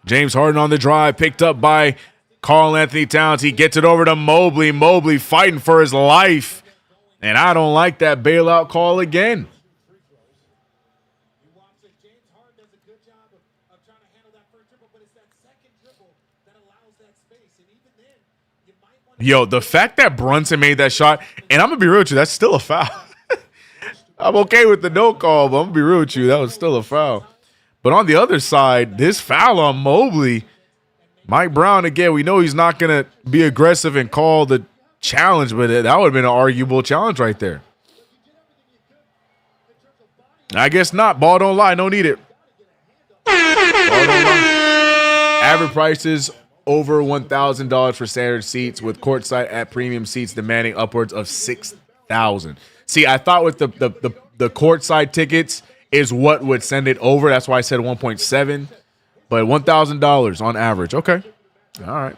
Speaker 1: James Harden on the drive, picked up by Karl Anthony Towns. He gets it over to Mobley. Mobley fighting for his life. And I don't like that bailout call again. Yo, the fact that Brunson made that shot, and I'm going to be real with you, that's still a foul. I'm okay with the no call, but I'm going to be real with you, that was still a foul. But on the other side, this foul on Mobley, Mike Brown, again, we know he's not going to be aggressive and call the challenge, but that would have been an arguable challenge right there. I guess not. Ball don't lie. No need it. Ball don't lie. Average prices over $1,000 for standard seats, with courtside at premium seats demanding upwards of $6,000. See, I thought with the courtside tickets is what would send it over. That's why I said 1.7. But $1,000 on average. Okay. All right.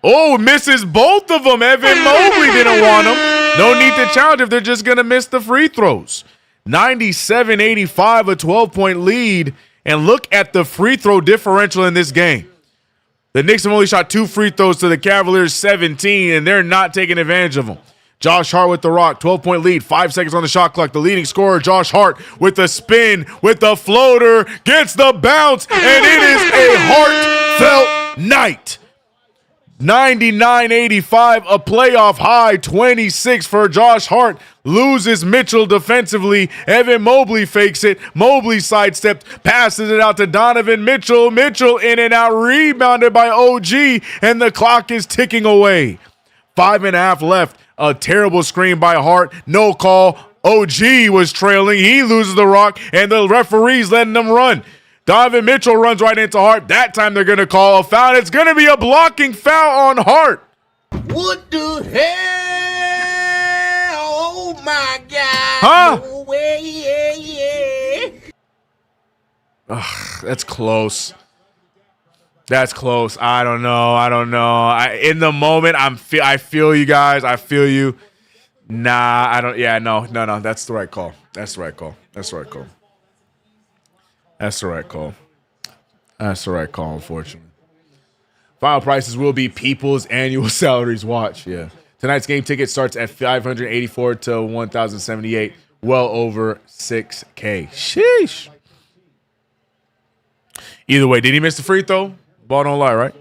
Speaker 1: Oh, misses both of them. Evan Mobley didn't want them. No need to challenge if they're just going to miss the free throws. 97-85, a 12-point lead. And look at the free throw differential in this game. The Knicks have only shot 2 free throws to the Cavaliers 17, and they're not taking advantage of them. Josh Hart with the rock, 12-point lead, 5 seconds on the shot clock. The leading scorer, Josh Hart, with the spin, with the floater, gets the bounce, and it is a heartfelt night. 99-85, a playoff high, 26 for Josh Hart. Loses Mitchell defensively. Evan Mobley fakes it. Mobley sidestepped, passes it out to Donovan Mitchell. Mitchell in and out, rebounded by OG, and the clock is ticking away. 5.5 left. A terrible screen by Hart. No call. OG was trailing. He loses the rock, and the referee's letting them run. Donovan Mitchell runs right into Hart. That time they're going to call a foul. It's going to be a blocking foul on Hart.
Speaker 2: What the hell? Oh, my God.
Speaker 1: Huh?
Speaker 2: No way.
Speaker 1: Ugh, that's close. That's close. I don't know. In the moment, I feel you guys. I feel you. Nah, I don't. Yeah, no. That's the right call. That's the right call, unfortunately. Final prices will be people's annual salaries. Watch, yeah. Tonight's game ticket starts at $584 to $1,078. Well over $6K. Sheesh. Either way, did he miss the free throw? Ball don't lie, right?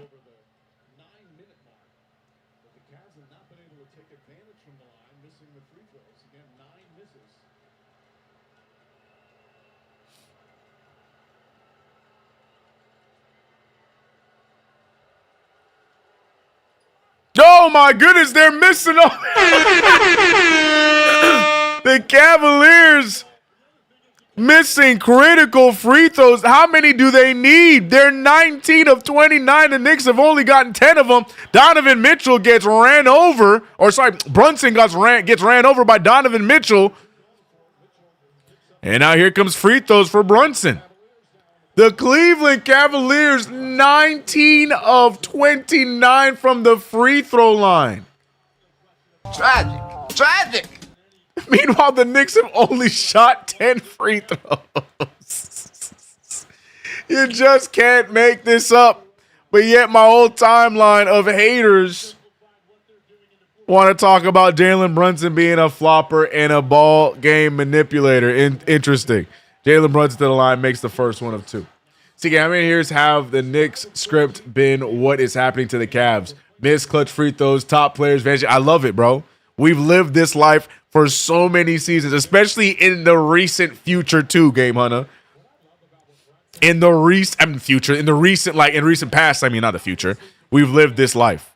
Speaker 1: Oh my goodness, they're missing all. The Cavaliers missing critical free throws. How many do they need? They're 19 of 29. The Knicks have only gotten 10 of them. Donovan Mitchell gets ran over. Brunson gets ran over by Donovan Mitchell. And now here comes free throws for Brunson. The Cleveland Cavaliers, 19 of 29 from the free throw line.
Speaker 2: Tragic.
Speaker 1: Meanwhile, the Knicks have only shot 10 free throws. You just can't make this up. But yet my whole timeline of haters want to talk about Jalen Brunson being a flopper and a ball game manipulator. Interesting. Jalen Brunson to the line makes the first one of two. See, how many years have the Knicks script been what is happening to the Cavs? Miss clutch free throws, top players, advantage. I love it, bro. We've lived this life for so many seasons, especially in the recent future too, Game Hunter. In the recent past, I mean, not the future. We've lived this life.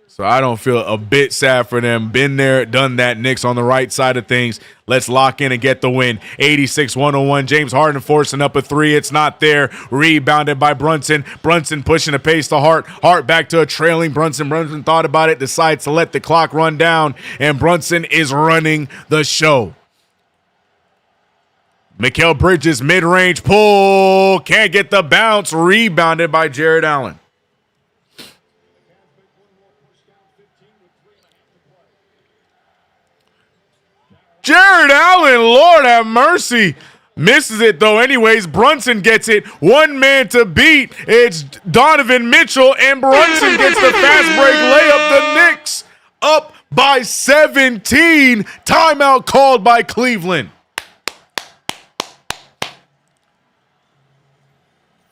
Speaker 1: So I don't feel a bit sad for them. Been there, done that. Knicks on the right side of things. Let's lock in and get the win. 86-101. James Harden forcing up a three. It's not there. Rebounded by Brunson. Brunson pushing the pace to Hart. Hart back to a trailing Brunson. Brunson thought about it, decides to let the clock run down, and Brunson is running the show. Mikal Bridges, mid-range pull. Can't get the bounce. Rebounded by Jared Allen. Jared Allen, Lord have mercy. Misses it, though, anyways. Brunson gets it. One man to beat. It's Donovan Mitchell, and Brunson gets the fast break layup. The Knicks up by 17. Timeout called by Cleveland.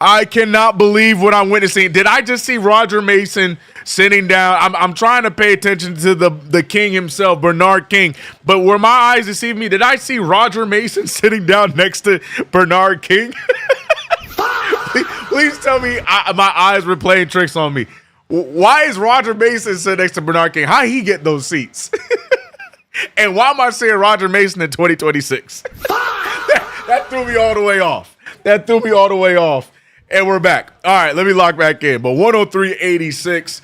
Speaker 1: I cannot believe what I'm witnessing. Did I just see Roger Mason sitting down? I'm trying to pay attention to the king himself, Bernard King. But were my eyes deceiving me? Did I see Roger Mason sitting down next to Bernard King? Please tell me my eyes were playing tricks on me. Why is Roger Mason sitting next to Bernard King? How he get those seats? And why am I saying Roger Mason in 2026? That threw me all the way off. And we're back. All right, let me lock back in. But 103-86.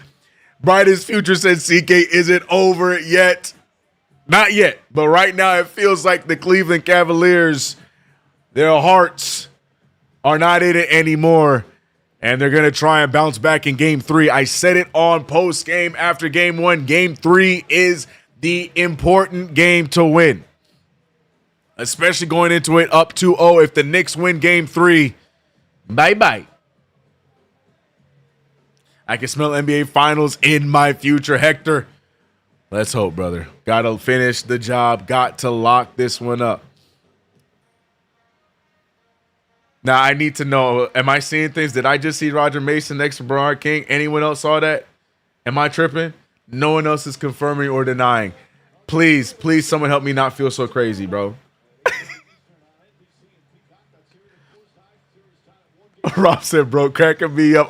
Speaker 1: Brightest future said, CK, is it over yet? Not yet. But right now it feels like the Cleveland Cavaliers, their hearts are not in it anymore. And they're going to try and bounce back in Game 3. I said it on post-game after Game 1. Game 3 is the important game to win. Especially going into it up 2-0. If the Knicks win Game 3, bye-bye. I can smell NBA Finals in my future, Hector. Let's hope, brother. Got to finish the job. Got to lock this one up. Now, I need to know, am I seeing things? Did I just see Roger Mason next to Bernard King? Anyone else saw that? Am I tripping? No one else is confirming or denying. Please, someone help me not feel so crazy, bro. Rob said, bro, cracking me up.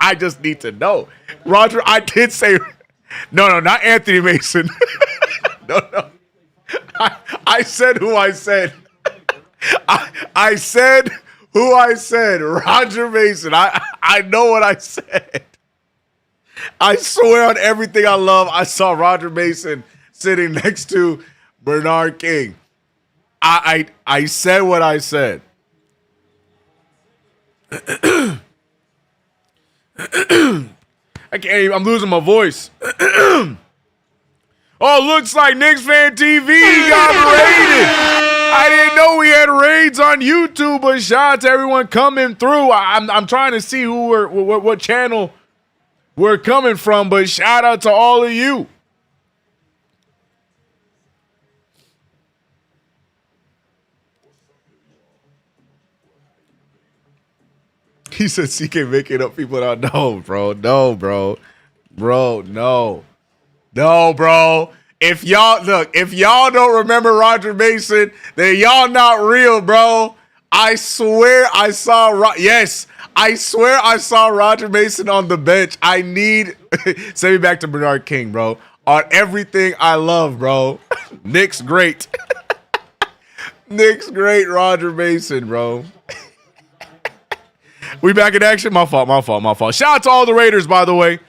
Speaker 1: I just need to know. Roger, I did say, no, not Anthony Mason. No. I said who I said. I said who I said. Roger Mason. I know what I said. I swear on everything I love, I saw Roger Mason sitting next to Bernard King. I said what I said. I can't even, I'm losing my voice. Oh, looks like KnicksFanTV got raided. I didn't know we had raids on YouTube, but shout out to everyone coming through. I'm trying to see what channel we're coming from, but shout out to all of you. He said CK making up people out. No, bro. No, bro. Bro, no. No, bro. If y'all don't remember Roger Mason, then y'all not real, bro. I swear I saw Roger Mason on the bench. I need send me back to Bernard King, bro. On everything I love, bro. Knicks great. Knicks great Roger Mason, bro. We back in action? My fault. Shout out to all the Raiders, by the way.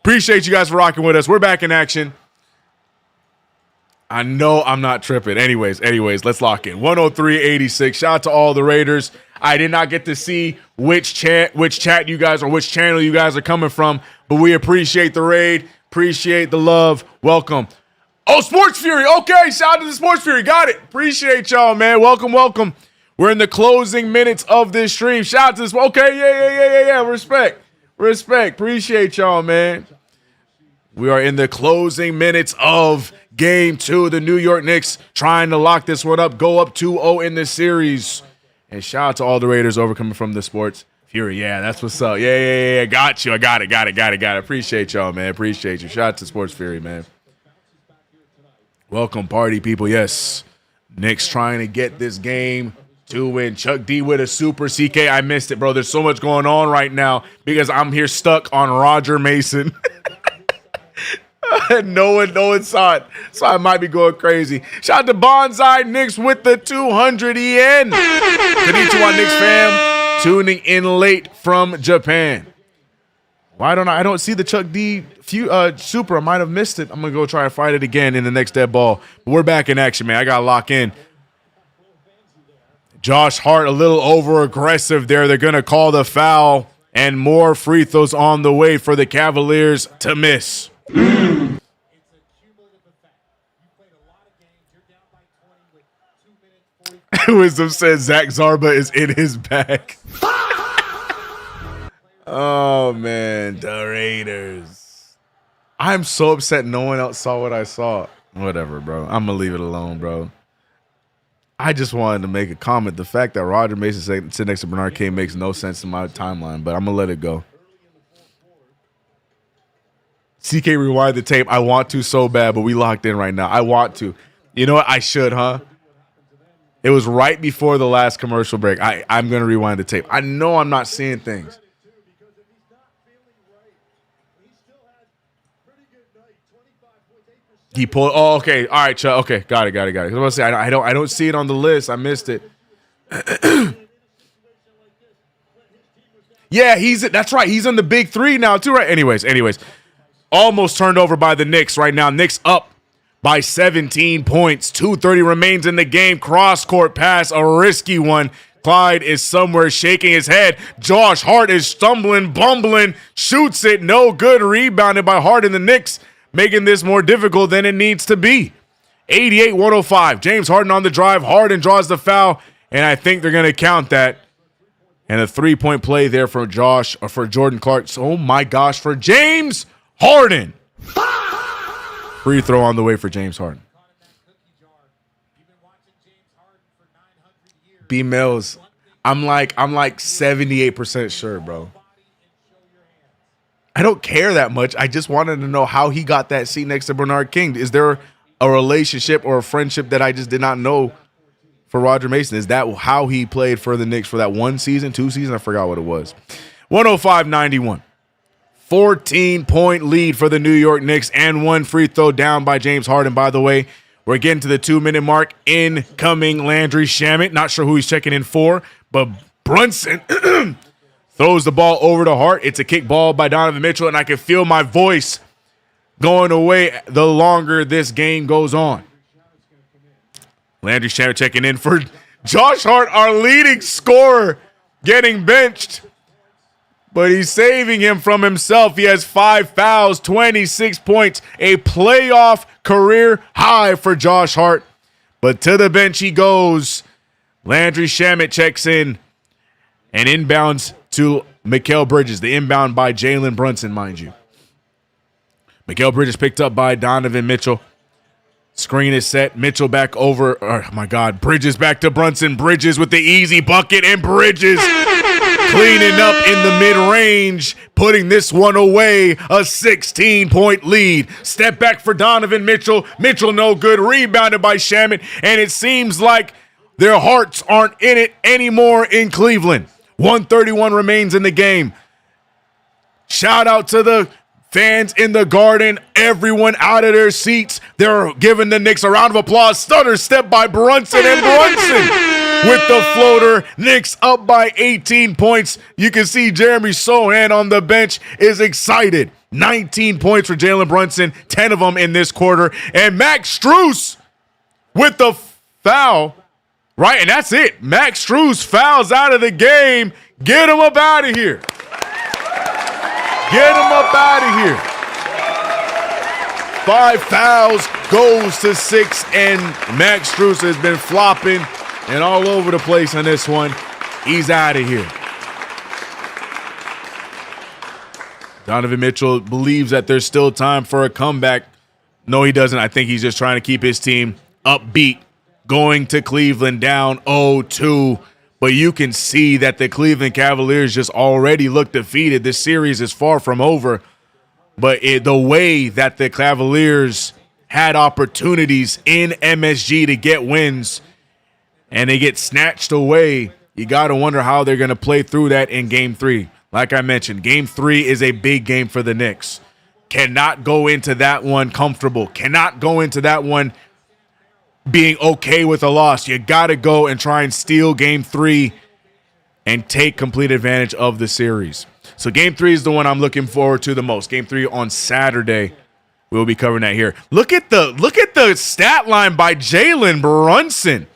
Speaker 1: Appreciate you guys for rocking with us. We're back in action. I know I'm not tripping. Anyways, let's lock in. 103.86. Shout out to all the Raiders. I did not get to see which chat you guys or which channel you guys are coming from, but we appreciate the raid. Appreciate the love. Welcome. Oh, Sports Fury. Okay, shout out to the Sports Fury. Got it. Appreciate y'all, man. Welcome. We're in the closing minutes of this stream. Shout out to this. Okay, yeah. Respect. Appreciate y'all, man. We are in the closing minutes of Game 2. The New York Knicks trying to lock this one up, go up 2-0 in this series. And shout out to all the Raiders coming from the Sports Fury. Yeah, that's what's up. Yeah. Got you. I got it. Appreciate y'all, man. Appreciate you. Shout out to Sports Fury, man. Welcome, party people. Yes, Knicks trying to get this game to win. Chuck D with a super. CK, I missed it, bro. There's so much going on right now because I'm here stuck on Roger Mason. No one saw it, so I might be going crazy. Shout out to Bonsai Knicks with the 200 yen. Konnichiwa Knicks fam, tuning in late from Japan. Why don't I don't see the Chuck D super. I might have missed it. I'm gonna go try to fight it again in the next dead ball. But we're back in action, man. I gotta lock in. Josh Hart a little over aggressive there. They're gonna call the foul, and more free throws on the way for the Cavaliers to miss. Wisdom says Zach Zarba is in his bag. Oh, man. The Raiders. I'm so upset no one else saw what I saw. Whatever, bro. I'm going to leave it alone, bro. I just wanted to make a comment. The fact that Roger Mason sitting next to Bernard King makes no sense in my timeline, but I'm going to let it go. CK rewind the tape. I want to so bad, but we locked in right now. I want to. You know what? I should, huh? It was right before the last commercial break. I'm going to rewind the tape. I know I'm not seeing things. He pulled. Oh, okay. All right, Chuck. Okay, got it. I was about to say I don't see it on the list. I missed it. Yeah, that's right. He's on the big three now too, right? Anyways. Almost turned over by the Knicks right now. Knicks up by 17 points. 2:30 remains in the game. Cross-court pass, a risky one. Clyde is somewhere shaking his head. Josh Hart is stumbling, bumbling, shoots it. No good. Rebounded by Hart and the Knicks, making this more difficult than it needs to be. 88-105. James Harden on the drive. Harden draws the foul, and I think they're going to count that. And a three-point play there for Jordan Clark. Oh, my gosh, for James Harden. Free throw on the way for James Harden. B Mills, I'm like 78% sure, bro. I don't care that much. I just wanted to know how he got that seat next to Bernard King. Is there a relationship or a friendship that I just did not know for Roger Mason? Is that how he played for the Knicks for that 1 season, 2 seasons? I forgot what it was. 105-91. 14-point lead for the New York Knicks and 1 free throw down by James Harden, by the way. We're getting to the 2-minute mark. Incoming Landry Shamet. Not sure who he's checking in for, but Brunson throws the ball over to Hart. It's a kick ball by Donovan Mitchell, and I can feel my voice going away the longer this game goes on. Landry Shamet checking in for Josh Hart, our leading scorer, getting benched. But he's saving him from himself. He has 5 fouls, 26 points, a playoff career high for Josh Hart. But to the bench he goes. Landry Shamet checks in and inbounds to Mikal Bridges. The inbound by Jalen Brunson, mind you. Mikal Bridges picked up by Donovan Mitchell. Screen is set. Mitchell back over. Oh, my God. Bridges back to Brunson. Bridges with the easy bucket, and Bridges cleaning up in the mid-range, putting this one away. A 16-point lead. Step back for Donovan Mitchell. Mitchell no good. Rebounded by Shamet, and it seems like their hearts aren't in it anymore in Cleveland. 1:31 remains in the game. Shout out to the fans in the Garden, everyone out of their seats. They're giving the Knicks a round of applause. Stutter step by Brunson, and Brunson with the floater. Knicks up by 18 points. You can see Jeremy Sohan on the bench is excited. 19 points for Jalen Brunson, 10 of them in this quarter. And Max Strus with the foul, right? And that's it. Max Strus fouls out of the game. Get him up out of here. Get him up out of here. 5 fouls, goes to 6, and Max Strus has been flopping and all over the place on this one. He's out of here. Donovan Mitchell believes that there's still time for a comeback. No, he doesn't. I think he's just trying to keep his team upbeat, going to Cleveland down 0-2. But you can see that the Cleveland Cavaliers just already look defeated. This series is far from over. But the way that the Cavaliers had opportunities in MSG to get wins and they get snatched away, you got to wonder how they're going to play through that in Game 3. Like I mentioned, Game 3 is a big game for the Knicks. Cannot go into that one comfortable. Cannot go into that one being okay with a loss. You got to go and try and steal Game 3 and take complete advantage of the series. So Game 3 is the one I'm looking forward to the most. Game 3 on Saturday. We'll be covering that here. Look at the stat line by Jalen Brunson.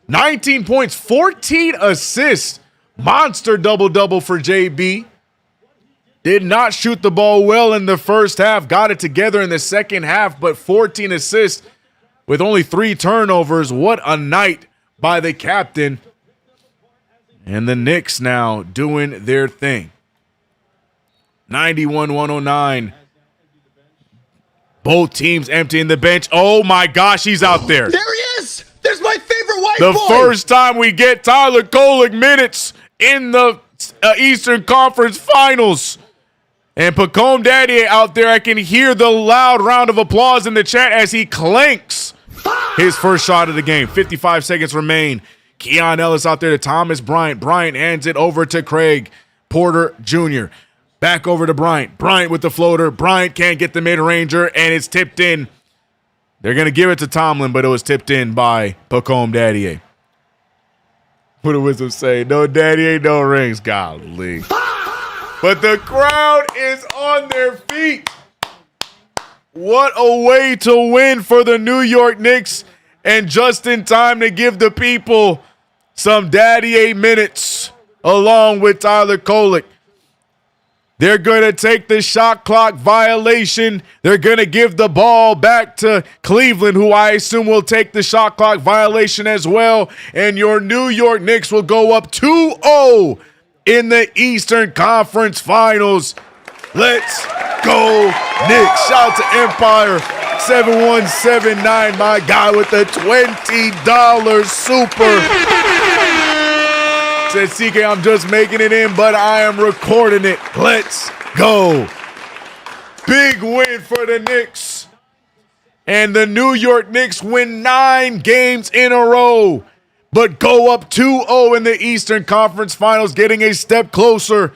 Speaker 1: 19 points, 14 assists. Monster double-double for JB. Did not shoot the ball well in the first half. Got it together in the second half, but 14 assists with only 3 turnovers. What a night by the captain. And the Knicks now doing their thing. 91-109. Both teams emptying the bench. Oh, my gosh, he's out there.
Speaker 5: There he is. There's my favorite white
Speaker 1: The
Speaker 5: boy.
Speaker 1: first time we get Tyler Kolek minutes in the Eastern Conference Finals. And Pacome Daddy out there, I can hear the loud round of applause in the chat as he clanks his first shot of the game. 55 seconds remain. Keon Ellis out there to Thomas Bryant. Bryant hands it over to Craig Porter Jr. Back over to Bryant. Bryant with the floater. Bryant can't get the mid-ranger, and it's tipped in. They're going to give it to Tomlin, but it was tipped in by Pacome Daddy. What do Wisdom say? No daddy ain't no rings. Golly. But the crowd is on their feet. What a way to win for the New York Knicks, and just in time to give the people some Daddy minutes along with Tyler Kolek. They're going to take the shot clock violation. They're going to give the ball back to Cleveland, who I assume will take the shot clock violation as well. And your New York Knicks will go up 2-0 in the Eastern Conference Finals. Let's go, Knicks. Shout out to Empire 7179, my guy with the $20 super. Said CK, I'm just making it in, but I am recording it. Let's go. Big win for the Knicks. And the New York Knicks win 9 games in a row, but go up 2-0 in the Eastern Conference Finals, getting a step closer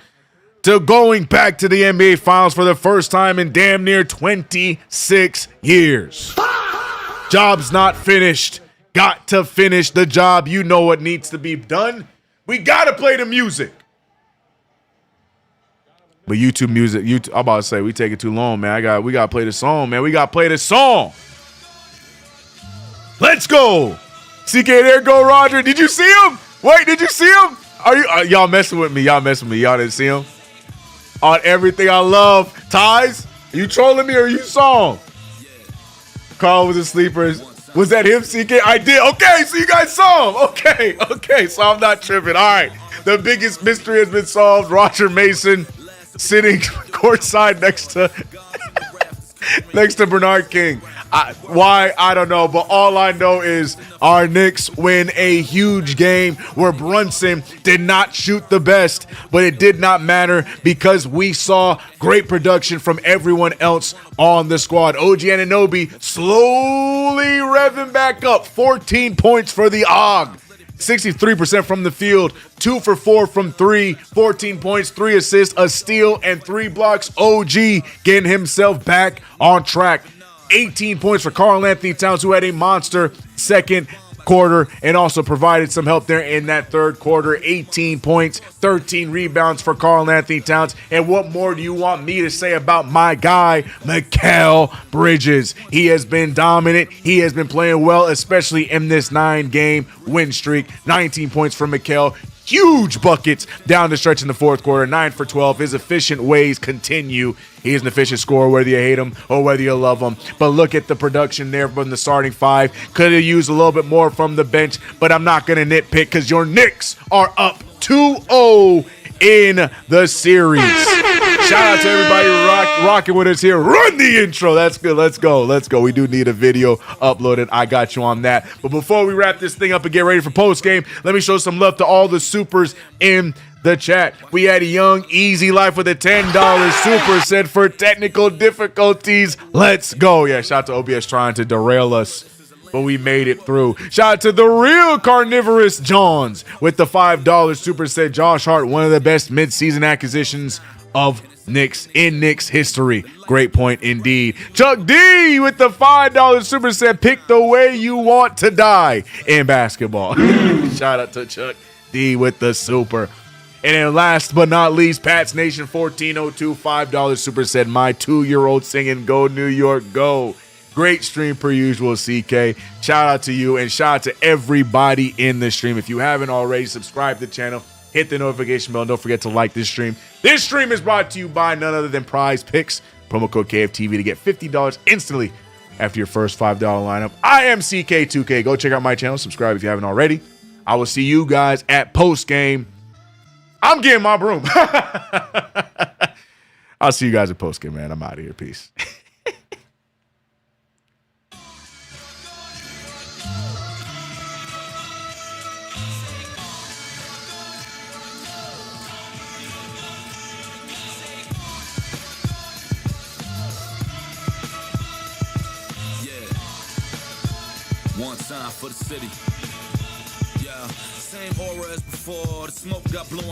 Speaker 1: to going back to the NBA Finals for the first time in damn near 26 years. Job's not finished. Got to finish the job. You know what needs to be done. We got to play the music. But YouTube music, I'm about to say, we take it too long, man. We got to play the song, man. We got to play the song. Let's go. CK, there go Roger. Did you see him? Wait, did you see him? Y'all messing with me. Y'all didn't see him? On everything I love. Ties, are you trolling me or you saw him? Carl was a sleeper. Was that him, CK? I did. Okay, so you guys saw him. Okay, so I'm not tripping. All right, the biggest mystery has been solved. Roger Mason sitting courtside next to Bernard King. Why? I don't know, but all I know is our Knicks win a huge game where Brunson did not shoot the best, but it did not matter because we saw great production from everyone else on the squad. OG Anunoby slowly revving back up. 14 points for the Og. 63% from the field, 2 for 4 from 3, 14 points, 3 assists, a steal, and 3 blocks. OG getting himself back on track. 18 points for Karl Anthony Towns, who had a monster second quarter and also provided some help there in that third quarter. 18 points, 13 rebounds for Karl Anthony Towns. And what more do you want me to say about my guy, Mikal Bridges? He has been dominant. He has been playing well, especially in this 9-game win streak. 19 points for Mikal. Huge buckets down the stretch in the fourth quarter. 9 for 12. His efficient ways continue. He is an efficient scorer, whether you hate him or whether you love him. But look at the production there from the starting 5. Could have used a little bit more from the bench, but I'm not going to nitpick because your Knicks are up 2-0 in the series. Shout out to everybody rocking with us here. Run the intro. That's good. Let's go. We do need a video uploaded. I got you on that. But before we wrap this thing up and get ready for post game, let me show some love to all the supers in the chat. We had a Young Easy Life with a $10 super set for technical difficulties. Let's go. Yeah, shout out to OBS trying to derail us, but we made it through. Shout out to the real Carnivorous Johns with the $5 super set. Josh Hart, one of the best midseason acquisitions of Knicks in Knicks history. Great point indeed. Chuck D with the $5 super set. Pick the way you want to die in basketball. Shout out to Chuck D with the super. And then last but not least, Pats Nation 1402, $5 super set. My 2-year-old singing Go New York Go. Great stream per usual, CK. Shout out to you and shout out to everybody in the stream. If you haven't already, subscribe to the channel. Hit the notification bell. Don't forget to like this stream. This stream is brought to you by none other than PrizePicks. Promo code KFTV to get $50 instantly after your first $5 lineup. I am CK2K. Go check out my channel. Subscribe if you haven't already. I will see you guys at post game. I'm getting my broom. I'll see you guys at post game, man. I'm out of here. Peace.
Speaker 6: One time for the city. Yeah, same aura as before. The smoke got blown.